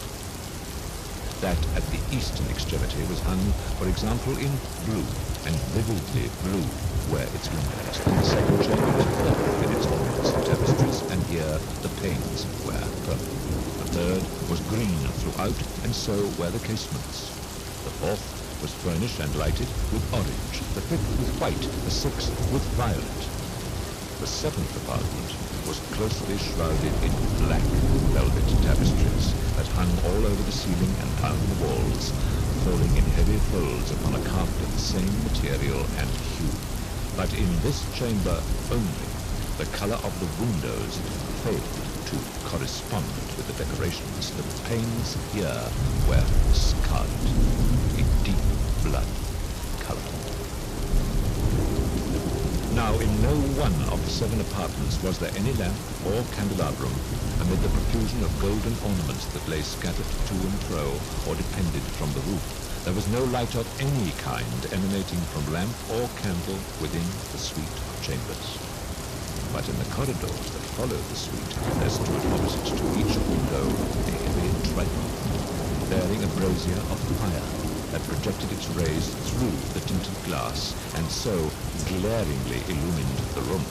That at the eastern extremity was hung, for example, in blue, and vividly blue were its windows. The second chamber was purple in its ornaments and tapestries, and here the panes were purple. The third was green throughout, and so were the casements. The fourth was furnished and lighted with orange, the fifth with white, the sixth with violet. The 7th apartment was closely shrouded in black velvet tapestries that hung all over the ceiling and down the walls, falling in heavy folds upon a carpet of the same material and hue. But in this chamber only, the color of the windows failed to correspond with the decorations. The panes here were scarlet, a deep blood color. Now, in no one of the 7 apartments was there any lamp or candelabrum amid the profusion of golden ornaments that lay scattered to and fro or depended from the roof. There was no light of any kind emanating from lamp or candle within the suite of chambers. But in the corridors that followed the suite, there stood opposite to each window a heavy tripod, bearing a brazier of fire that projected its rays through the tinted glass, and so glaringly illumined the room.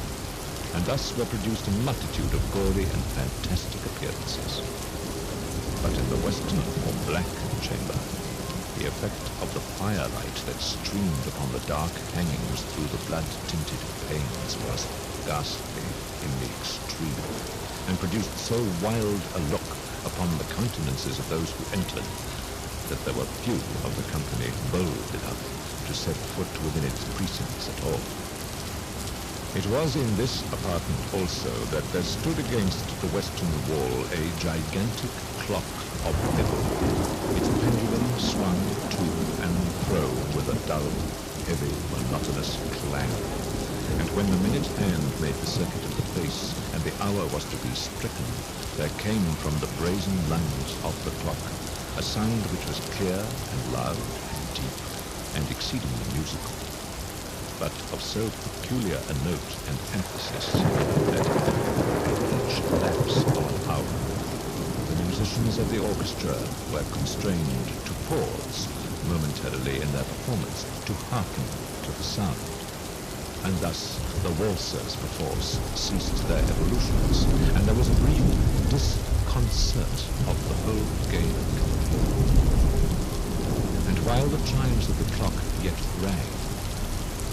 And thus were produced a multitude of gory and fantastic appearances. But in the western or black chamber, the effect of the firelight that streamed upon the dark hangings through the blood-tinted panes was ghastly in the extreme, and produced so wild a look upon the countenances of those who entered that there were few of the company bold enough to set foot within its precincts at all. It was in this apartment also that there stood against the western wall a gigantic clock of ebony. Its pendulum swung to and fro with a dull, heavy, monotonous clang. And when the minute hand made the circuit of the place and the hour was to be stricken, there came from the brazen lungs of the clock a sound which was clear and loud and deep and exceedingly musical, but of so peculiar a note and emphasis that at each lapse of an hour, the musicians of the orchestra were constrained to pause momentarily in their performance to hearken to the sound. And thus the waltzers perforce ceased their evolutions, and there was a brief disconcert of the whole gay company. And while the chimes of the clock yet rang,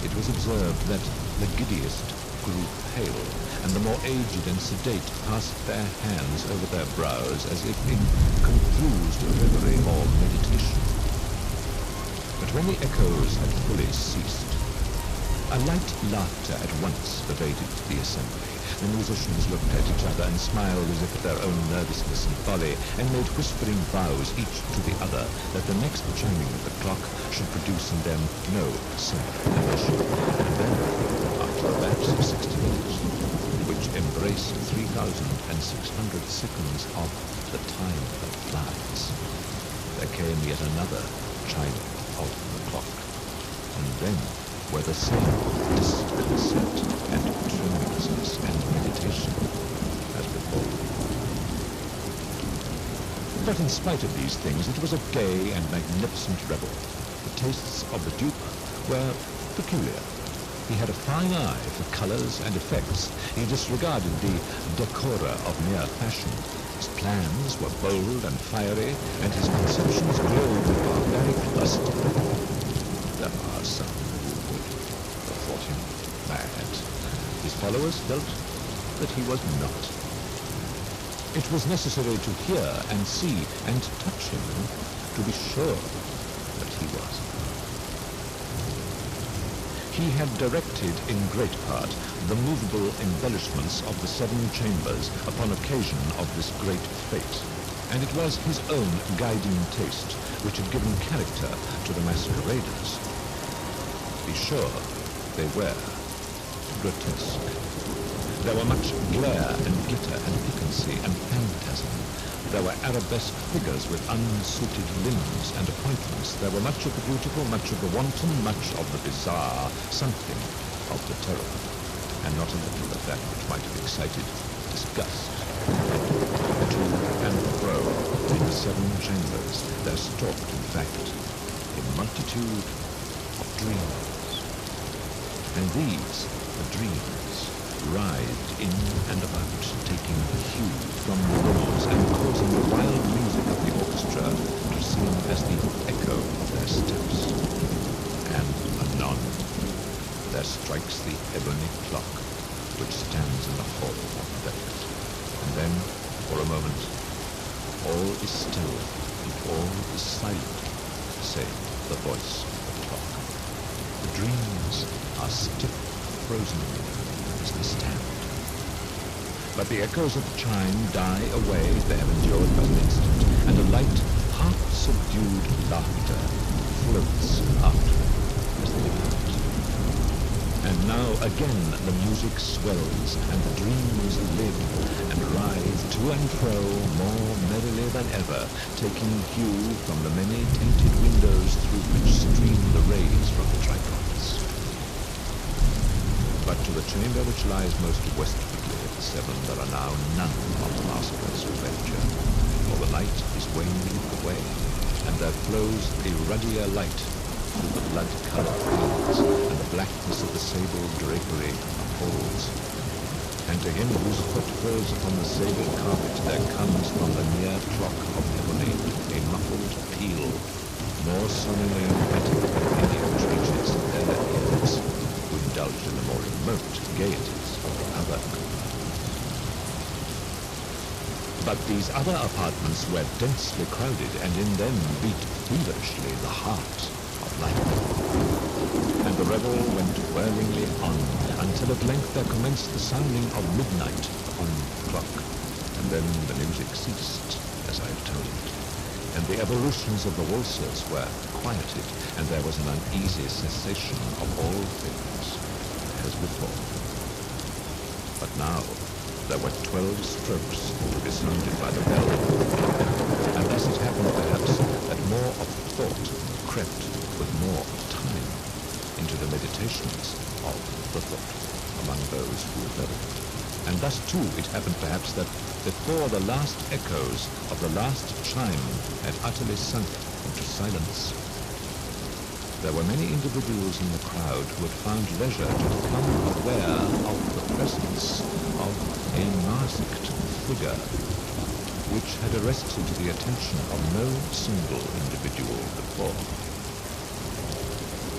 it was observed that the giddiest grew pale, and the more aged and sedate passed their hands over their brows as if in confused reverie or meditation. But when the echoes had fully ceased, a light laughter at once pervaded the assembly. The musicians looked at each other and smiled as if at their own nervousness and folly, and made whispering vows each to the other that the next chiming of the clock should produce in them no similar emotion. And then, after a lapse of 60 minutes, which embraced 3,600 seconds of the time that flies, there came yet another chiming of the clock, and then were the same disconcert and tremulousness and meditation as before. But in spite of these things, it was a gay and magnificent revel. The tastes of the Duke were peculiar. He had a fine eye for colors and effects. He disregarded the decora of mere fashion. His plans were bold and fiery, and his conceptions glowed with barbaric lustre. There are some thought him mad. His followers felt that he was not. It was necessary to hear and see and touch him to be sure that he was. He had directed in great part the movable embellishments of the 7 chambers upon occasion of this great fete, and it was his own guiding taste which had given character to the masqueraders. Be sure they were grotesque. There were much glare and glitter and piquancy and phantasm. There were arabesque figures with unsuited limbs and appointments. There were much of the beautiful, much of the wanton, much of the bizarre, something of the terrible, and not a little of that which might have excited disgust. To and fro in the 7 chambers there stalked, in fact, a multitude of dreams. And these, the dreams, writhed in and about, taking hue from the rooms and causing the wild music of the orchestra to seem as the echo of their steps. And anon, there strikes the ebony clock which stands in the hall of the banquet. And then, for a moment, all is still and all is silent, save the voice of the clock. The dreams are stiff, frozen as they stand. But the echoes of the chime die away as they have endured but an instant, and a light, half-subdued laughter floats after them as they depart. And now again the music swells, and the dreams live and writhe to and fro more merrily than ever, taking hue from the many tinted windows through which stream the rays from the tripods. But to the chamber which lies most westwardly of the 7 there are now none of the maskers who venture, for the light is waning away, and there flows a ruddier light through the blood-colored fields, and the blackness of the sable drapery falls. And to him whose foot falls upon the sable carpet there comes from the near clock of ebony a muffled peal, more solemnly emphatic than any which reaches their ears, who indulge in the more remote gaieties of the other company. But these other apartments were densely crowded, and in them beat feverishly the heart of life. And the revel went whirlingly on, until at length there commenced the sounding of midnight upon the clock. And then the music ceased, as I have told, and the evolutions of the waltzers were quieted, and there was an uneasy cessation of all things, as before. But now there were 12 strokes to be sounded by the bell, and thus it happened perhaps that more of thought crept with more of time into the meditations of the thought among those who reveled. And thus too it happened perhaps that before the last echoes of the last chime had utterly sunk into silence, there were many individuals in the crowd who had found leisure to become aware of the presence of a masked figure, which had arrested the attention of no single individual before.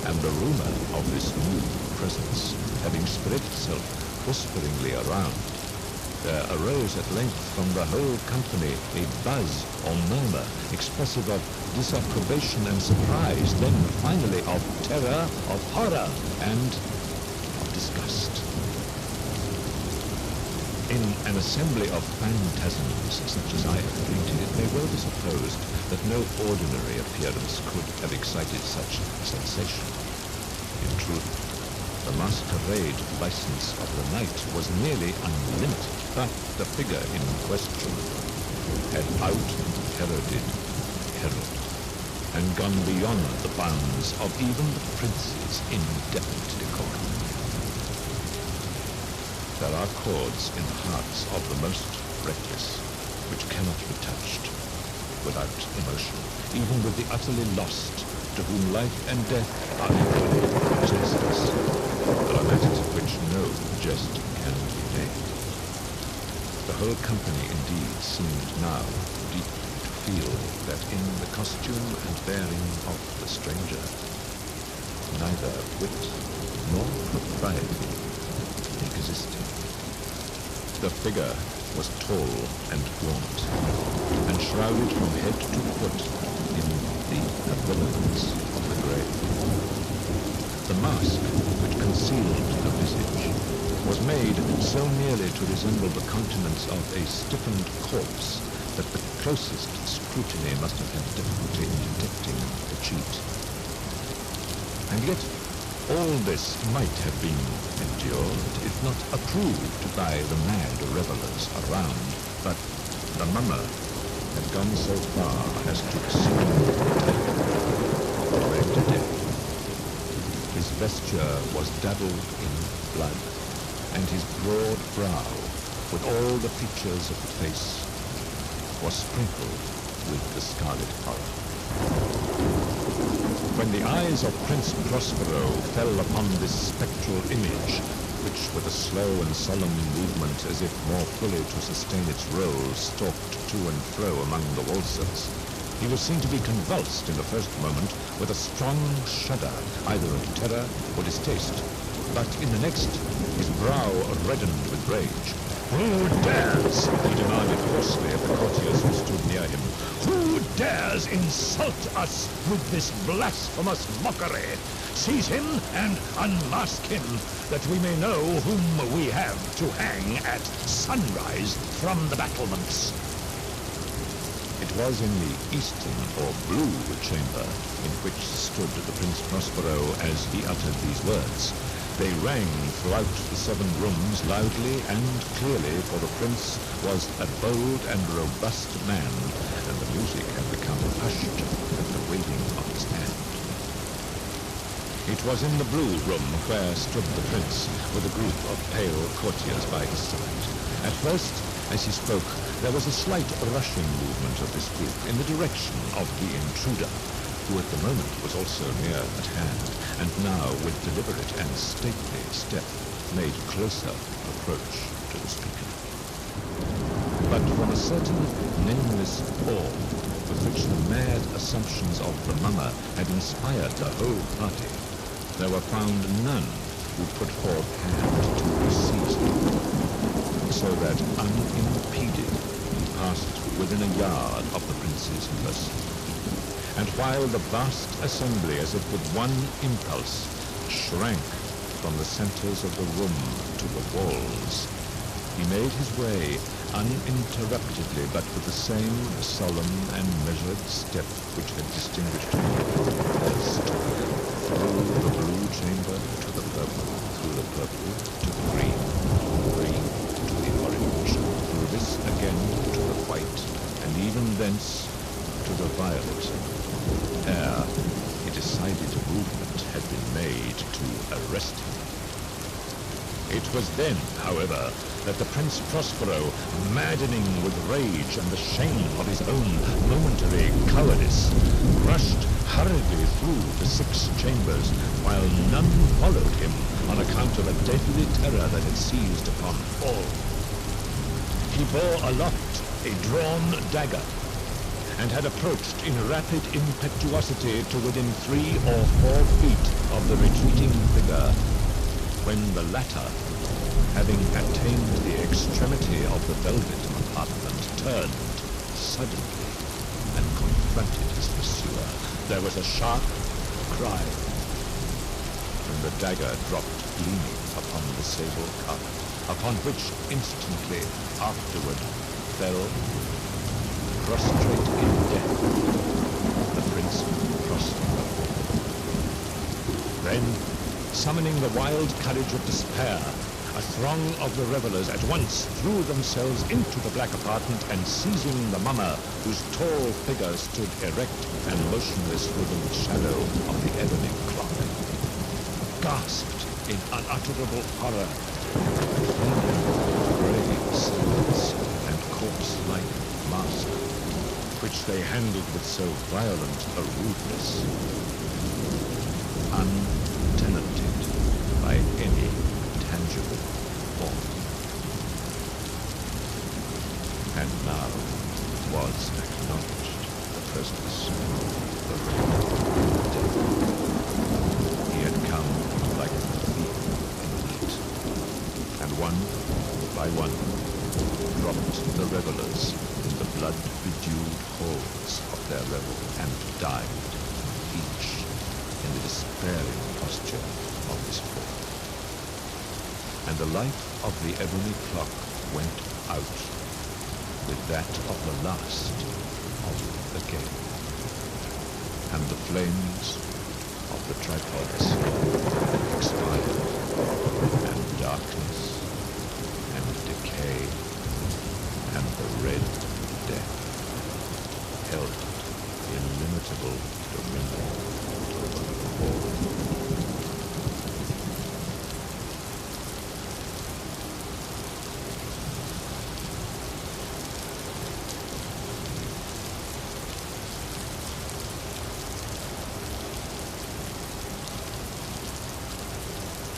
And the rumor of this new presence having spread itself whisperingly around, there arose at length from the whole company a buzz or murmur expressive of disapprobation and surprise, then finally of terror, of horror, and of disgust. In an assembly of phantasms such as I have painted, it may well be supposed that no ordinary appearance could have excited such sensation. In truth, the masquerade license of the night was nearly unlimited, but the figure in question had out-Heroded Herod, and gone beyond the bounds of even the prince's indefinite decorum. There are chords in the hearts of the most reckless which cannot be touched without emotion, even with the utterly lost, to whom life and death are equally jesters. There are matters of which no jest can be made. The whole company indeed seemed now deeply to feel that in the costume and bearing of the stranger, neither wit nor propriety existed. The figure was tall and gaunt, and shrouded from head to foot in the habiliments of the grave. The mask which concealed the visage was made so nearly to resemble the countenance of a stiffened corpse that the closest scrutiny must have had difficulty in detecting the cheat. And yet all this might have been endured, if not approved by the mad revelers around, but the mummer had gone so far as to assume the type of the red death. His vesture was dabbled in blood, and his broad brow, with all the features of the face, was sprinkled with the scarlet horror. When the eyes of Prince Prospero fell upon this spectral image, which with a slow and solemn movement, as if more fully to sustain its role, stalked to and fro among the waltzers, he was seen to be convulsed in the first moment with a strong shudder, either of terror or distaste. But in the next, his brow reddened with rage. "Who dares," he demanded hoarsely of the courtiers who stood near him, "who dares insult us with this blasphemous mockery? Seize him and unmask him, that we may know whom we have to hang at sunrise from the battlements." It was in the eastern or blue chamber in which stood the Prince Prospero as he uttered these words. They rang throughout the 7 rooms loudly and clearly, for the prince was a bold and robust man, and the music had become hushed at the waving of his hand. It was in the blue room where stood the prince, with a group of pale courtiers by his side. At first, as he spoke, there was a slight rushing movement of this group in the direction of the intruder, who at the moment was also near at hand, and now with deliberate and stately step made closer approach to the speaker. But from a certain nameless awe with which the mad assumptions of the mummer had inspired the whole party, there were found none who put forth hand to seize him, so that unimpeded he passed within a yard of the prince's person. And while the vast assembly, as if with one impulse, shrank from the centers of the room to the walls, he made his way uninterruptedly, but with the same solemn and measured step which had distinguished him first, through the blue chamber to the purple, through the purple to the green, green to the orange, through this again to the white, and even thence to the violet, ere a decided movement had been made to arrest him. It was then, however, that the Prince Prospero, maddening with rage and the shame of his own momentary cowardice, rushed hurriedly through the 6 chambers, while none followed him on account of a deadly terror that had seized upon all. He bore aloft a drawn dagger, and had approached in rapid impetuosity to within 3 or 4 feet of the retreating figure, when the latter, having attained the extremity of the velvet compartment, turned suddenly and confronted his pursuer. There was a sharp cry, and the dagger dropped gleaming upon the sable carpet, upon which instantly afterward fell, prostrate in death, the Prince Prospero. Then, summoning the wild courage of despair, a throng of the revelers at once threw themselves into the black apartment, and seizing the mummer, whose tall figure stood erect and motionless within the shadow of the ebony clock, gasped in unutterable horror, grey silence and corpse-like mask, which they handled with so violent a rudeness, untenanted by any tangible form. And now was acknowledged the presence of the Red Death. He had come like a thief in the night, and one by one dropped the revelers in the blood-bedewed halls of their revel, and died, each in the despairing posture of his fall. And the light of the ebony clock went out with that of the last of the game, and the flames of the tripods expired, and darkness and decay and the Red Death held illimitable dominion over the world.